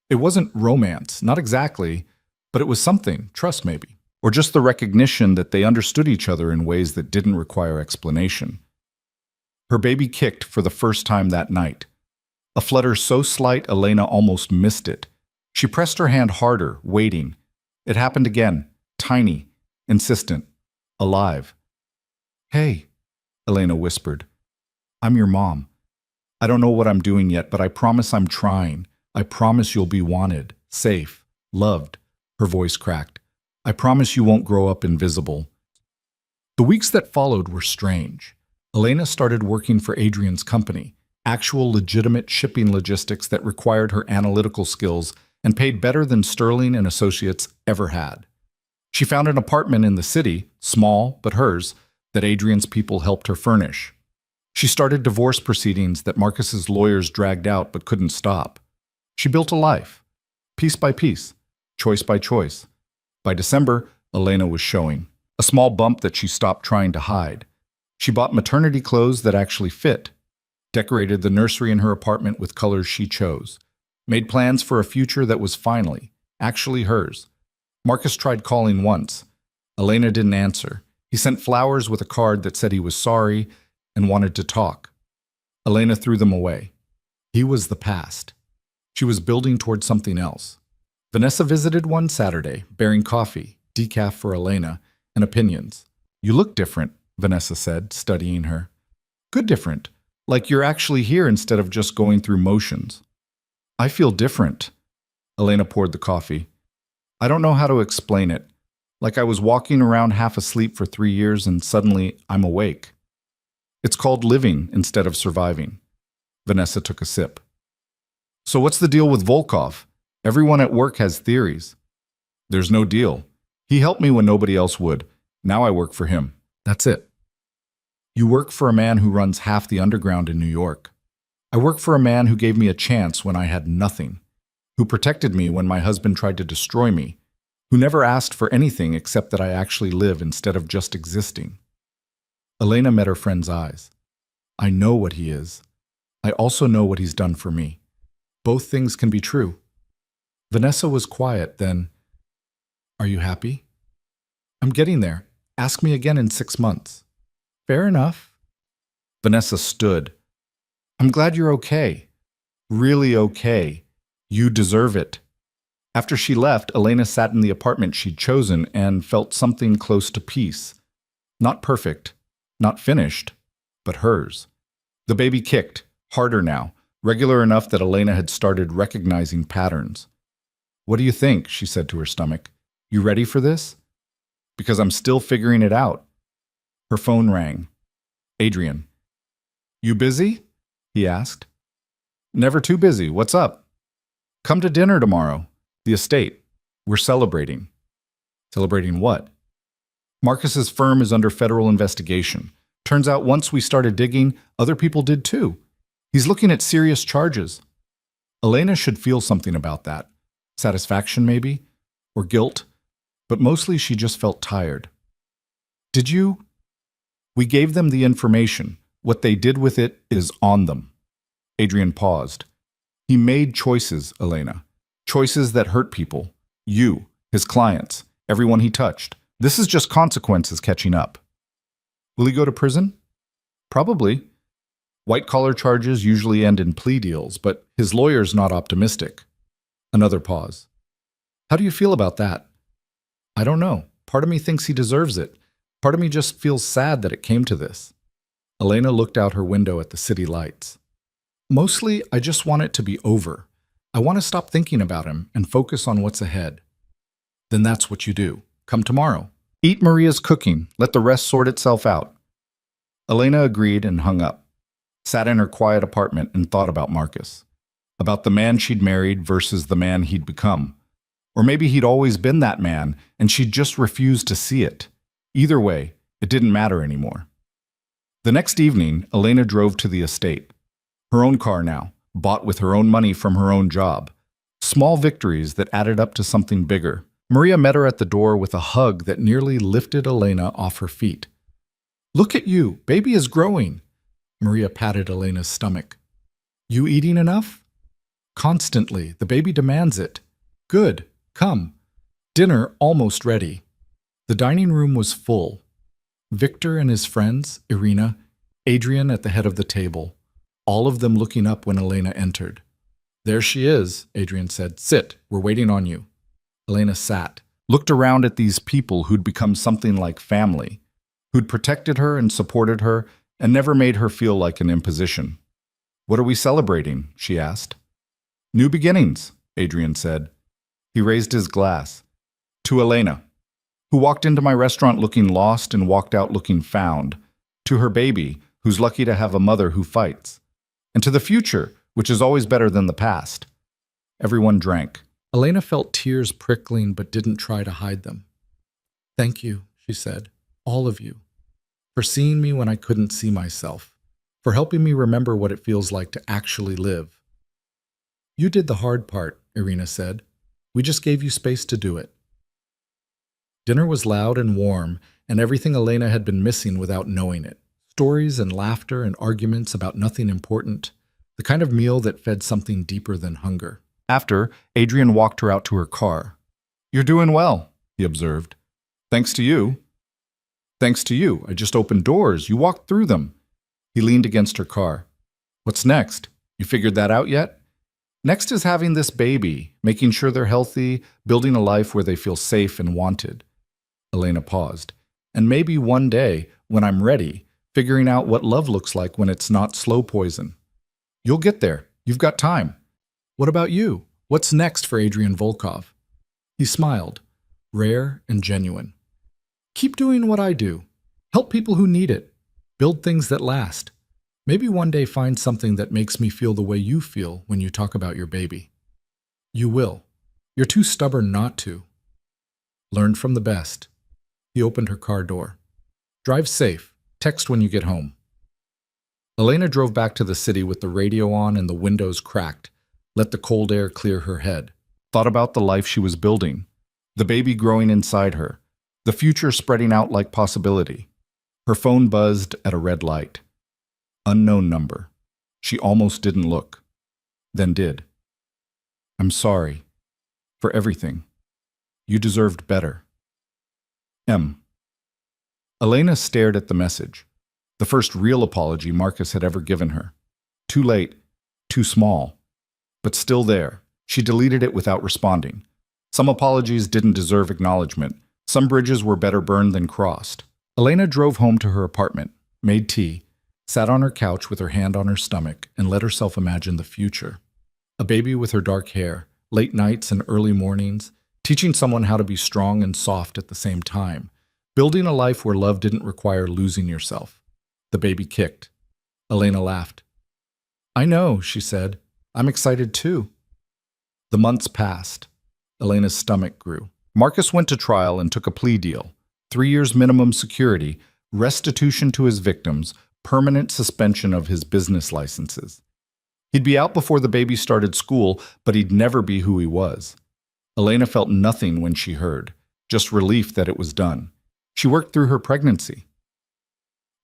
It wasn't romance, not exactly, but it was something, trust maybe, or just the recognition that they understood each other in ways that didn't require explanation. Her baby kicked for the first time that night. A flutter so slight Elena almost missed it. She pressed her hand harder, waiting. It happened again, tiny, insistent, alive. Hey, Elena whispered. I'm your mom. I don't know what I'm doing yet, but I promise I'm trying. I promise you'll be wanted, safe, loved. Her voice cracked. I promise you won't grow up invisible. The weeks that followed were strange. Elena started working for Adrian's company, actual legitimate shipping logistics that required her analytical skills and paid better than Sterling and Associates ever had. She found an apartment in the city, small but hers, that Adrian's people helped her furnish. She started divorce proceedings that Marcus's lawyers dragged out but couldn't stop. She built a life, piece by piece, choice by choice. By December, Elena was showing. A small bump that she stopped trying to hide. She bought maternity clothes that actually fit, decorated the nursery in her apartment with colors she chose, made plans for a future that was finally, actually hers. Marcus tried calling once. Elena didn't answer. He sent flowers with a card that said he was sorry and wanted to talk. Elena threw them away. He was the past. She was building toward something else. Vanessa visited one Saturday, bearing coffee, decaf for Elena, and opinions. "You look different," Vanessa said, studying her. "Good different. Like you're actually here instead of just going through motions." "I feel different." Elena poured the coffee. "I don't know how to explain it. Like I was walking around half asleep for 3 years and suddenly I'm awake. It's called living instead of surviving." Vanessa took a sip. "So what's the deal with Volkov? Everyone at work has theories." "There's no deal. He helped me when nobody else would. Now I work for him. That's it." "You work for a man who runs half the underground in New York. I work for a man who gave me a chance when I had nothing, who protected me when my husband tried to destroy me, who never asked for anything except that I actually live instead of just existing." Elena met her friend's eyes. "I know what he is. I also know what he's done for me. Both things can be true." Vanessa was quiet, then, "Are you happy?" "I'm getting there. Ask me again in 6 months." "Fair enough." Vanessa stood. "I'm glad you're okay. Really okay. You deserve it." After she left, Elena sat in the apartment she'd chosen and felt something close to peace. Not perfect, not finished, but hers. The baby kicked, harder now, regular enough that Elena had started recognizing patterns. "What do you think?" she said to her stomach. "You ready for this?" "Because I'm still figuring it out." Her phone rang. Adrian. "You busy?" he asked. "Never too busy. What's up?" "Come to dinner tomorrow. The estate. We're celebrating." "Celebrating what?" "Marcus's firm is under federal investigation. Turns out once we started digging, other people did too. He's looking at serious charges." Elena should feel something about that. Satisfaction, maybe? Or guilt? But mostly she just felt tired. "Did you?" "We gave them the information. What they did with it is on them." Adrian paused. "He made choices, Elena. Choices that hurt people. You, his clients, everyone he touched. This is just consequences catching up." "Will he go to prison?" "Probably. White-collar charges usually end in plea deals, but his lawyer's not optimistic." Another pause. "How do you feel about that?" "I don't know. Part of me thinks he deserves it. Part of me just feels sad that it came to this." Elena looked out her window at the city lights. "Mostly, I just want it to be over. I want to stop thinking about him and focus on what's ahead." "Then that's what you do. Come tomorrow. Eat Maria's cooking. Let the rest sort itself out." Elena agreed and hung up. Sat in her quiet apartment and thought about Marcus. About the man she'd married versus the man he'd become. Or maybe he'd always been that man and she'd just refused to see it. Either way, it didn't matter anymore. The next evening, Elena drove to the estate. Her own car now, bought with her own money from her own job. Small victories that added up to something bigger. Maria met her at the door with a hug that nearly lifted Elena off her feet. "Look at you, baby is growing." Maria patted Elena's stomach. "You eating enough?" "Constantly, the baby demands it." "Good, come." Dinner almost ready. The dining room was full. Victor and his friends, Irina, Adrian at the head of the table, all of them looking up when Elena entered. "There she is," Adrian said. "Sit, we're waiting on you." Elena sat, looked around at these people who'd become something like family, who'd protected her and supported her and never made her feel like an imposition. "What are we celebrating?" she asked. "New beginnings," Adrian said. He raised his glass. "To Elena, who walked into my restaurant looking lost and walked out looking found. To her baby, who's lucky to have a mother who fights. And to the future, which is always better than the past." Everyone drank. Elena felt tears prickling but didn't try to hide them. "Thank you," she said, "all of you, for seeing me when I couldn't see myself, for helping me remember what it feels like to actually live." "You did the hard part," Irina said. "We just gave you space to do it." Dinner was loud and warm, and everything Elena had been missing without knowing it. Stories and laughter and arguments about nothing important. The kind of meal that fed something deeper than hunger. After, Adrian walked her out to her car. "You're doing well," he observed. "Thanks to you." "Thanks to you. I just opened doors. You walked through them." He leaned against her car. "What's next? You figured that out yet?" "Next is having this baby, making sure they're healthy, building a life where they feel safe and wanted." Elena paused. "And maybe one day, when I'm ready, figuring out what love looks like when it's not slow poison." "You'll get there. You've got time." "What about you? What's next for Adrian Volkov?" He smiled, rare and genuine. "Keep doing what I do. Help people who need it. Build things that last. Maybe one day find something that makes me feel the way you feel when you talk about your baby." "You will. You're too stubborn not to." Learn from the best. He opened her car door. "Drive safe. Text when you get home." Elena drove back to the city with the radio on and the windows cracked. Let the cold air clear her head. Thought about the life she was building. The baby growing inside her. The future spreading out like possibility. Her phone buzzed at a red light. Unknown number. She almost didn't look. Then did. "I'm sorry. For everything. You deserved better. M." Elena stared at the message. The first real apology Marcus had ever given her. Too late. Too small. But still there. She deleted it without responding. Some apologies didn't deserve acknowledgement. Some bridges were better burned than crossed. Elena drove home to her apartment, made tea, sat on her couch with her hand on her stomach, and let herself imagine the future. A baby with her dark hair, late nights and early mornings, teaching someone how to be strong and soft at the same time, building a life where love didn't require losing yourself. The baby kicked. Elena laughed. "I know," she said. "I'm excited too." The months passed. Elena's stomach grew. Marcus went to trial and took a plea deal. 3 years minimum security, restitution to his victims, permanent suspension of his business licenses. He'd be out before the baby started school, but he'd never be who he was. Elena felt nothing when she heard, just relief that it was done. She worked through her pregnancy.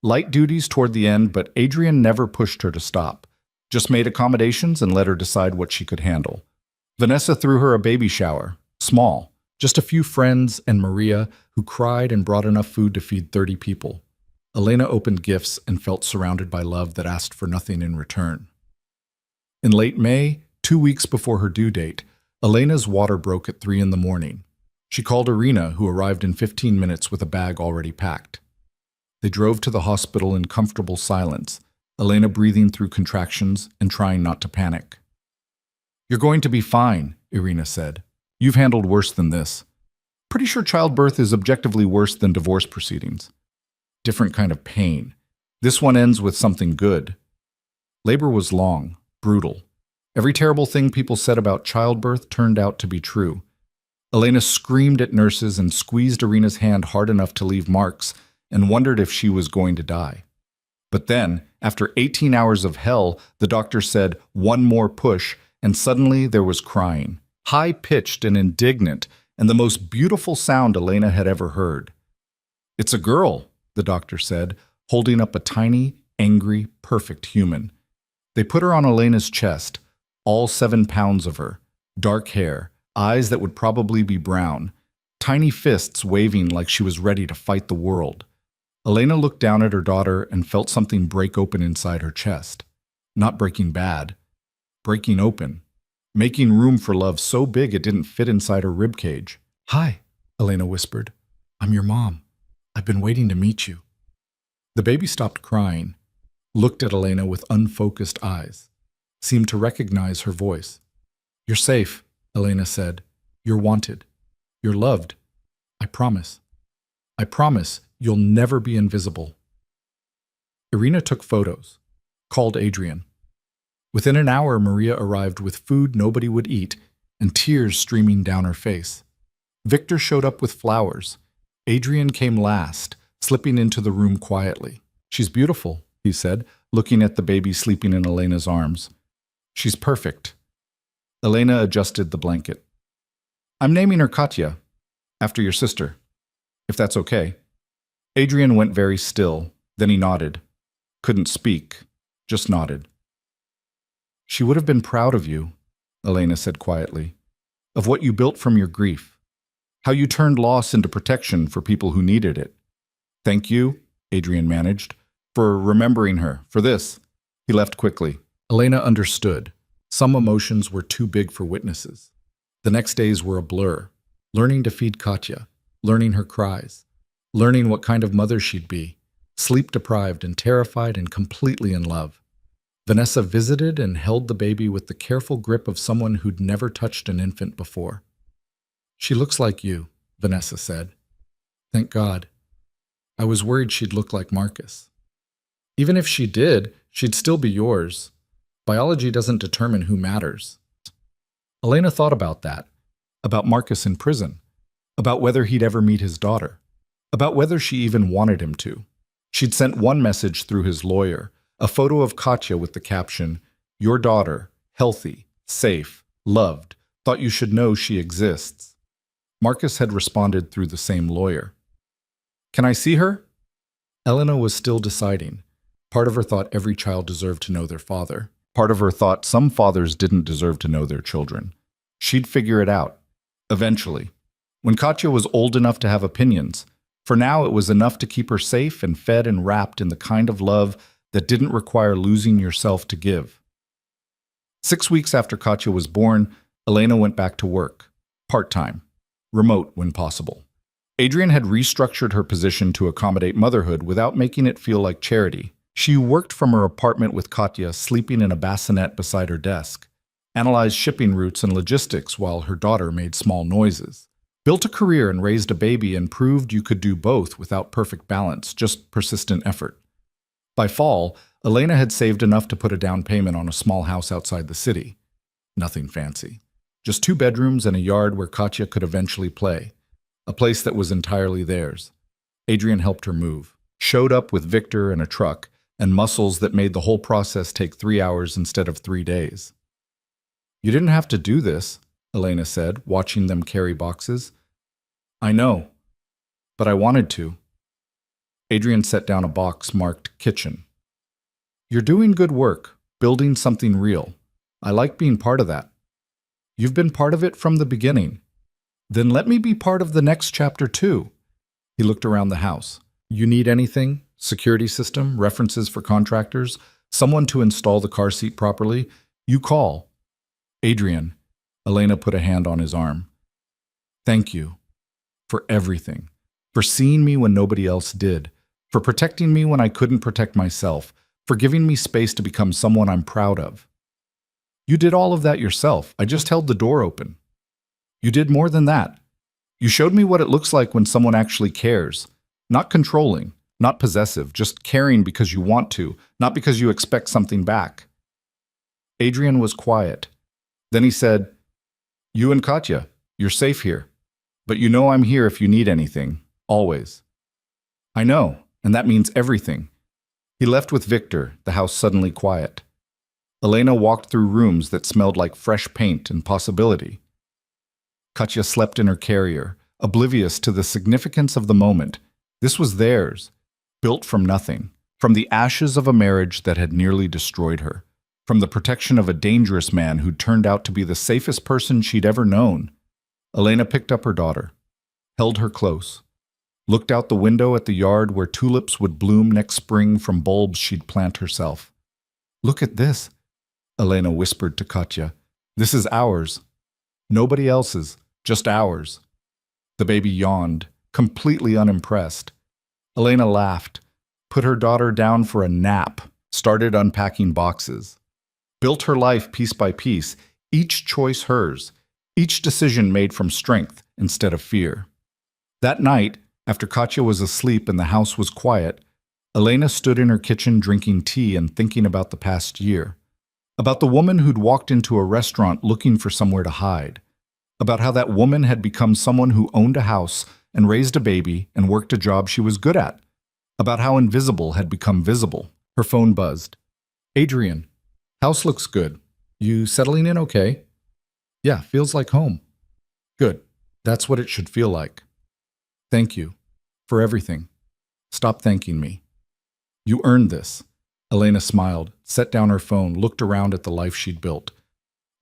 Light duties toward the end, but Adrian never pushed her to stop, just made accommodations and let her decide what she could handle. Vanessa threw her a baby shower, small, just a few friends and Maria, who cried and brought enough food to feed 30 people. Elena opened gifts and felt surrounded by love that asked for nothing in return. In late May, 2 weeks before her due date, Elena's water broke at 3 in the morning. She called Irina, who arrived in 15 minutes with a bag already packed. They drove to the hospital in comfortable silence, Elena breathing through contractions and trying not to panic. "You're going to be fine," Irina said. "You've handled worse than this. Pretty sure childbirth is objectively worse than divorce proceedings. Different kind of pain. This one ends with something good." Labor was long, brutal. Every terrible thing people said about childbirth turned out to be true. Elena screamed at nurses and squeezed Irina's hand hard enough to leave marks and wondered if she was going to die. But then, after 18 hours of hell, the doctor said, "One more push," and suddenly there was crying, high-pitched and indignant, and the most beautiful sound Elena had ever heard. "It's a girl," the doctor said, holding up a tiny, angry, perfect human. They put her on Elena's chest, all 7 pounds of her, dark hair, eyes that would probably be brown, tiny fists waving like she was ready to fight the world. Elena looked down at her daughter and felt something break open inside her chest. Not breaking bad. Breaking open. Making room for love so big it didn't fit inside her ribcage. "Hi," Elena whispered. "I'm your mom. I've been waiting to meet you." The baby stopped crying, looked at Elena with unfocused eyes, seemed to recognize her voice. "You're safe," Elena said. "You're wanted. You're loved. I promise. I promise you'll never be invisible." Irina took photos, called Adrian. Within an hour, Maria arrived with food nobody would eat and tears streaming down her face. Victor showed up with flowers. Adrian came last, slipping into the room quietly. "She's beautiful," he said, looking at the baby sleeping in Elena's arms. "She's perfect." Elena adjusted the blanket. "I'm naming her Katya, after your sister." if that's okay. Adrian went very still, then he nodded. Couldn't speak, just nodded. She would have been proud of you, Elena said quietly, of what you built from your grief, how you turned loss into protection for people who needed it. Thank you, Adrian managed, for remembering her, for this. He left quickly. Elena understood. Some emotions were too big for witnesses. The next days were a blur. Learning to feed Katya, learning her cries, learning what kind of mother she'd be, sleep-deprived and terrified and completely in love. Vanessa visited and held the baby with the careful grip of someone who'd never touched an infant before. She looks like you, Vanessa said. Thank God. I was worried she'd look like Marcus. Even if she did, she'd still be yours. Biology doesn't determine who matters. Elena thought about that, about Marcus in prison, about whether he'd ever meet his daughter, about whether she even wanted him to. She'd sent one message through his lawyer, a photo of Katya with the caption, "Your daughter, healthy, safe, loved, thought you should know she exists." Marcus had responded through the same lawyer. Can I see her? Elena was still deciding. Part of her thought every child deserved to know their father. Part of her thought some fathers didn't deserve to know their children. She'd figure it out. Eventually. When Katya was old enough to have opinions. For now, it was enough to keep her safe and fed and wrapped in the kind of love that didn't require losing yourself to give. 6 weeks after Katya was born, Elena went back to work. Part-time. Remote when possible. Adrian had restructured her position to accommodate motherhood without making it feel like charity. She worked from her apartment with Katya sleeping in a bassinet beside her desk, analyzed shipping routes and logistics while her daughter made small noises, built a career and raised a baby and proved you could do both without perfect balance, just persistent effort. By fall, Elena had saved enough to put a down payment on a small house outside the city. Nothing fancy. Just 2 bedrooms and a yard where Katya could eventually play. A place that was entirely theirs. Adrian helped her move, showed up with Victor and a truck, and muscles that made the whole process take 3 hours instead of 3 days. You didn't have to do this, Elena said, watching them carry boxes. I know, but I wanted to. Adrian set down a box marked kitchen. You're doing good work, building something real. I like being part of that. You've been part of it from the beginning. Then let me be part of the next chapter too. He looked around the house. You need anything? Security system, references for contractors, someone to install the car seat properly? You call. Adrian. Elena put a hand on his arm. Thank you. For everything. For seeing me when nobody else did. For protecting me when I couldn't protect myself. For giving me space to become someone I'm proud of. You did all of that yourself. I just held the door open. You did more than that. You showed me what it looks like when someone actually cares. Not controlling, not possessive, just caring because you want to, not because you expect something back. Adrian was quiet. Then he said, You and Katya, you're safe here. But you know I'm here if you need anything, always. I know, and that means everything. He left with Victor, the house suddenly quiet. Elena walked through rooms that smelled like fresh paint and possibility. Katya slept in her carrier, oblivious to the significance of the moment. This was theirs, built from nothing, from the ashes of a marriage that had nearly destroyed her, from the protection of a dangerous man who'd turned out to be the safest person she'd ever known. Elena picked up her daughter, held her close, looked out the window at the yard where tulips would bloom next spring from bulbs she'd plant herself. Look at this, Elena whispered to Katya. This is ours. Nobody else's, just ours. The baby yawned, completely unimpressed. Elena laughed, put her daughter down for a nap, started unpacking boxes. Built her life piece by piece, each choice hers, each decision made from strength instead of fear. That night, after Katya was asleep and the house was quiet, Elena stood in her kitchen drinking tea and thinking about the past year. About the woman who'd walked into a restaurant looking for somewhere to hide. About how that woman had become someone who owned a house and raised a baby and worked a job she was good at. About how invisible had become visible. Her phone buzzed. Adrian, house looks good. You settling in okay? Yeah, feels like home. Good. That's what it should feel like. Thank you. For everything. Stop thanking me. You earned this. Elena smiled, set down her phone, looked around at the life she'd built.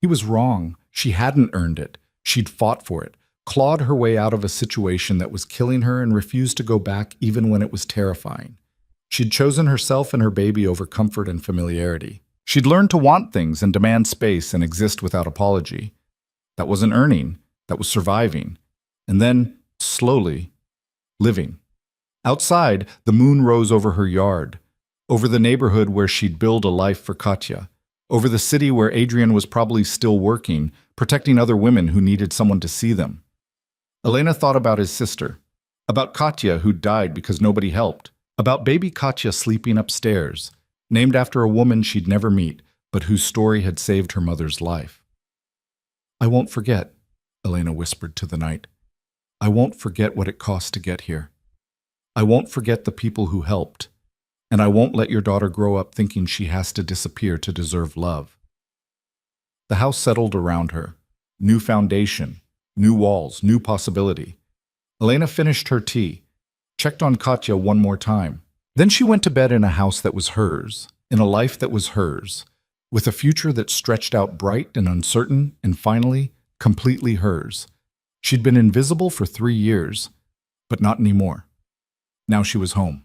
He was wrong. She hadn't earned it. She'd fought for it, clawed her way out of a situation that was killing her and refused to go back even when it was terrifying. She'd chosen herself and her baby over comfort and familiarity. She'd learned to want things and demand space and exist without apology. That wasn't earning, that was surviving. And then, slowly, living. Outside, the moon rose over her yard, over the neighborhood where she'd build a life for Katya, over the city where Adrian was probably still working, protecting other women who needed someone to see them. Elena thought about his sister, about Katya who died because nobody helped, about baby Katya sleeping upstairs, named after a woman she'd never meet, but whose story had saved her mother's life. I won't forget, Elena whispered to the night. I won't forget what it cost to get here. I won't forget the people who helped, and I won't let your daughter grow up thinking she has to disappear to deserve love. The house settled around her. New foundation, new walls, new possibility. Elena finished her tea, checked on Katya one more time. Then she went to bed in a house that was hers, in a life that was hers, with a future that stretched out bright and uncertain, and finally, completely hers. She'd been invisible for 3 years, but not anymore. Now she was home.